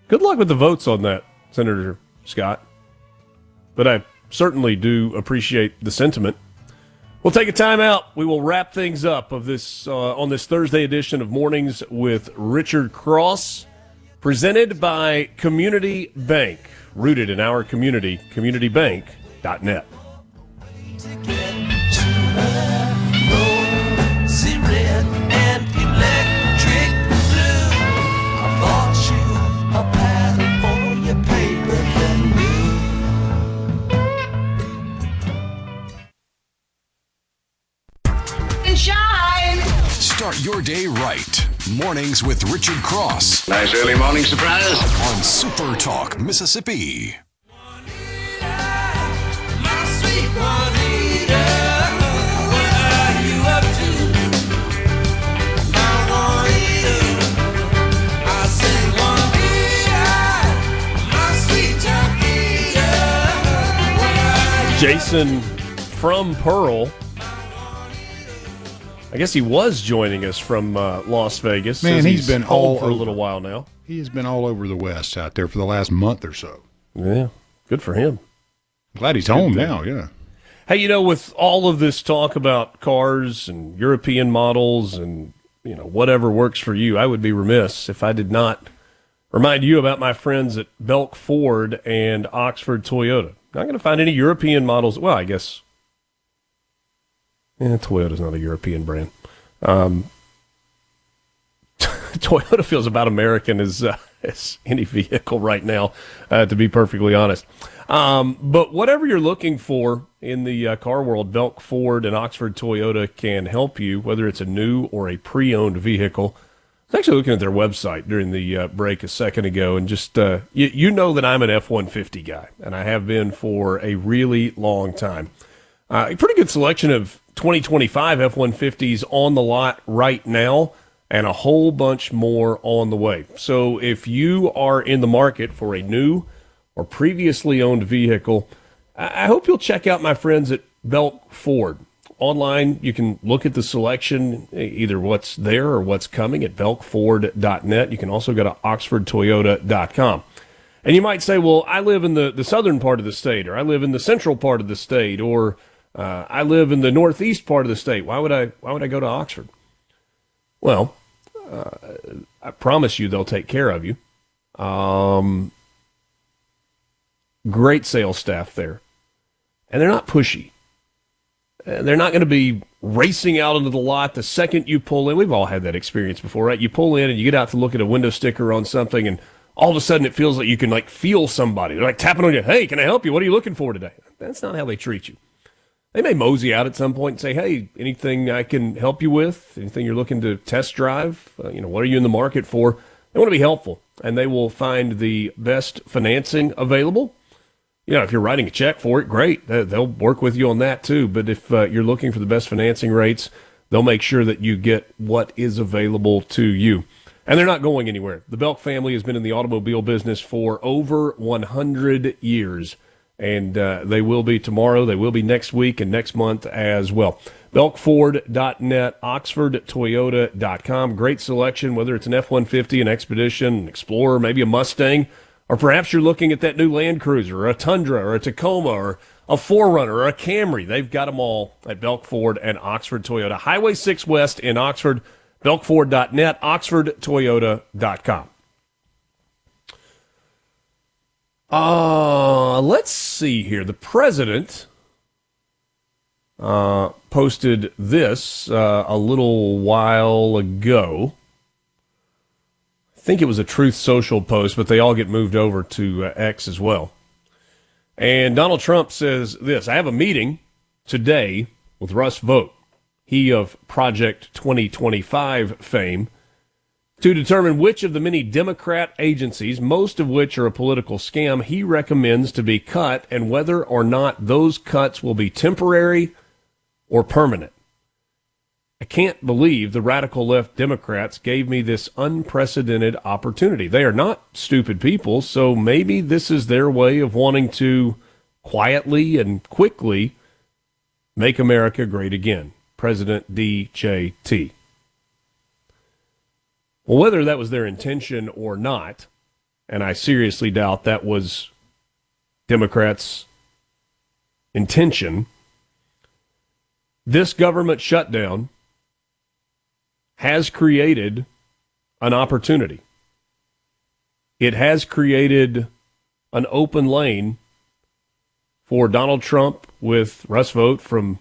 [SPEAKER 1] Good luck with the votes on that, Senator Scott. But I certainly do appreciate the sentiment. We'll take a time out. We will wrap things up of this on this Thursday edition of Mornings with Richard Cross, presented by Community Bank, rooted in our community, communitybank.net.
[SPEAKER 10] Shine. Start your day right. Mornings with Richard Cross.
[SPEAKER 2] Nice early morning surprise.
[SPEAKER 10] On Super Talk, Mississippi.
[SPEAKER 1] Jason from Pearl. I guess he was joining us from Las Vegas.
[SPEAKER 5] Man, he's been
[SPEAKER 1] home
[SPEAKER 5] all
[SPEAKER 1] for a little while now.
[SPEAKER 5] He has been all over the West out there for the last month or so.
[SPEAKER 1] Yeah, good for him.
[SPEAKER 5] Glad he's home now, yeah.
[SPEAKER 1] Hey, with all of this talk about cars and European models and, whatever works for you, I would be remiss if I did not remind you about my friends at Belk Ford and Oxford Toyota. Not going to find any European models. Well, I guess Toyota's not a European brand. Toyota feels about American as any vehicle right now, to be perfectly honest. But whatever you're looking for in the car world, Belk Ford and Oxford Toyota can help you, whether it's a new or a pre-owned vehicle. I was actually looking at their website during the break a second ago, and just you know that I'm an F-150 guy, and I have been for a really long time. A pretty good selection of 2025 F-150s on the lot right now, and a whole bunch more on the way. So if you are in the market for a new or previously owned vehicle, I hope you'll check out my friends at Belk Ford. Online, you can look at the selection, either what's there or what's coming at belkford.net. You can also go to oxfordtoyota.com. And you might say, well, I live in the southern part of the state, or I live in the central part of the state, or I live in the northeast part of the state. Why would I go to Oxford? Well, I promise you they'll take care of you. Great sales staff there. And they're not pushy. They're not going to be racing out into the lot the second you pull in. We've all had that experience before, right? You pull in and you get out to look at a window sticker on something, and all of a sudden it feels like you can feel somebody. They're tapping on you. Hey, can I help you? What are you looking for today? That's not how they treat you. They may mosey out at some point and say, hey, anything I can help you with? Anything you're looking to test drive? What are you in the market for? They want to be helpful, and they will find the best financing available. If you're writing a check for it, great. They'll work with you on that too. But if you're looking for the best financing rates, they'll make sure that you get what is available to you. And they're not going anywhere. The Belk family has been in the automobile business for over 100 years. And they will be tomorrow. They will be next week and next month as well. BelkFord.net, OxfordToyota.com. Great selection, whether it's an F-150, an Expedition, an Explorer, maybe a Mustang, or perhaps you're looking at that new Land Cruiser, or a Tundra, or a Tacoma, or a 4Runner, or a Camry. They've got them all at Belk Ford and Oxford Toyota. Highway 6 West in Oxford, BelkFord.net, OxfordToyota.com. Let's see here. The president posted this a little while ago. I think it was a Truth Social post, but they all get moved over to X as well. And Donald Trump says this: I have a meeting today with Russ Vought, he of Project 2025 fame, to determine which of the many Democrat agencies, most of which are a political scam, he recommends to be cut, and whether or not those cuts will be temporary or permanent. I can't believe the radical left Democrats gave me this unprecedented opportunity. They are not stupid people, so maybe this is their way of wanting to quietly and quickly make America great again. President DJT. Well, whether that was their intention or not, and I seriously doubt that was Democrats' intention, This government shutdown has created an opportunity. It has created an open lane for Donald Trump with Russ Vought from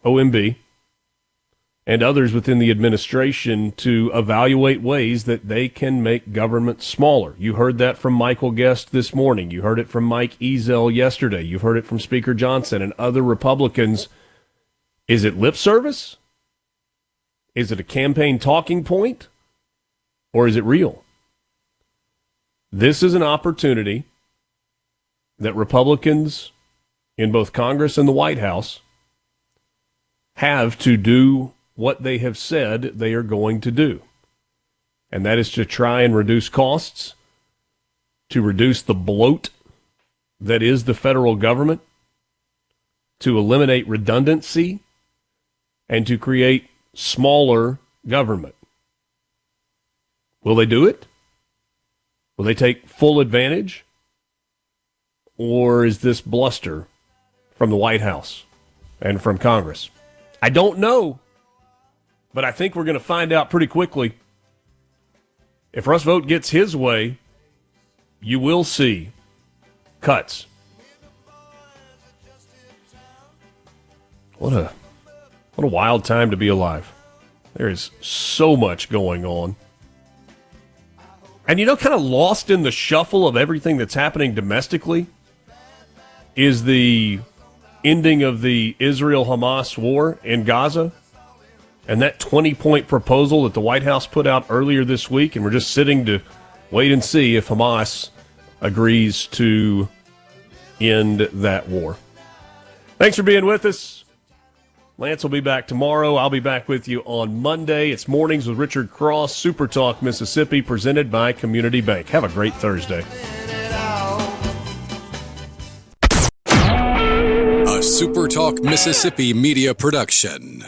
[SPEAKER 1] OMB and others within the administration to evaluate ways that they can make government smaller. You heard that from Michael Guest this morning. You heard it from Mike Ezel yesterday. You've heard it from Speaker Johnson and other Republicans. Is it lip service? Is it a campaign talking point? Or is it real? This is an opportunity that Republicans in both Congress and the White House have to do what they have said they are going to do. And that is to try and reduce costs, to reduce the bloat that is the federal government, to eliminate redundancy, and to create smaller government. Will they do it? Will they take full advantage? Or is this bluster from the White House and from Congress? I don't know, but I think we're going to find out pretty quickly. If Russ Vought gets his way, you will see cuts. What a wild time to be alive. There is so much going on. And kind of lost in the shuffle of everything that's happening domestically is the ending of the Israel-Hamas war in Gaza and that 20-point proposal that the White House put out earlier this week, and we're just sitting to wait and see if Hamas agrees to end that war. Thanks for being with us. Lance will be back tomorrow. I'll be back with you on Monday. It's Mornings with Richard Cross, Super Talk Mississippi, presented by Community Bank. Have a great Thursday.
[SPEAKER 10] A Super Talk Mississippi media production.